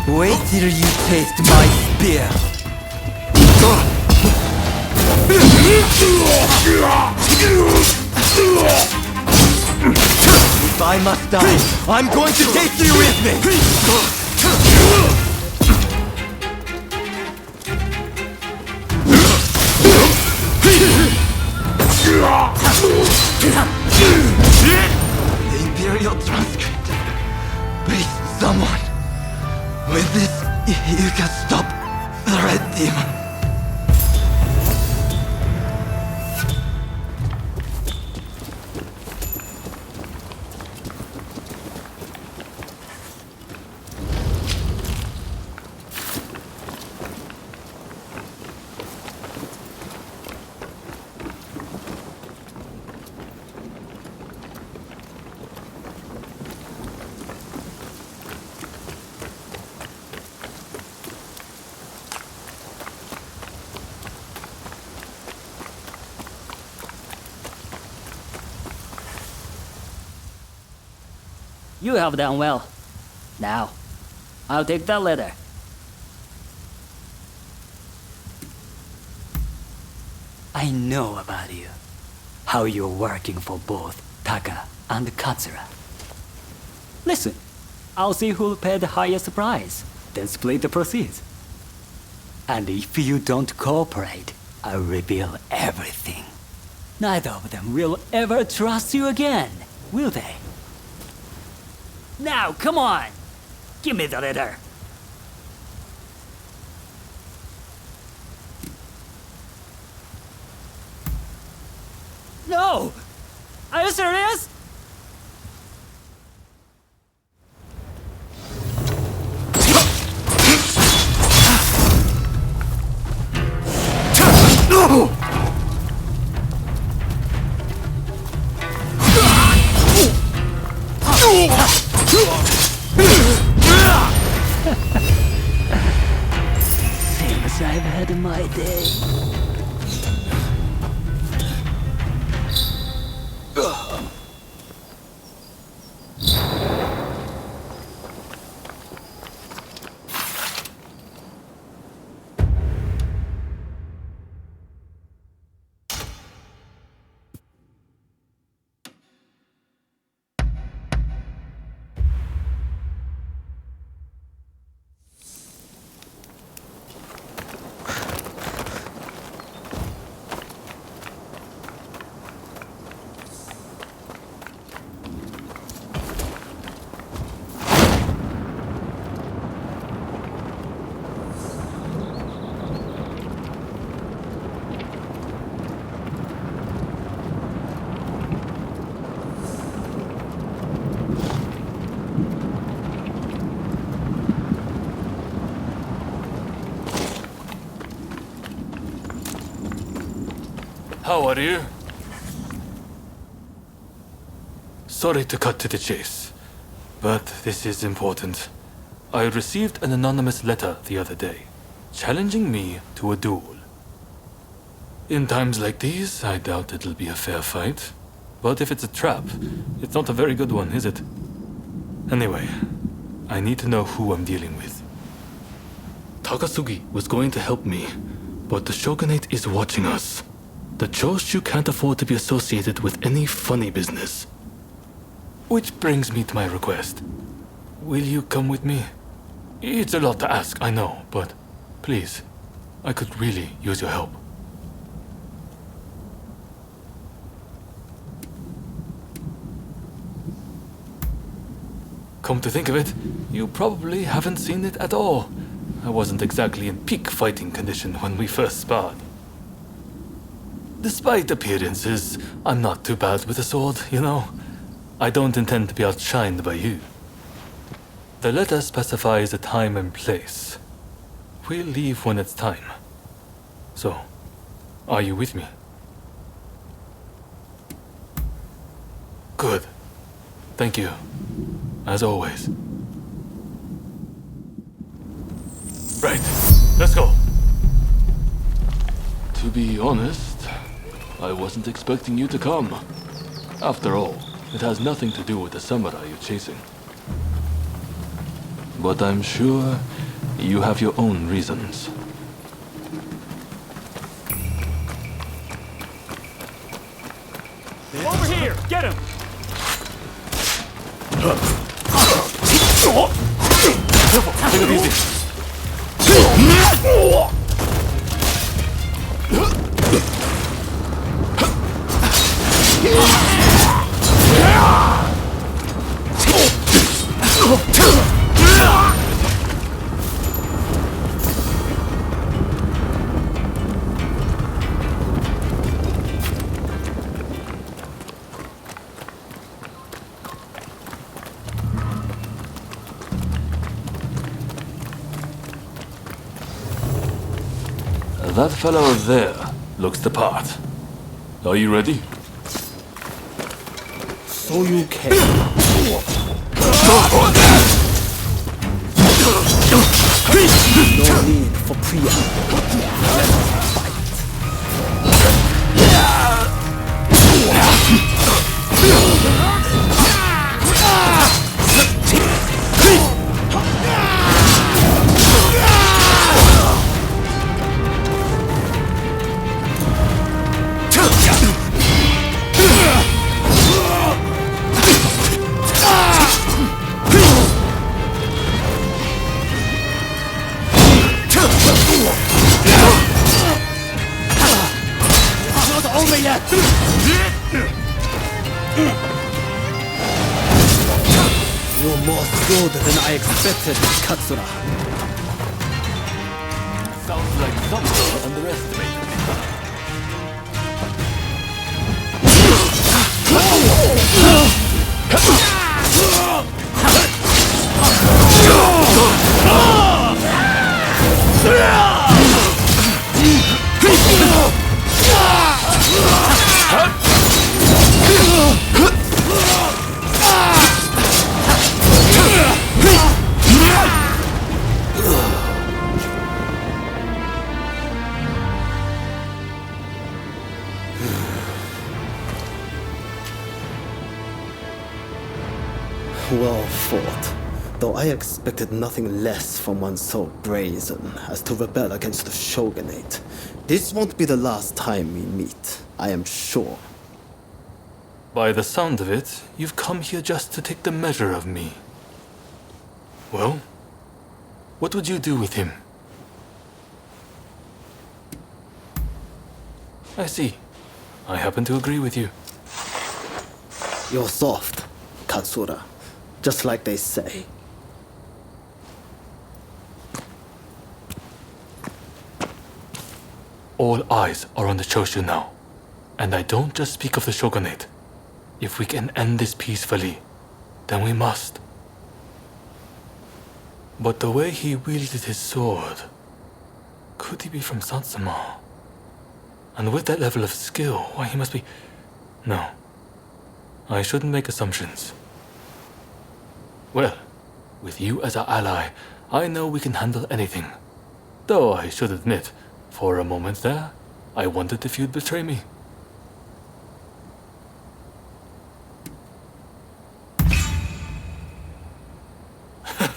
Wait till you taste my spear! If I must die, I'm going to take you with me! The Imperial transcript. Please, someone. With this, you can stop the Red Demon. You have done well. Now, I'll take that letter. I know about you. How you're working for both Taka and Katsura. Listen, I'll see who'll pay the highest price, then split the proceeds. And if you don't cooperate, I'll reveal everything. Neither of them will ever trust you again, will they? Now, come on! Give me the letter! No! Are you serious? No! Seems I've had my day. How are you? Sorry to cut to the chase, but this is important. I received an anonymous letter the other day, challenging me to a duel. In times like these, I doubt it'll be a fair fight. But if it's a trap, it's not a very good one, is it? Anyway, I need to know who I'm dealing with. Takasugi was going to help me, but the Shogunate is watching us. The Choshu can't afford to be associated with any funny business. Which brings me to my request. Will you come with me? It's a lot to ask, I know, but please, I could really use your help. Come to think of it, you probably haven't seen it at all. I wasn't exactly in peak fighting condition when we first sparred. Despite appearances, I'm not too bad with a sword, you know. I don't intend to be outshined by you. The letter specifies a time and place. We'll leave when it's time. So, are you with me? Good. Thank you. As always. Right, let's go. To be honest, I wasn't expecting you to come. After all, it has nothing to do with the samurai you're chasing. But I'm sure you have your own reasons. Over here! Get him! Take it easy. That fellow there looks the part. Are you ready? So you can. No need for pre-op. You're more skilled than I expected, Katsura. Sounds like someone underestimated me. Well fought. Though I expected nothing less from one so brazen as to rebel against the Shogunate. This won't be the last time we meet, I am sure. By the sound of it, you've come here just to take the measure of me. Well, what would you do with him? I see. I happen to agree with you. You're soft, Katsura. Just like they say. All eyes are on the Choshu now. And I don't just speak of the Shogunate. If we can end this peacefully, then we must. But the way he wielded his sword, could he be from Satsuma? And with that level of skill, why, he must be... No. I shouldn't make assumptions. Well, with you as our ally, I know we can handle anything. Though I should admit, for a moment there, I wondered if you'd betray me.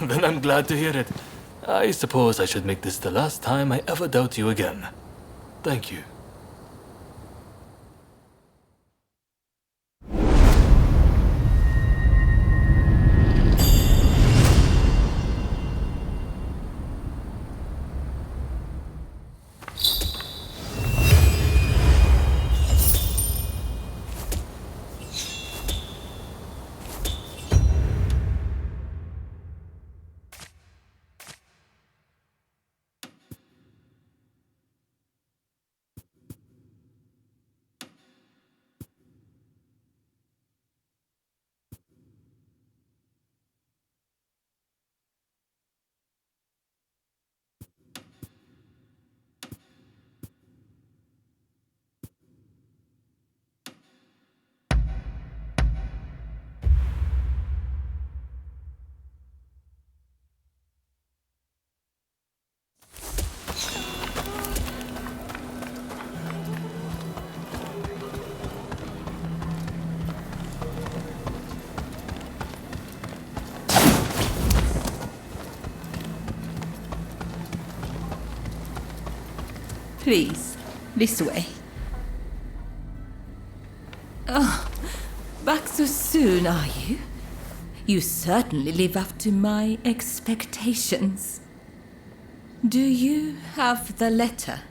Then I'm glad to hear it. I suppose I should make this the last time I ever doubt you again. Thank you. Please, this way. Oh, back so soon, are you? You certainly live up to my expectations. Do you have the letter?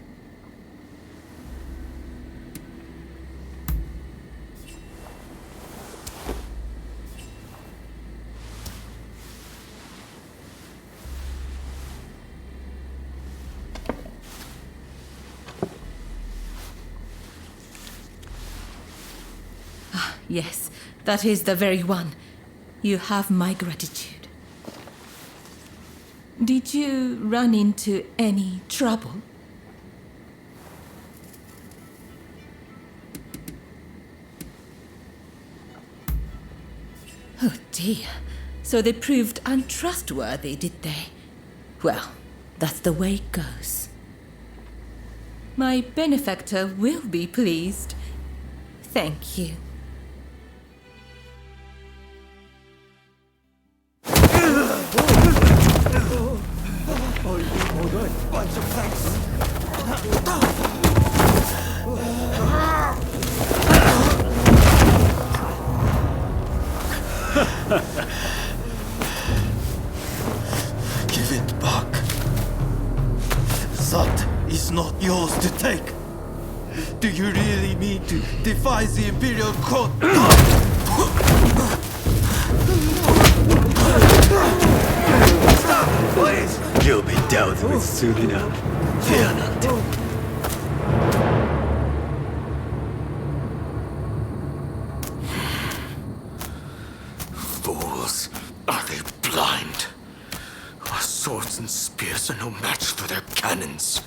Yes, that is the very one. You have my gratitude. Did you run into any trouble? Oh dear. So they proved untrustworthy, did they? Well, that's the way it goes. My benefactor will be pleased. Thank you. Bunch of thanks. Give it back. That is not yours to take. Do you really mean to defy the Imperial Court? Stop, please! You'll be dealt with soon enough. Fear not. Fools! Are they blind? Our swords and spears are no match for their cannons.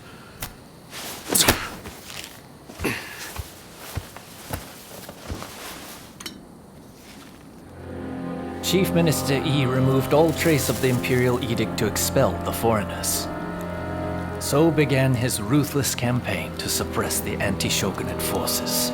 Chief Minister Yi removed all trace of the Imperial Edict to expel the foreigners. So began his ruthless campaign to suppress the anti-shogunate forces.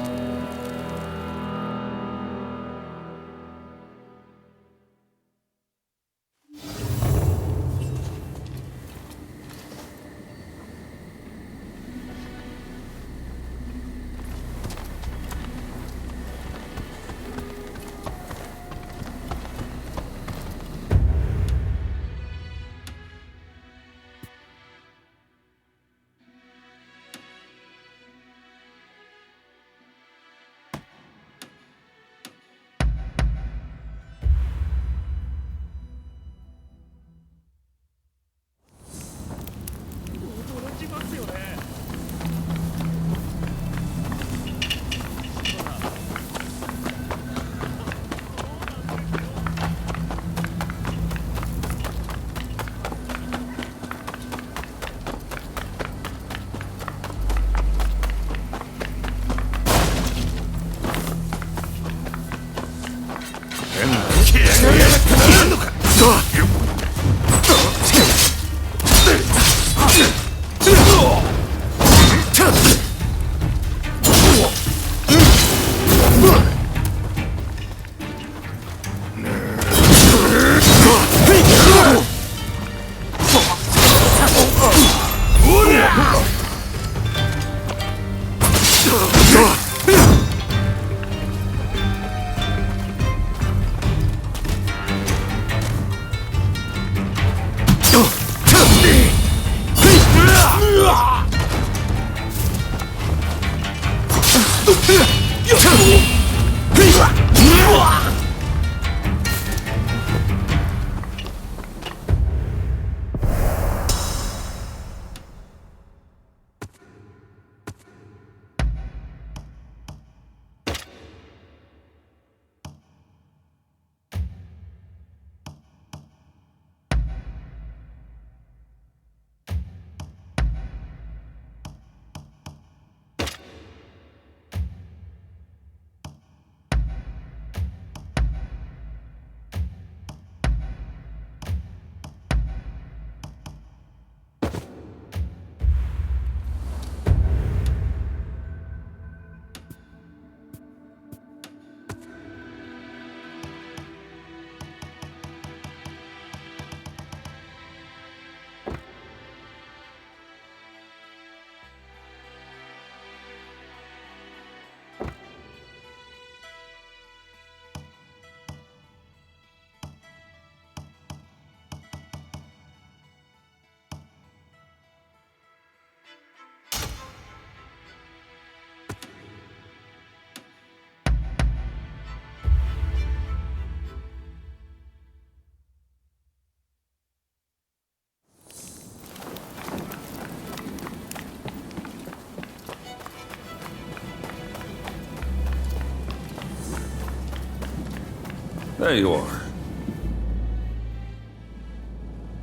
There you are.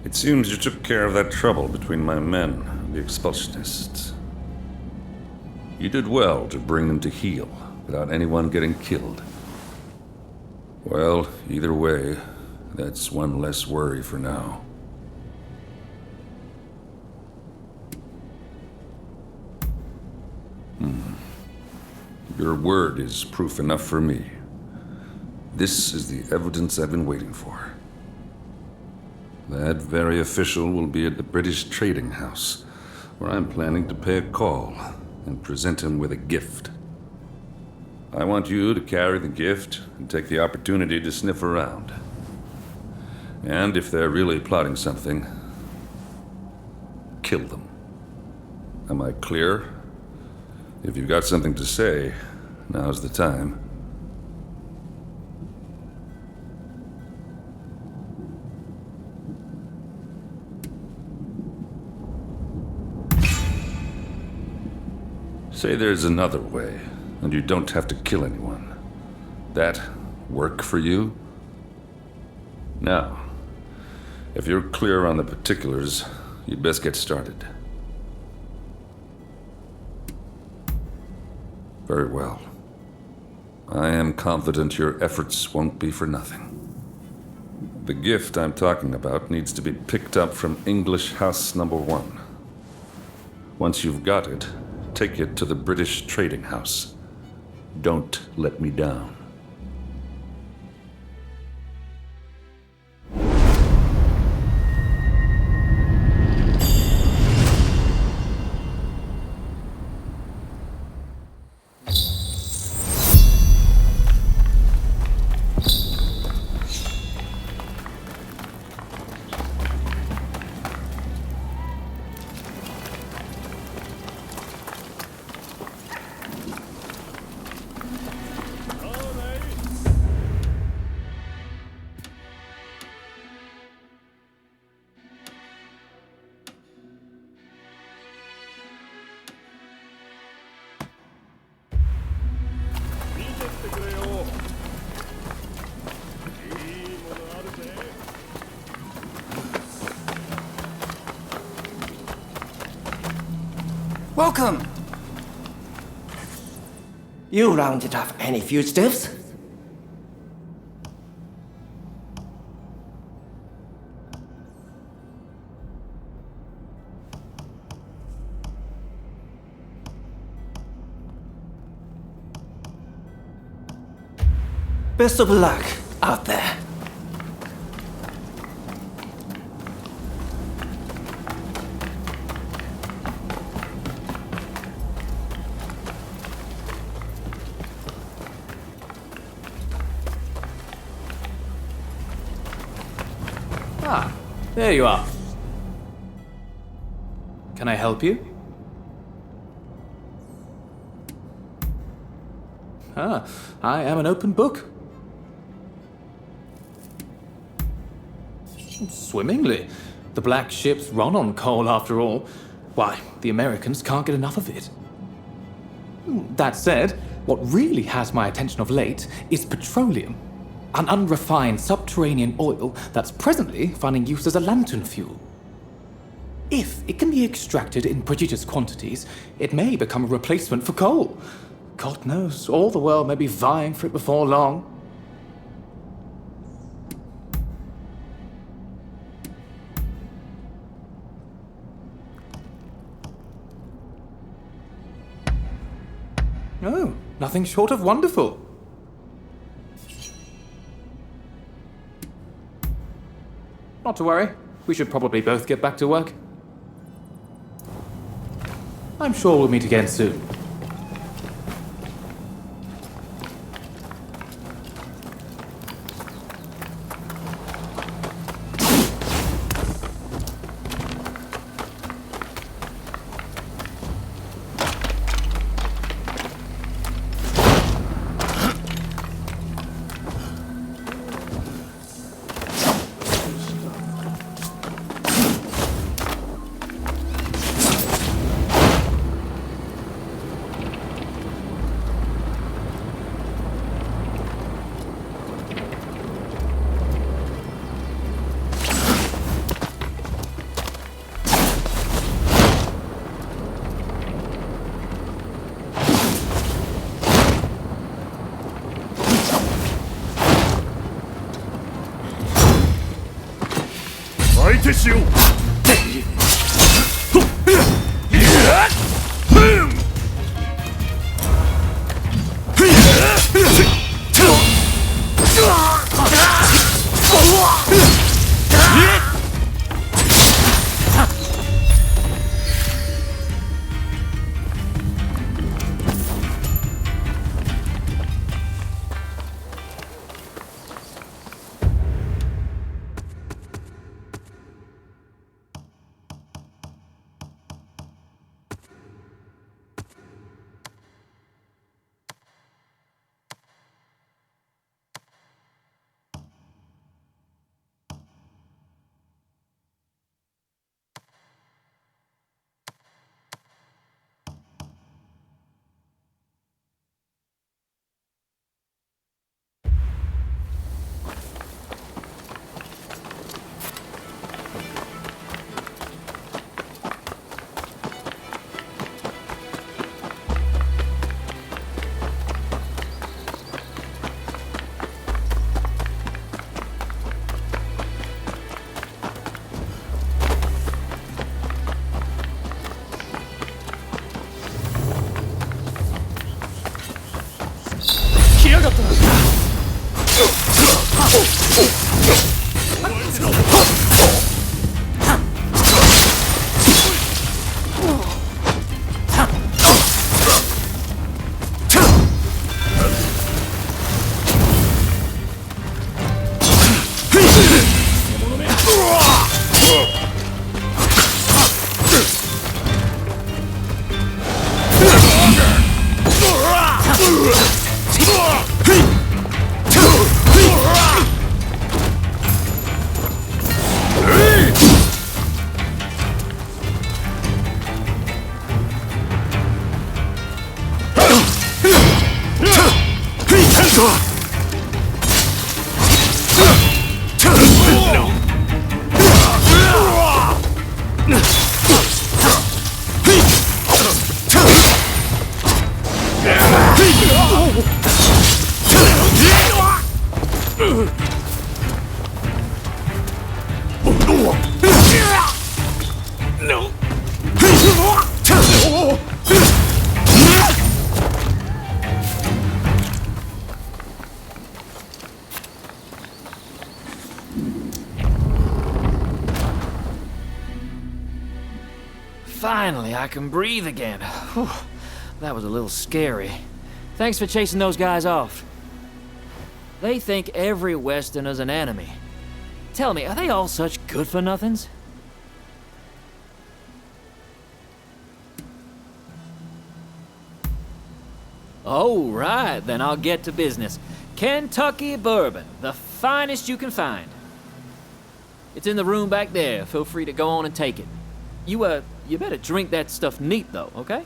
It seems you took care of that trouble between my men and the expulsionists. You did well to bring them to heel without anyone getting killed. Well, either way, that's one less worry for now. Your word is proof enough for me. This is the evidence I've been waiting for. That very official will be at the British Trading House, where I'm planning to pay a call and present him with a gift. I want you to carry the gift and take the opportunity to sniff around. And if they're really plotting something, kill them. Am I clear? If you've got something to say, now's the time. Say there's another way, and you don't have to kill anyone. That work for you? Now, if you're clear on the particulars, you'd best get started. Very well. I am confident your efforts won't be for nothing. The gift I'm talking about needs to be picked up from English House Number 1. Once you've got it, take it to the British Trading House. Don't let me down. Welcome! You rounded up any fugitives? Best of luck out there. Ah, there you are. Can I help you? I am an open book. Swimmingly. The black ships run on coal, after all. Why, the Americans can't get enough of it. That said, what really has my attention of late is petroleum, an unrefined subterranean oil that's presently finding use as a lantern fuel. If it can be extracted in prodigious quantities, it may become a replacement for coal. God knows, all the world may be vying for it before long. Oh, nothing short of wonderful. Not to worry. We should probably both get back to work. I'm sure we'll meet again soon. Finally, I can breathe again. Whew, that was a little scary. Thanks for chasing those guys off. They think every Westerner's an enemy. Tell me, are they all such good-for-nothings? Oh, right, then I'll get to business. Kentucky bourbon, the finest you can find. It's in the room back there. Feel free to go on and take it. You better drink that stuff neat, though, okay?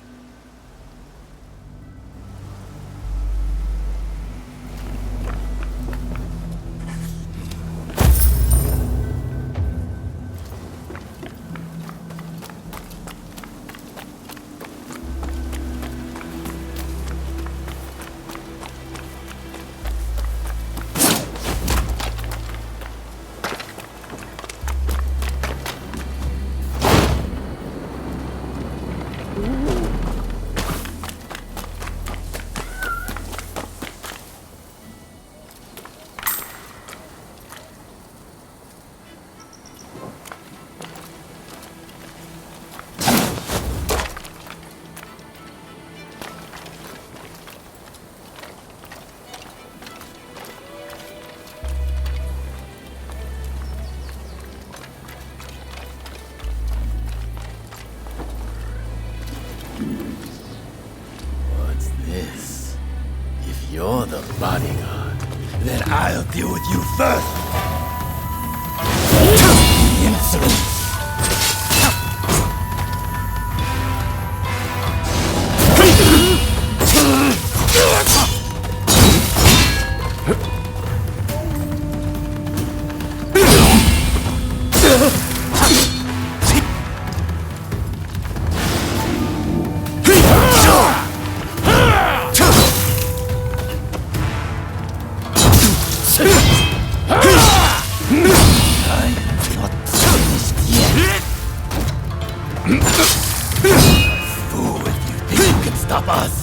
You're the bodyguard. Then I'll deal with you first. Insolence. Fool, if you think you can stop us.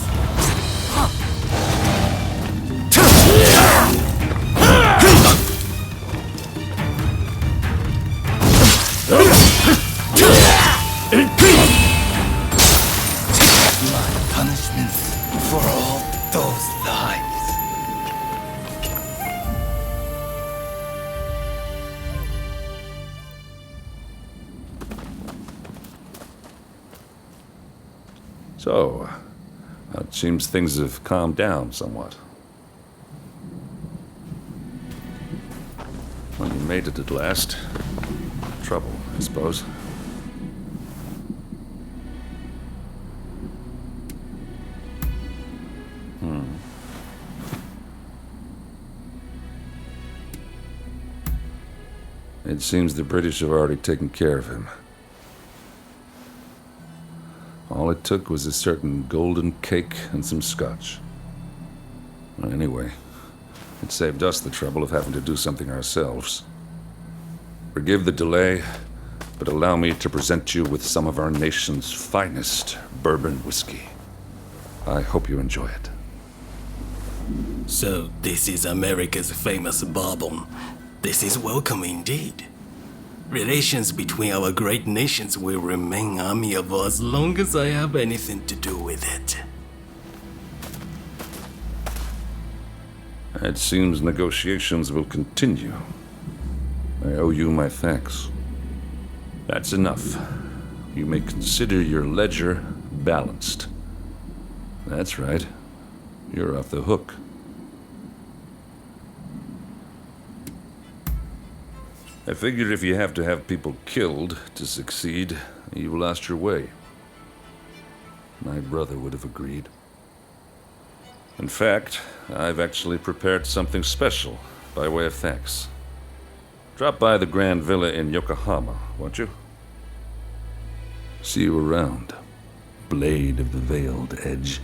My punishment for all those lives. So, it seems things have calmed down somewhat. Well, you made it at last. Trouble, I suppose. It seems the British have already taken care of him. All it took was a certain golden cake and some scotch. Well, anyway, it saved us the trouble of having to do something ourselves. Forgive the delay, but allow me to present you with some of our nation's finest bourbon whiskey. I hope you enjoy it. So, this is America's famous bourbon. This is welcome indeed. Relations between our great nations will remain amiable as long as I have anything to do with it. It seems negotiations will continue. I owe you my thanks. That's enough. You may consider your ledger balanced. That's right. You're off the hook. I figured if you have to have people killed to succeed, you lost your way. My brother would have agreed. In fact, I've actually prepared something special by way of thanks. Drop by the Grand Villa in Yokohama, won't you? See you around, Blade of the Veiled Edge.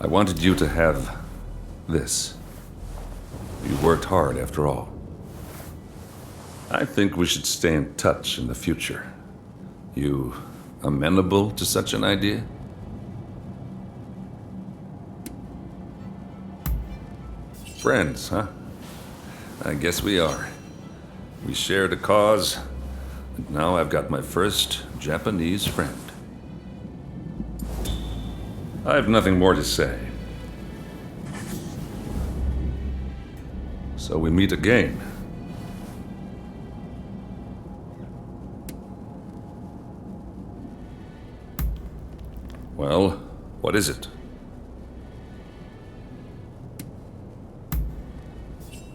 I wanted you to have this. You worked hard after all. I think we should stay in touch in the future. You amenable to such an idea? Friends, huh? I guess we are. We shared a cause, and now I've got my first Japanese friend. I have nothing more to say. So we meet again. Well, what is it?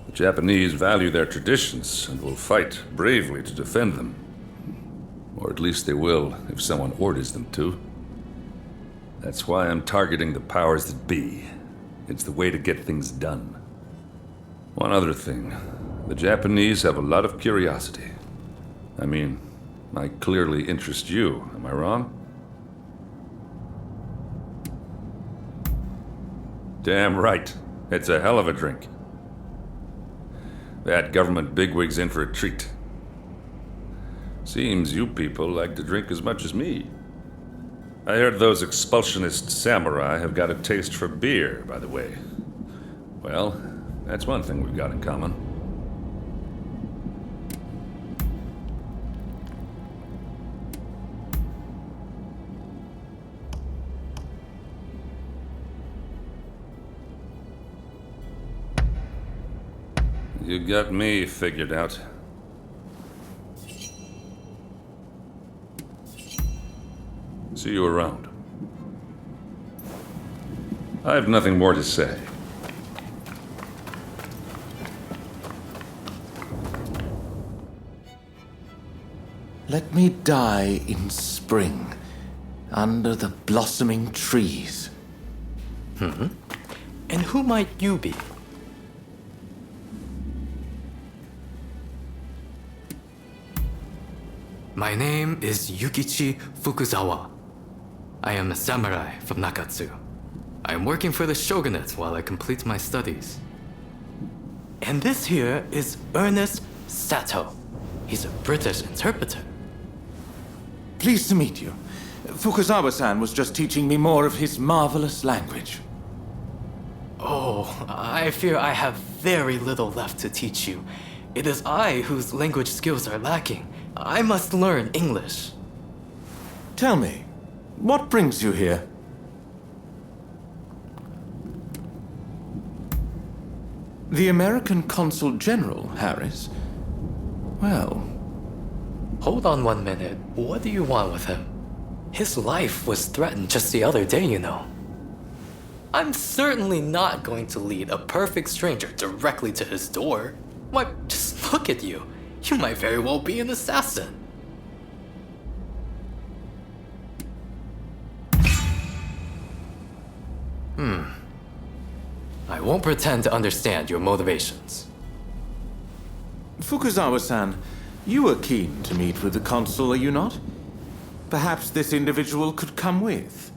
The Japanese value their traditions and will fight bravely to defend them. Or at least they will if someone orders them to. That's why I'm targeting the powers that be. It's the way to get things done. One other thing. The Japanese have a lot of curiosity. I mean, I clearly interest you, am I wrong? Damn right. It's a hell of a drink. That government bigwig's in for a treat. Seems you people like to drink as much as me. I heard those expulsionist samurai have got a taste for beer, by the way. Well, that's one thing we've got in common. You got me figured out. See you around. I have nothing more to say. Let me die in spring, under the blossoming trees. And who might you be? My name is Yukichi Fukuzawa. I am a samurai from Nakatsu. I am working for the shogunate while I complete my studies. And this here is Ernest Sato. He's a British interpreter. Pleased to meet you. Fukuzawa-san was just teaching me more of his marvelous language. Oh, I fear I have very little left to teach you. It is I whose language skills are lacking. I must learn English. Tell me, what brings you here? The American Consul General, Harris? Well... Hold on 1 minute. What do you want with him? His life was threatened just the other day, you know. I'm certainly not going to lead a perfect stranger directly to his door. Why, just look at you. You might very well be an assassin. I won't pretend to understand your motivations. Fukuzawa-san, you were keen to meet with the consul, are you not? Perhaps this individual could come with.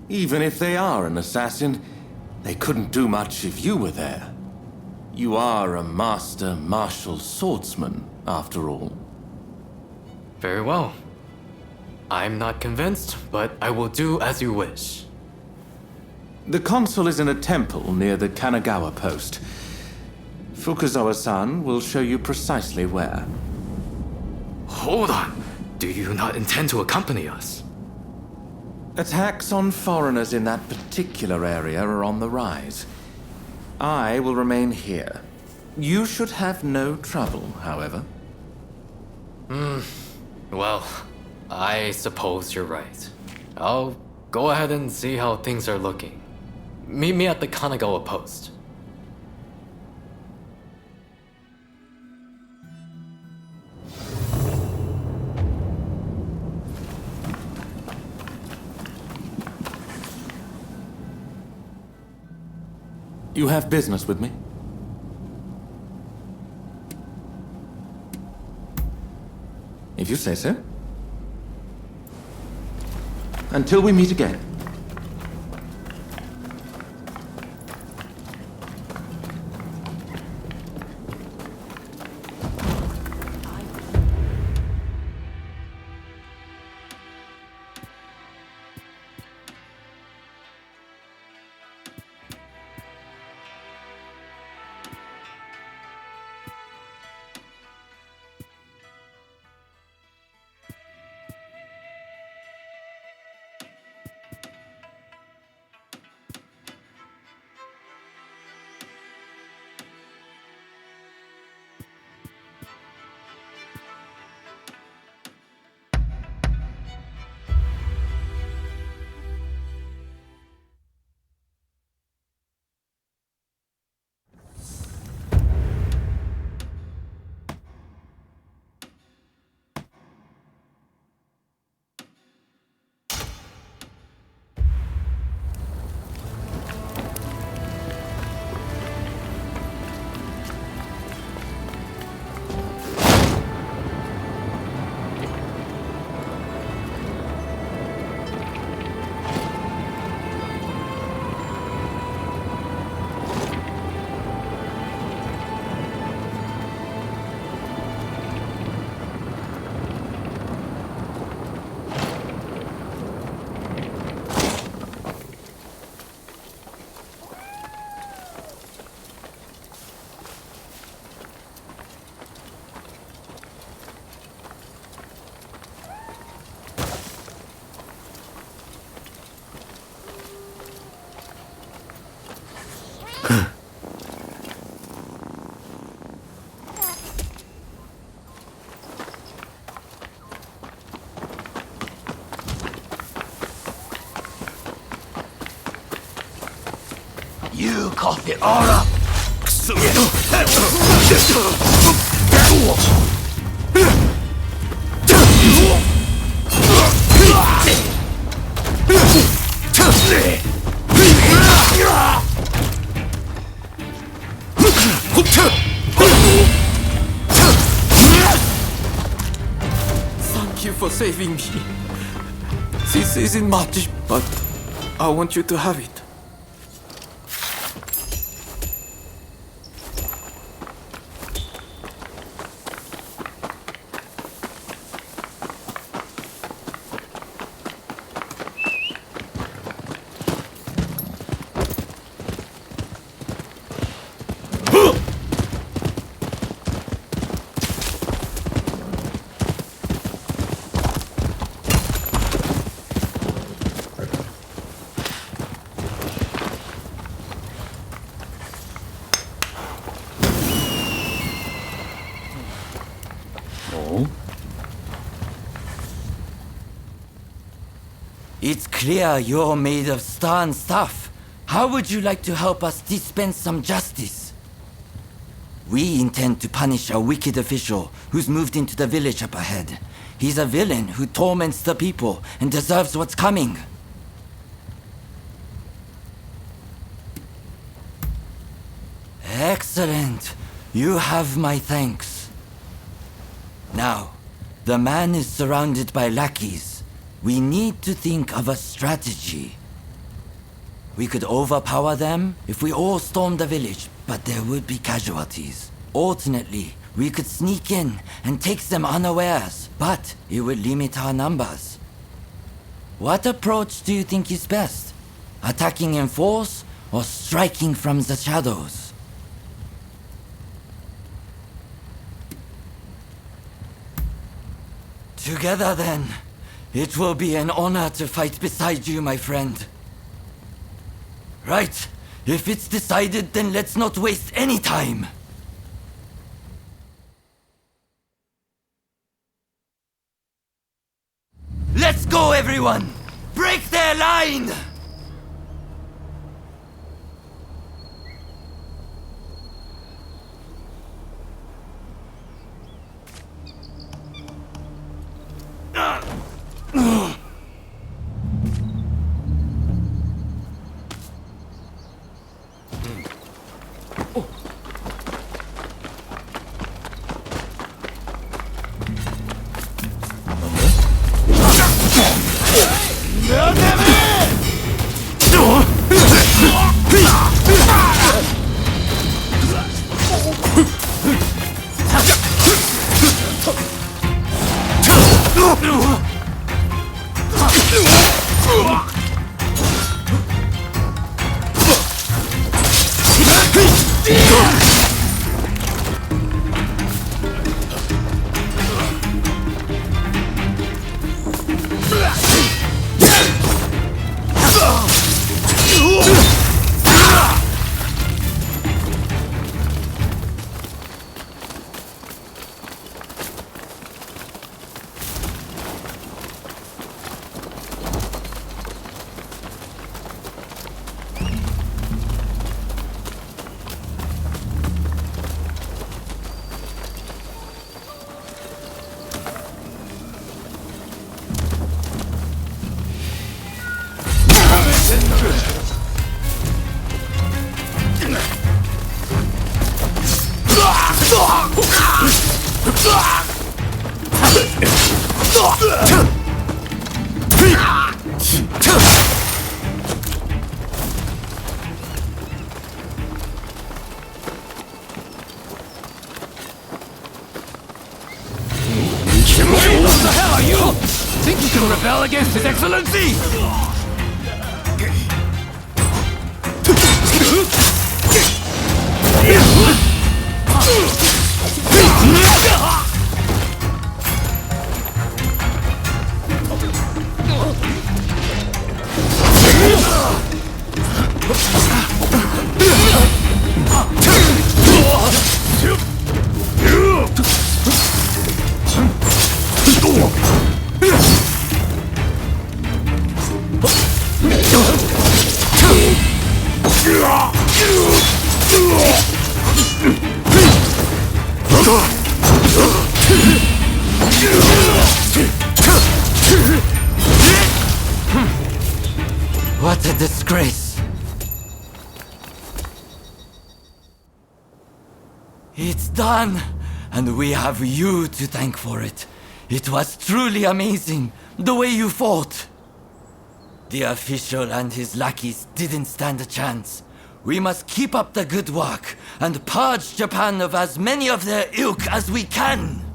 Even if they are an assassin, they couldn't do much if you were there. You are a master martial swordsman, after all. Very well. I'm not convinced, but I will do as you wish. The consul is in a temple near the Kanagawa post. Fukuzawa-san will show you precisely where. Hold on! Do you not intend to accompany us? Attacks on foreigners in that particular area are on the rise. I will remain here. You should have no trouble, however. Well, I suppose you're right. I'll go ahead and see how things are looking. Meet me at the Kanagawa post. You have business with me? If you say so. Until we meet again. You cough it all up. Thank you for saving me. This isn't much, but I want you to have it. It's clear you're made of stern stuff. How would you like to help us dispense some justice? We intend to punish a wicked official who's moved into the village up ahead. He's a villain who torments the people and deserves what's coming. Excellent. You have my thanks. Now, the man is surrounded by lackeys. We need to think of a strategy. We could overpower them if we all stormed the village, but there would be casualties. Alternately, we could sneak in and take them unawares, but it would limit our numbers. What approach do you think is best? Attacking in force or striking from the shadows? Together then. It will be an honor to fight beside you, my friend. Right. If it's decided, then let's not waste any time. Let's go, everyone! Break their line! What the hell are you? Think you can rebel against His Excellency? What a disgrace! It's done, and we have you to thank for it. It was truly amazing, the way you fought. The official and his lackeys didn't stand a chance. We must keep up the good work and purge Japan of as many of their ilk as we can.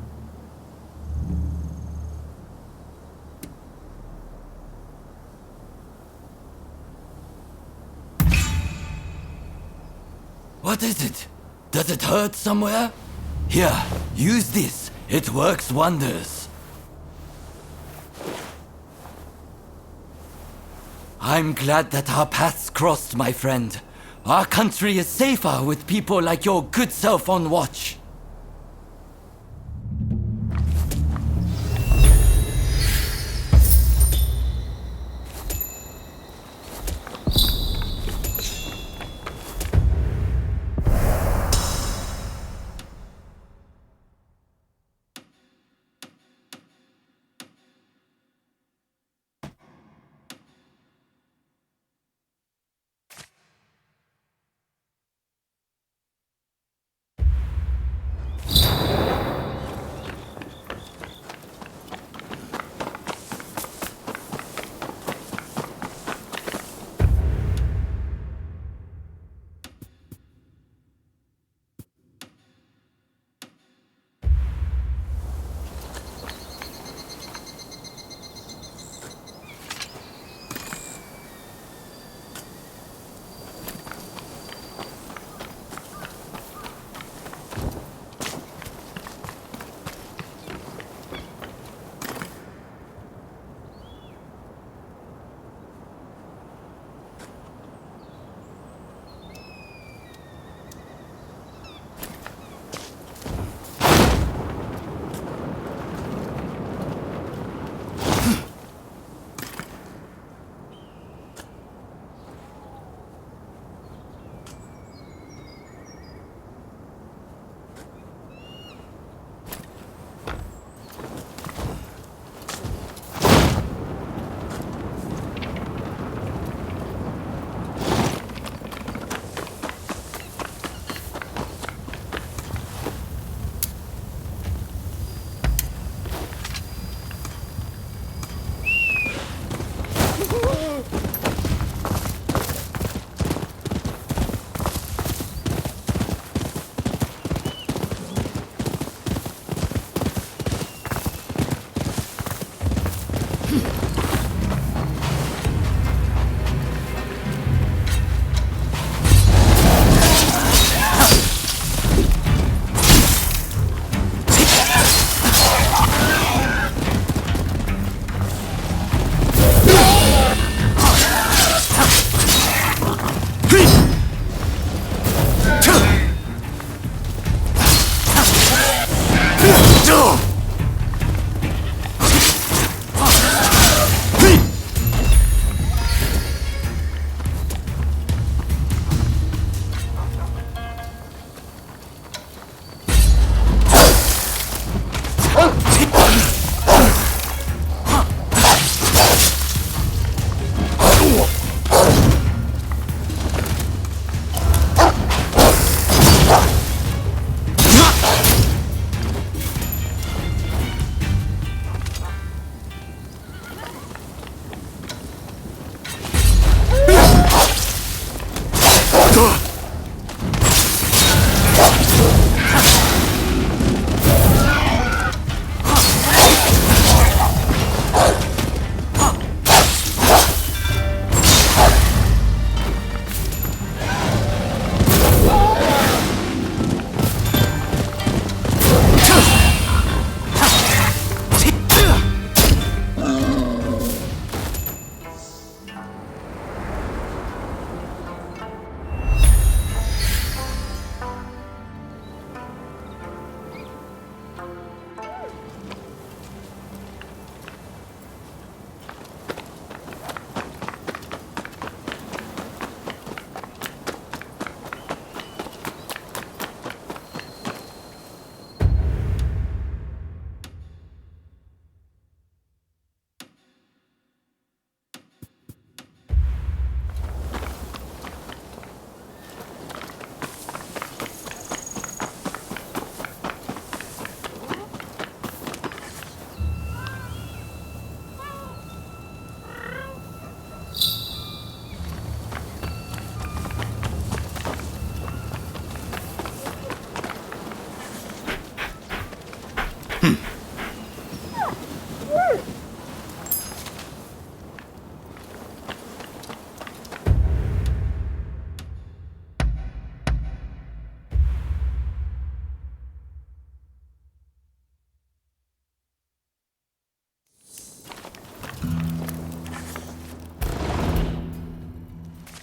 What is it? Does it hurt somewhere? Here, use this. It works wonders. I'm glad that our paths crossed, my friend. Our country is safer with people like your good self on watch.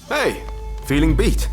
Hey, feeling beat?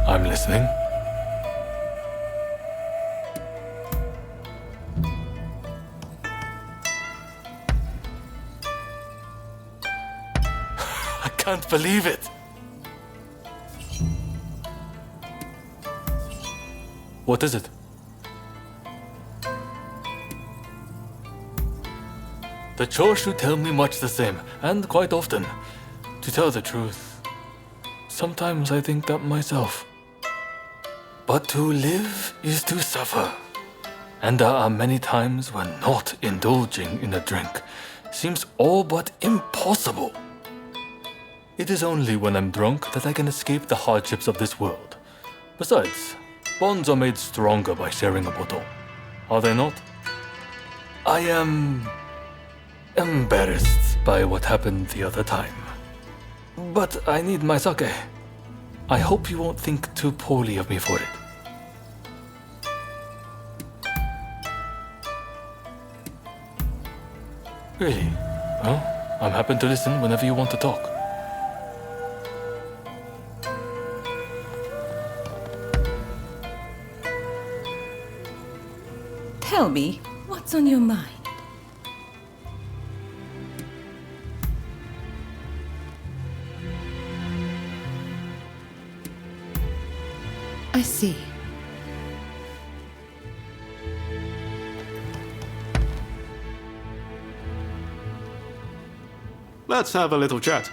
I'm listening. I can't believe it. What is it? The Choshu tell me much the same, and quite often. To tell the truth, sometimes I think that myself. But to live is to suffer. And there are many times when not indulging in a drink seems all but impossible. It is only when I'm drunk that I can escape the hardships of this world. Besides, bonds are made stronger by sharing a bottle, are they not? I am embarrassed by what happened the other time. But I need my sake. I hope you won't think too poorly of me for it. Really? Well, I'm happy to listen whenever you want to talk. Tell me, what's on your mind? I see. Let's have a little chat.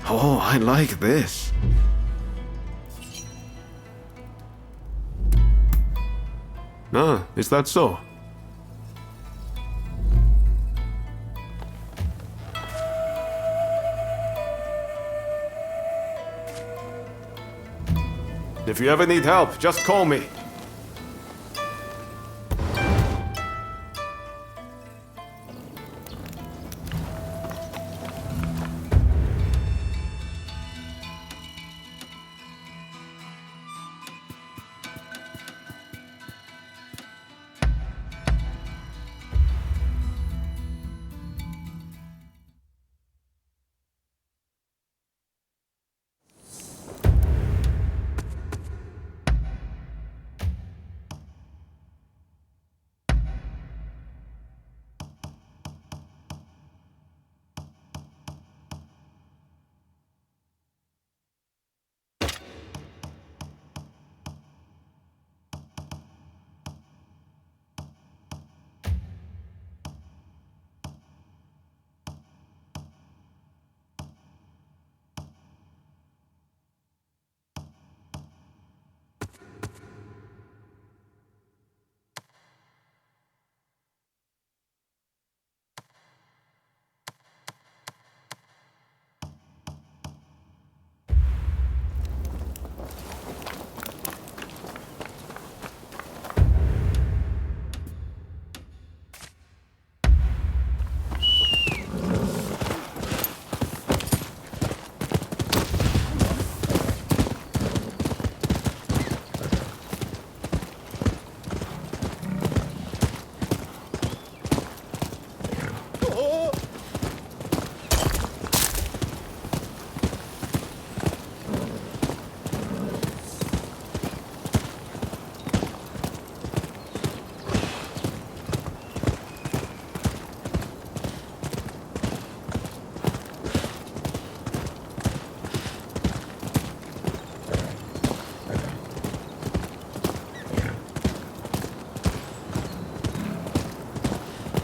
Oh, I like this. Ah, is that so? If you ever need help, just call me.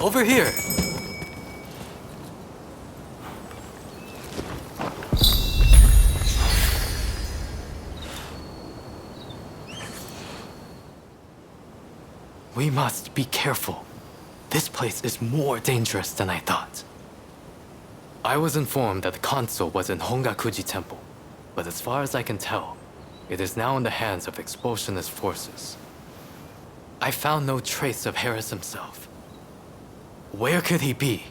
Over here! We must be careful. This place is more dangerous than I thought. I was informed that the console was in Hongakuji Temple, but as far as I can tell, it is now in the hands of expulsionist forces. I found no trace of Harris himself. Where could he be?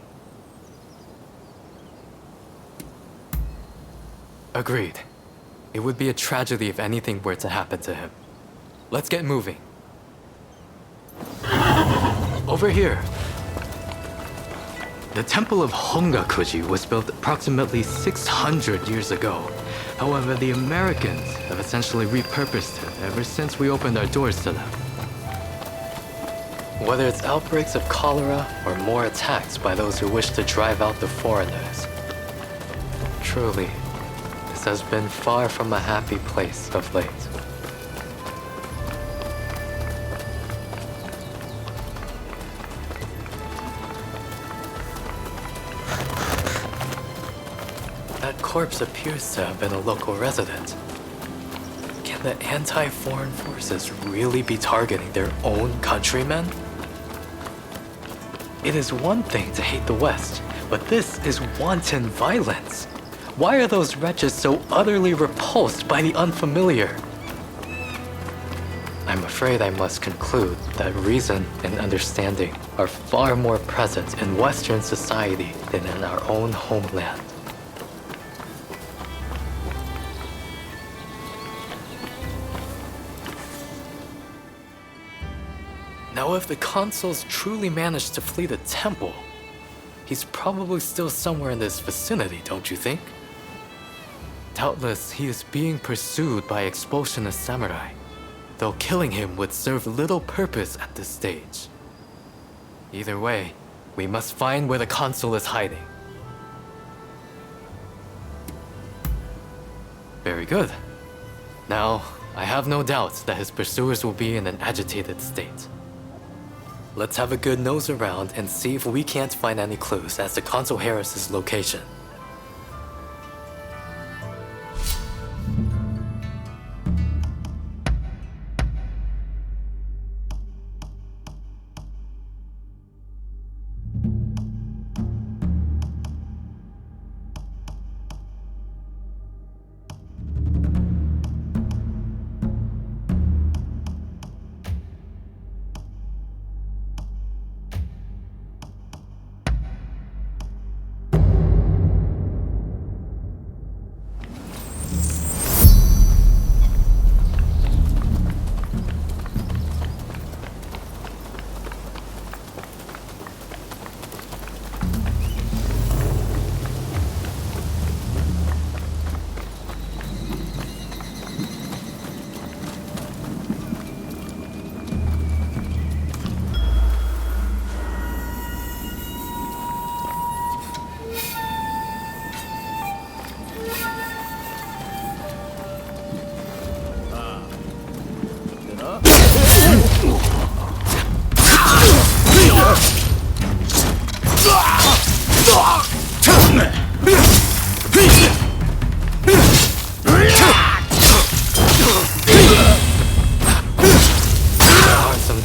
Agreed. It would be a tragedy if anything were to happen to him. Let's get moving. Over here. The Temple of Hongakuji was built approximately 600 years ago. However, the Americans have essentially repurposed it ever since we opened our doors to them. Whether it's outbreaks of cholera or more attacks by those who wish to drive out the foreigners. Truly, this has been far from a happy place of late. That corpse appears to have been a local resident. Can the anti-foreign forces really be targeting their own countrymen? It is one thing to hate the West, but this is wanton violence. Why are those wretches so utterly repulsed by the unfamiliar? I'm afraid I must conclude that reason and understanding are far more present in Western society than in our own homeland. Now, if the consuls truly managed to flee the temple, he's probably still somewhere in this vicinity, don't you think? Doubtless, he is being pursued by expulsionist samurai, though killing him would serve little purpose at this stage. Either way, we must find where the consul is hiding. Very good. Now, I have no doubt that his pursuers will be in an agitated state. Let's have a good nose around and see if we can't find any clues as to Consul Harris's location.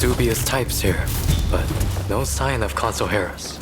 Dubious types here, but no sign of Consul Harris.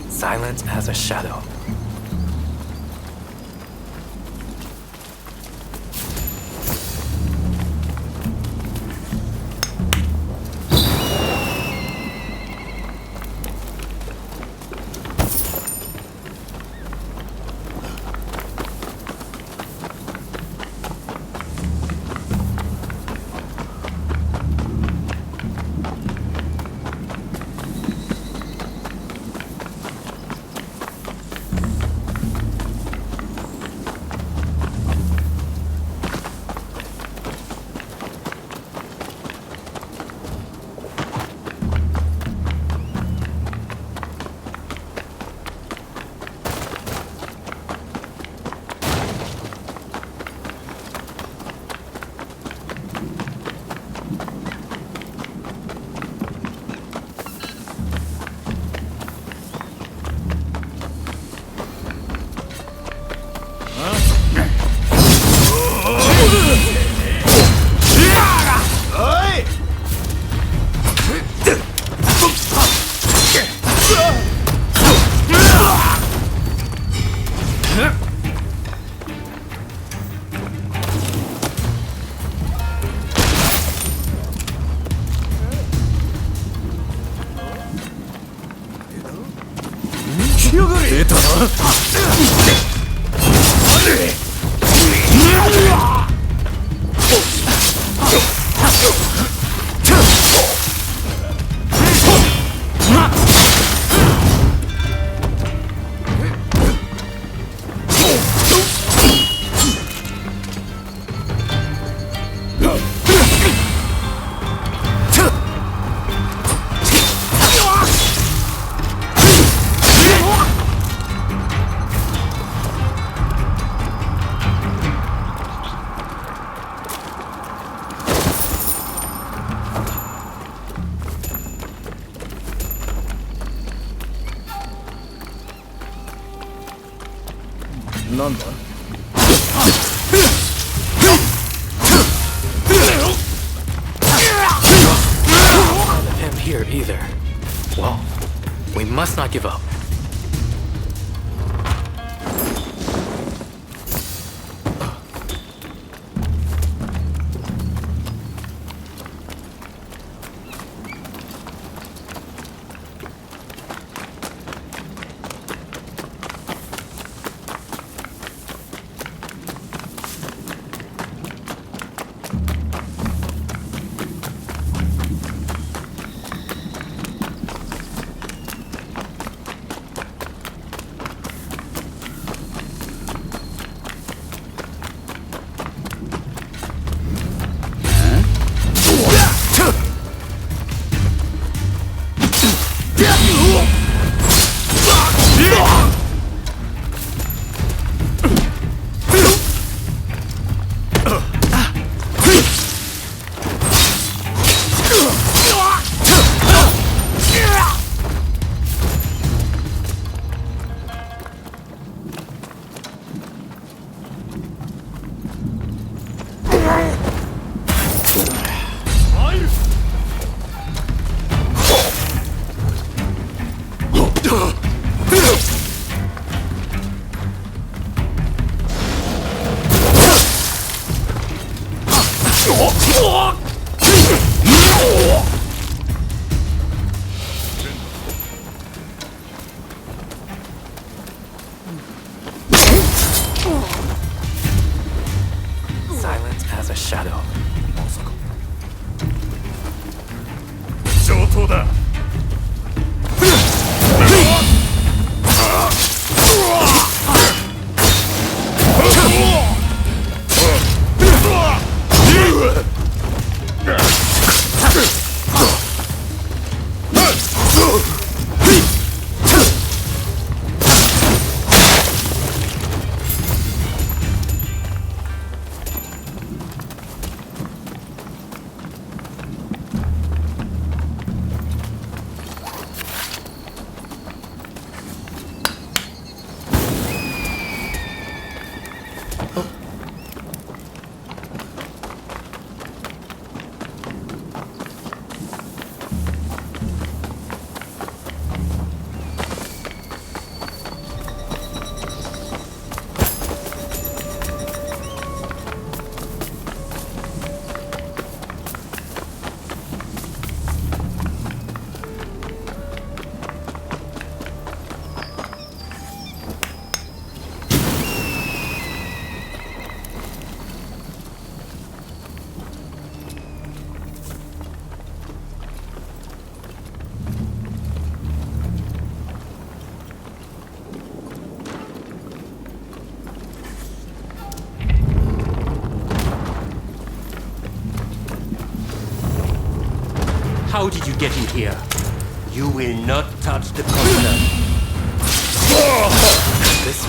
Silent as a shadow. Here either. Well, we must not give up. How did you get in here? You will not touch the consul. This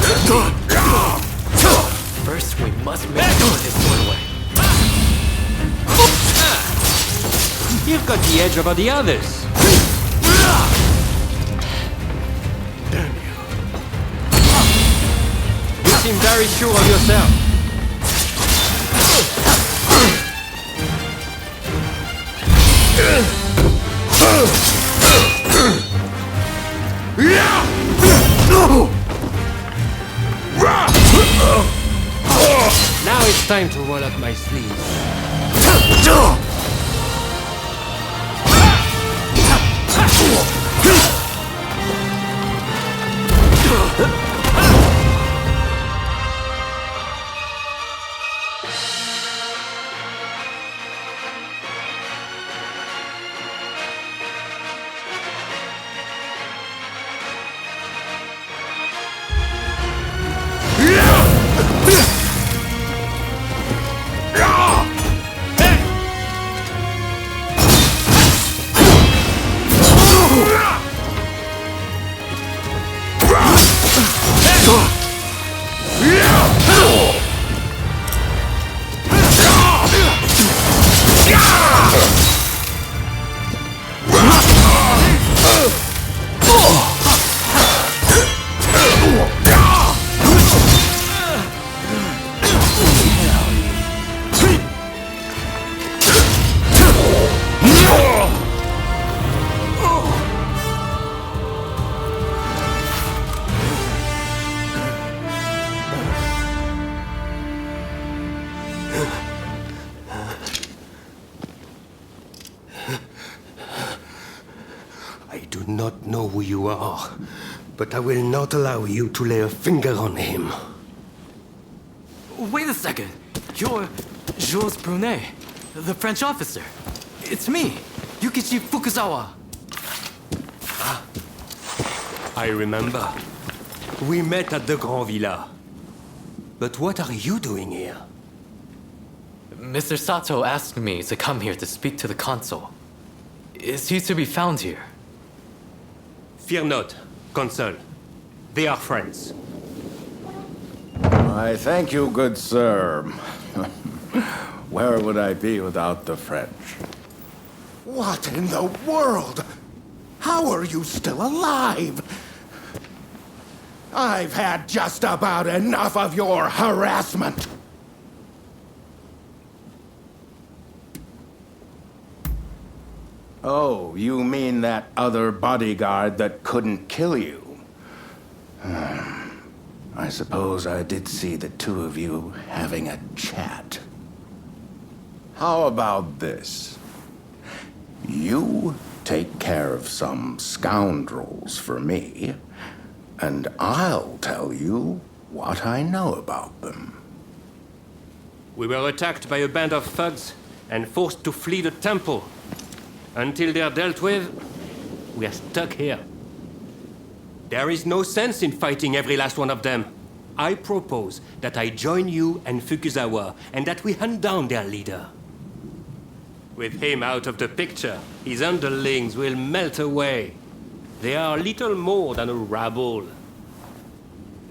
First, we must make sure this one away. You've got the edge over the others. Damn you. You seem very sure of yourself. Now it's time to roll up my sleeves. I do not know who you are, but I will not allow you to lay a finger on him. Wait a second. You're Jules Brunet, the French officer. It's me, Yukichi Fukuzawa. I remember. We met at the Grand Villa. But what are you doing here? Mr. Sato asked me to come here to speak to the consul. Is he to be found here? Fear not, consul. They are friends. I thank you, good sir. Where would I be without the French? What in the world? How are you still alive? I've had just about enough of your harassment. Oh, you mean that other bodyguard that couldn't kill you? I suppose I did see the two of you having a chat. How about this? You take care of some scoundrels for me, and I'll tell you what I know about them. We were attacked by a band of thugs and forced to flee the temple. Until they're dealt with, we are stuck here. There is no sense in fighting every last one of them. I propose that I join you and Fukuzawa, and that we hunt down their leader. With him out of the picture, his underlings will melt away. They are little more than a rabble.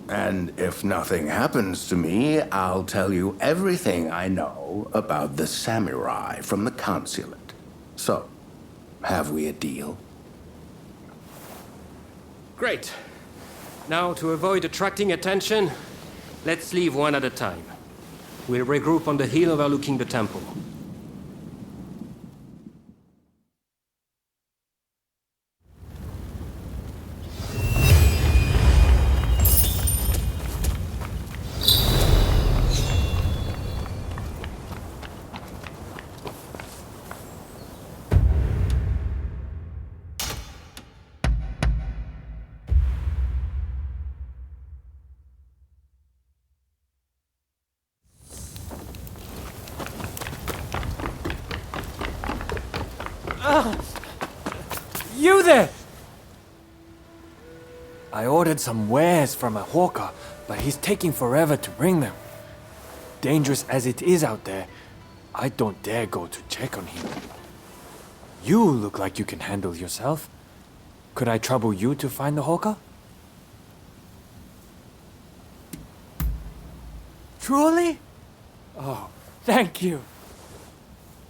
And if nothing happens to me, I'll tell you everything I know about the samurai from the consulate. So, have we a deal? Great. Now, to avoid attracting attention, let's leave one at a time. We'll regroup on the hill overlooking the temple. You there! I ordered some wares from a hawker, but he's taking forever to bring them. Dangerous as it is out there, I don't dare go to check on him. You look like you can handle yourself. Could I trouble you to find the Hoka? Truly? Oh, thank you.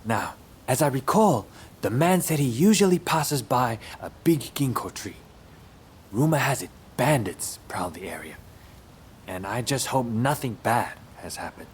Now, as I recall, the man said he usually passes by a big ginkgo tree. Rumor has it bandits prowl the area. And I just hope nothing bad has happened.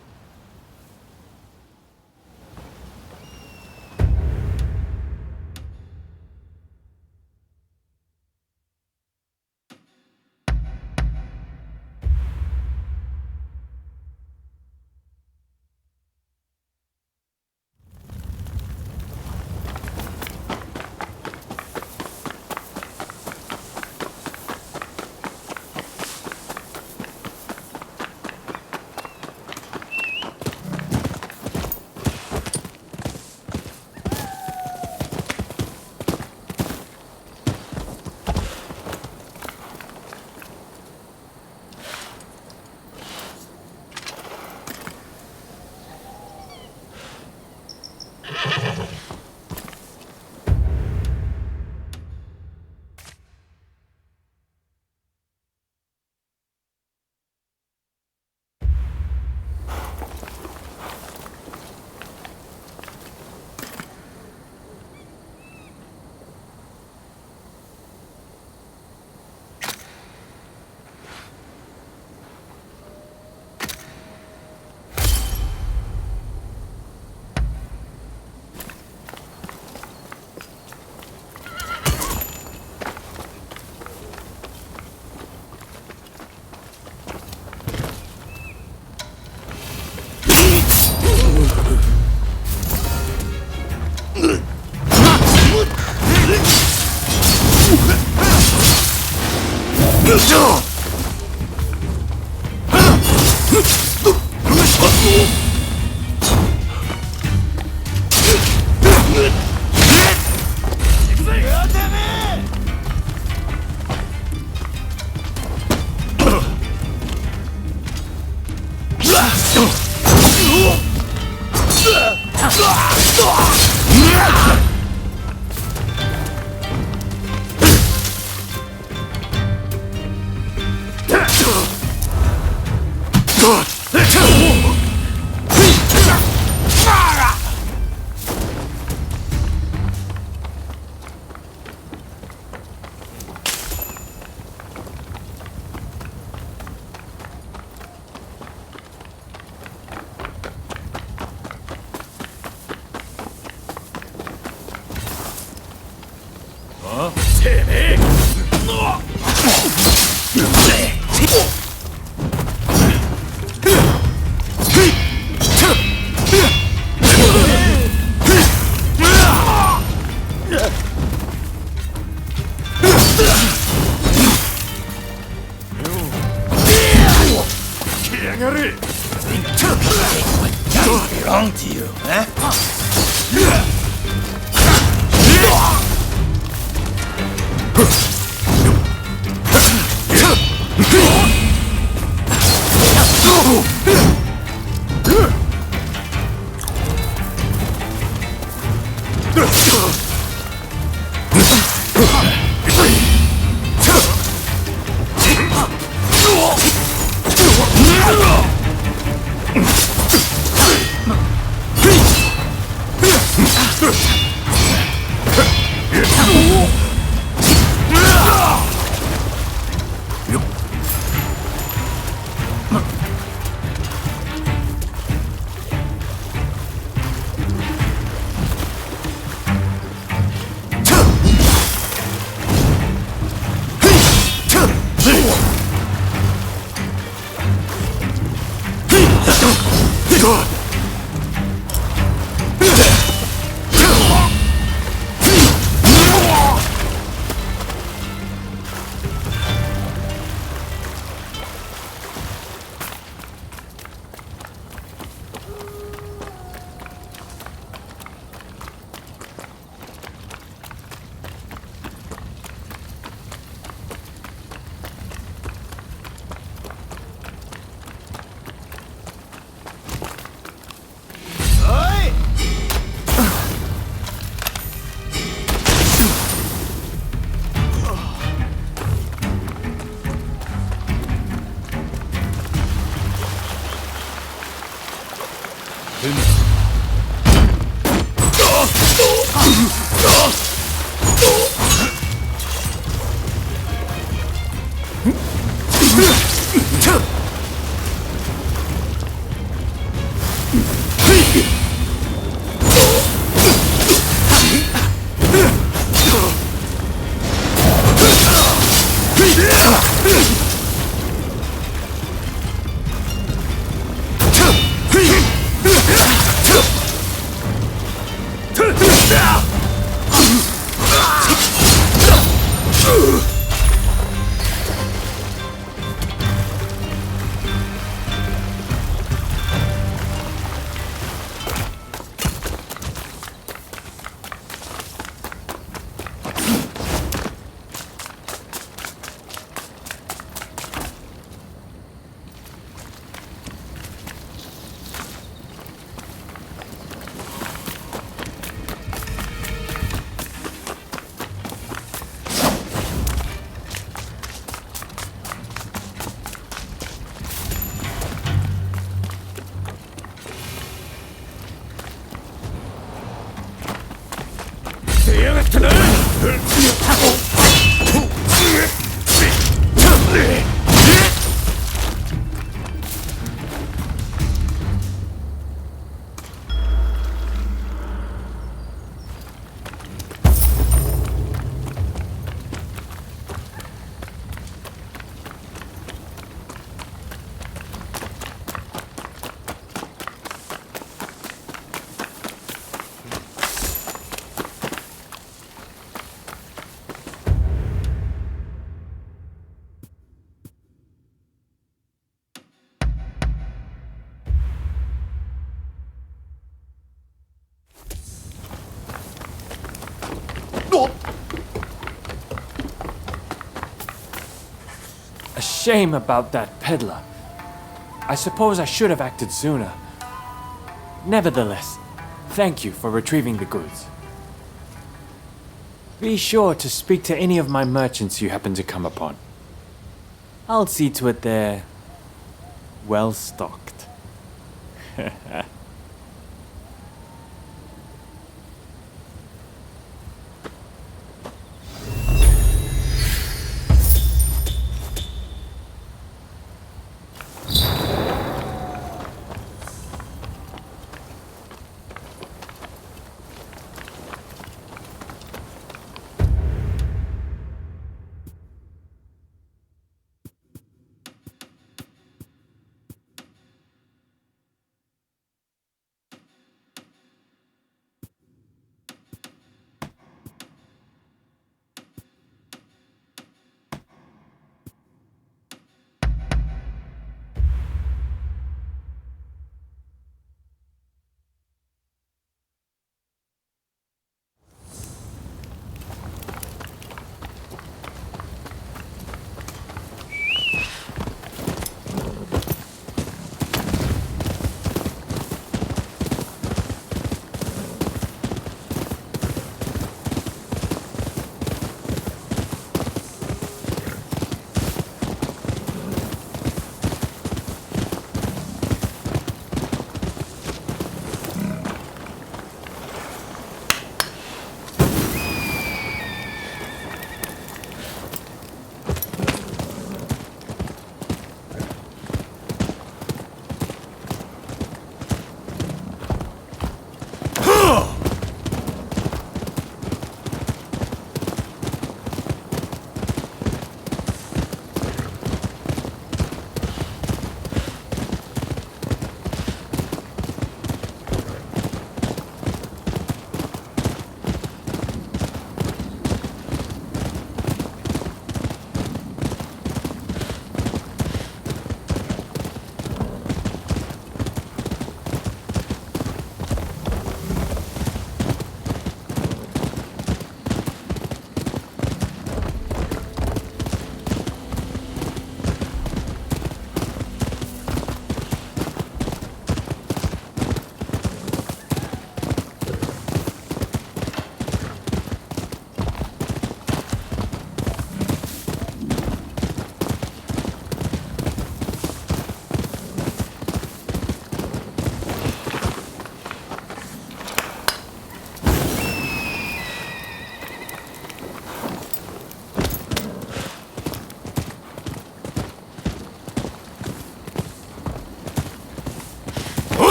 Belong to you, eh? やがったな。A shame about that peddler. I suppose I should have acted sooner. Nevertheless, thank you for retrieving the goods. Be sure to speak to any of my merchants you happen to come upon. I'll see to it they're well stocked.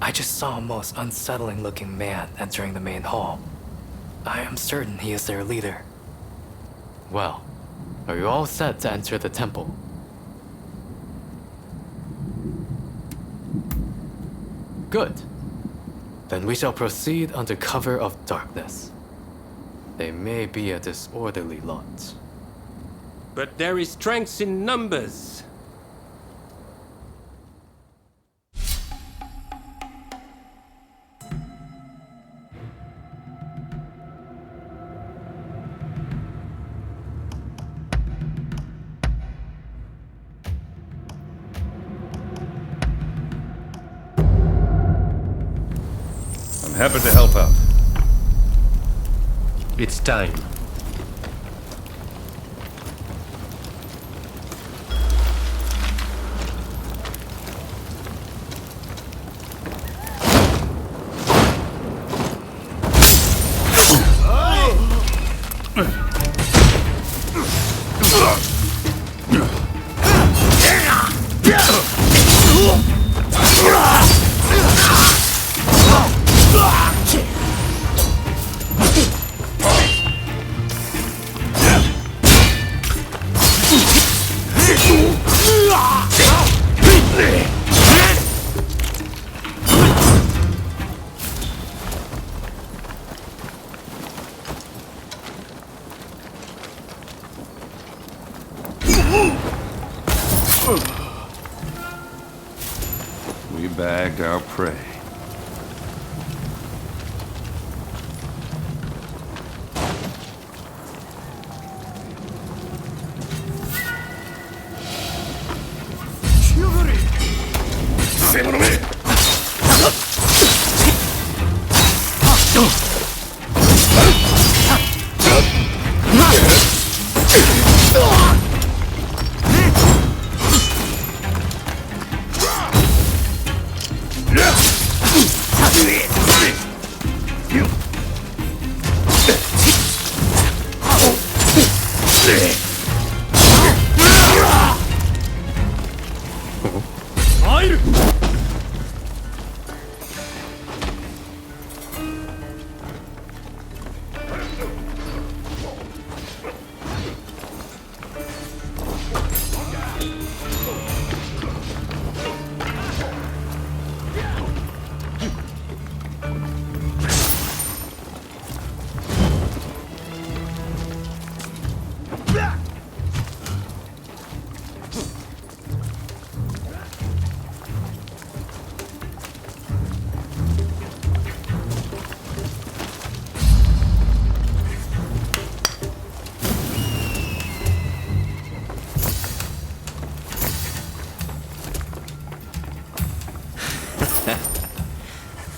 I just saw a most unsettling looking man entering the main hall. I am certain he is their leader. Well, are you all set to enter the temple? Good. Then we shall proceed under cover of darkness. They may be a disorderly lot. But there is strength in numbers. I'm happy to help out. It's time. We bagged our prey.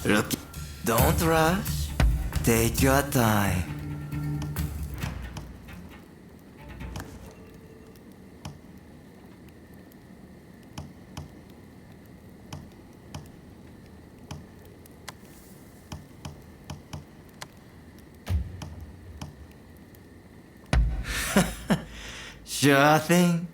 Look, don't rush. Take your time. Sure thing.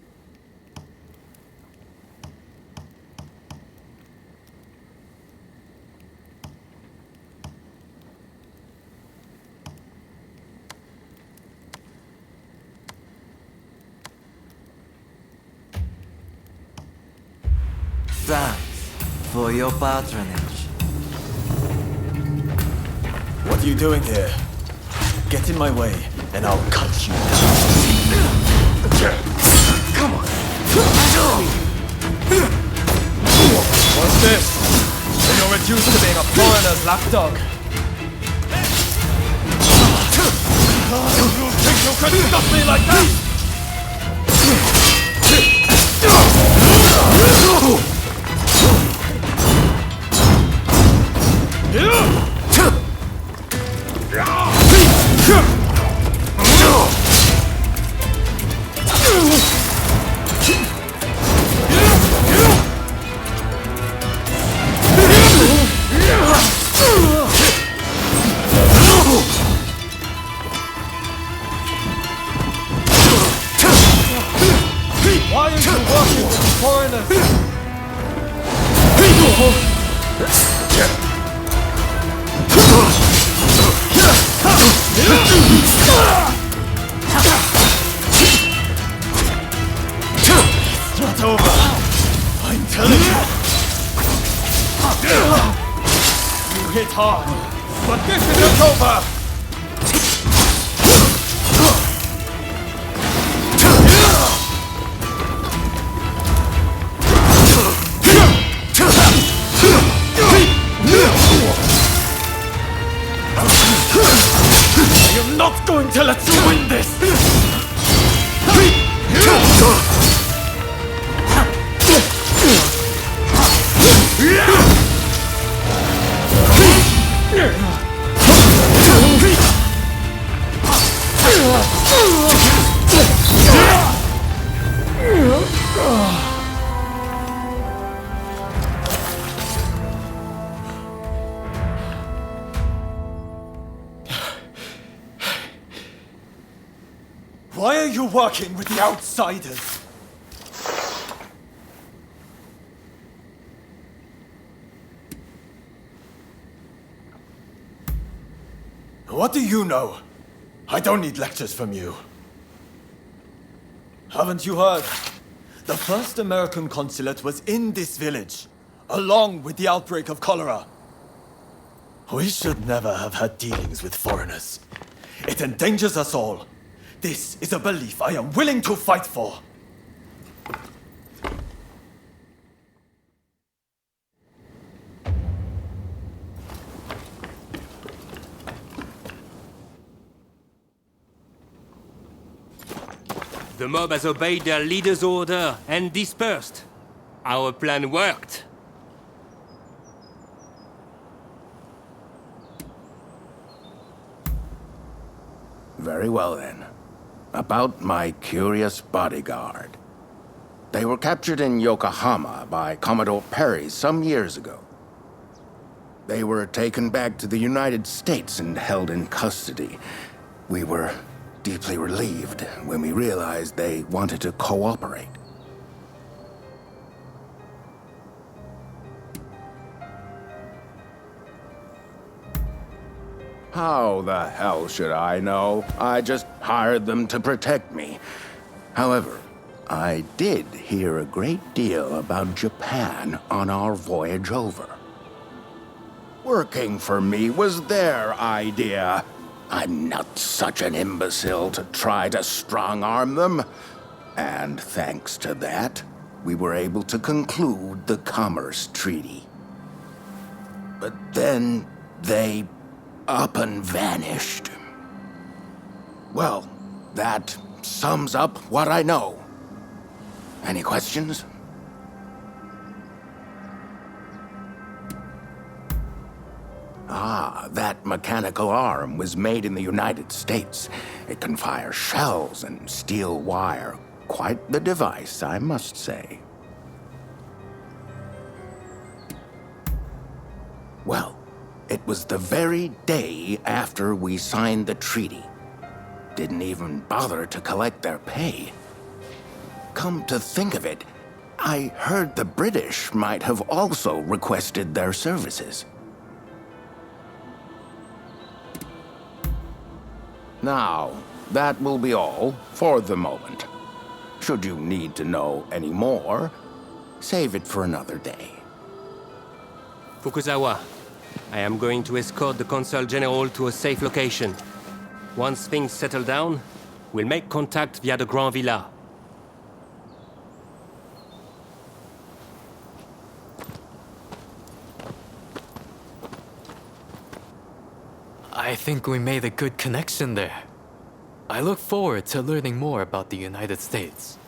Thanks for your patronage. What are you doing here? Get in my way, and I'll cut you down. Come on. What's this? You're reduced to being a foreigner's lapdog. You think you could stop me like that? Why are you working with foreigners? hit hard, but this isn't over! I am not going to let you win this! Why are you working with the outsiders? What do you know? I don't need lectures from you. Haven't you heard? The first American consulate was in this village, along with the outbreak of cholera. We should never have had dealings with foreigners. It endangers us all. This is a belief I am willing to fight for. The mob has obeyed their leader's order and dispersed. Our plan worked. Very well then. About my curious bodyguard. They were captured in Yokohama by Commodore Perry some years ago. They were taken back to the United States and held in custody. We were deeply relieved when we realized they wanted to cooperate. How the hell should I know? I just hired them to protect me. However, I did hear a great deal about Japan on our voyage over. Working for me was their idea. I'm not such an imbecile to try to strong-arm them. And thanks to that, we were able to conclude the Commerce Treaty. But then they up and vanished. Well, that sums up what I know. Any questions? Ah, that mechanical arm was made in the United States. It can fire shells and steel wire. Quite the device, I must say. Well, it was the very day after we signed the treaty. Didn't even bother to collect their pay. Come to think of it, I heard the British might have also requested their services. Now, that will be all for the moment. Should you need to know any more, save it for another day. Fukuzawa, I am going to escort the Consul General to a safe location. Once things settle down, we'll make contact via the Grand Villa. I think we made a good connection there. I look forward to learning more about the United States.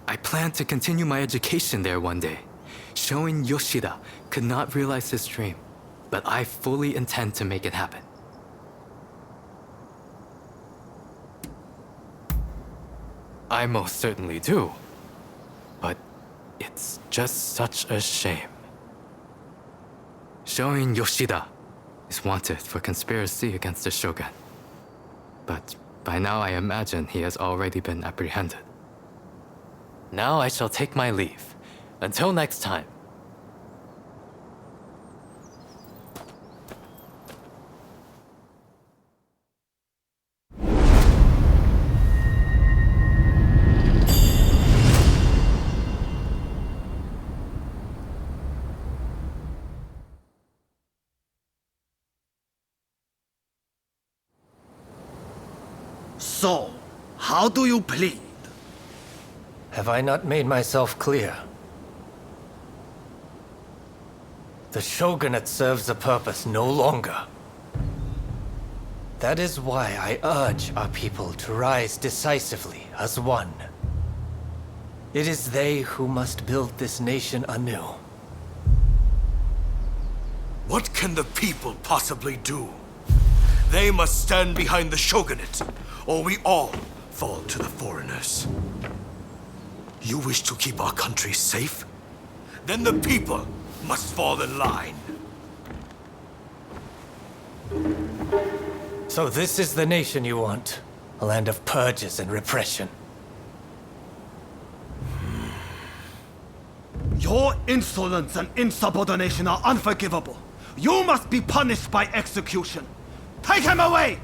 I plan to continue my education there one day. Shoin Yoshida could not realize his dream, but I fully intend to make it happen. I most certainly do. But it's just such a shame. Shoin Yoshida is wanted for conspiracy against the Shogun. But by now I imagine he has already been apprehended. Now I shall take my leave. Until next time. So, how do you plead? Have I not made myself clear? The shogunate serves a purpose no longer. That is why I urge our people to rise decisively as one. It is they who must build this nation anew. What can the people possibly do? They must stand behind the shogunate, or we all fall to the foreigners. You wish to keep our country safe? Then the people must fall in line. So this is the nation you want? A land of purges and repression. Your insolence and insubordination are unforgivable. You must be punished by execution. Take him away!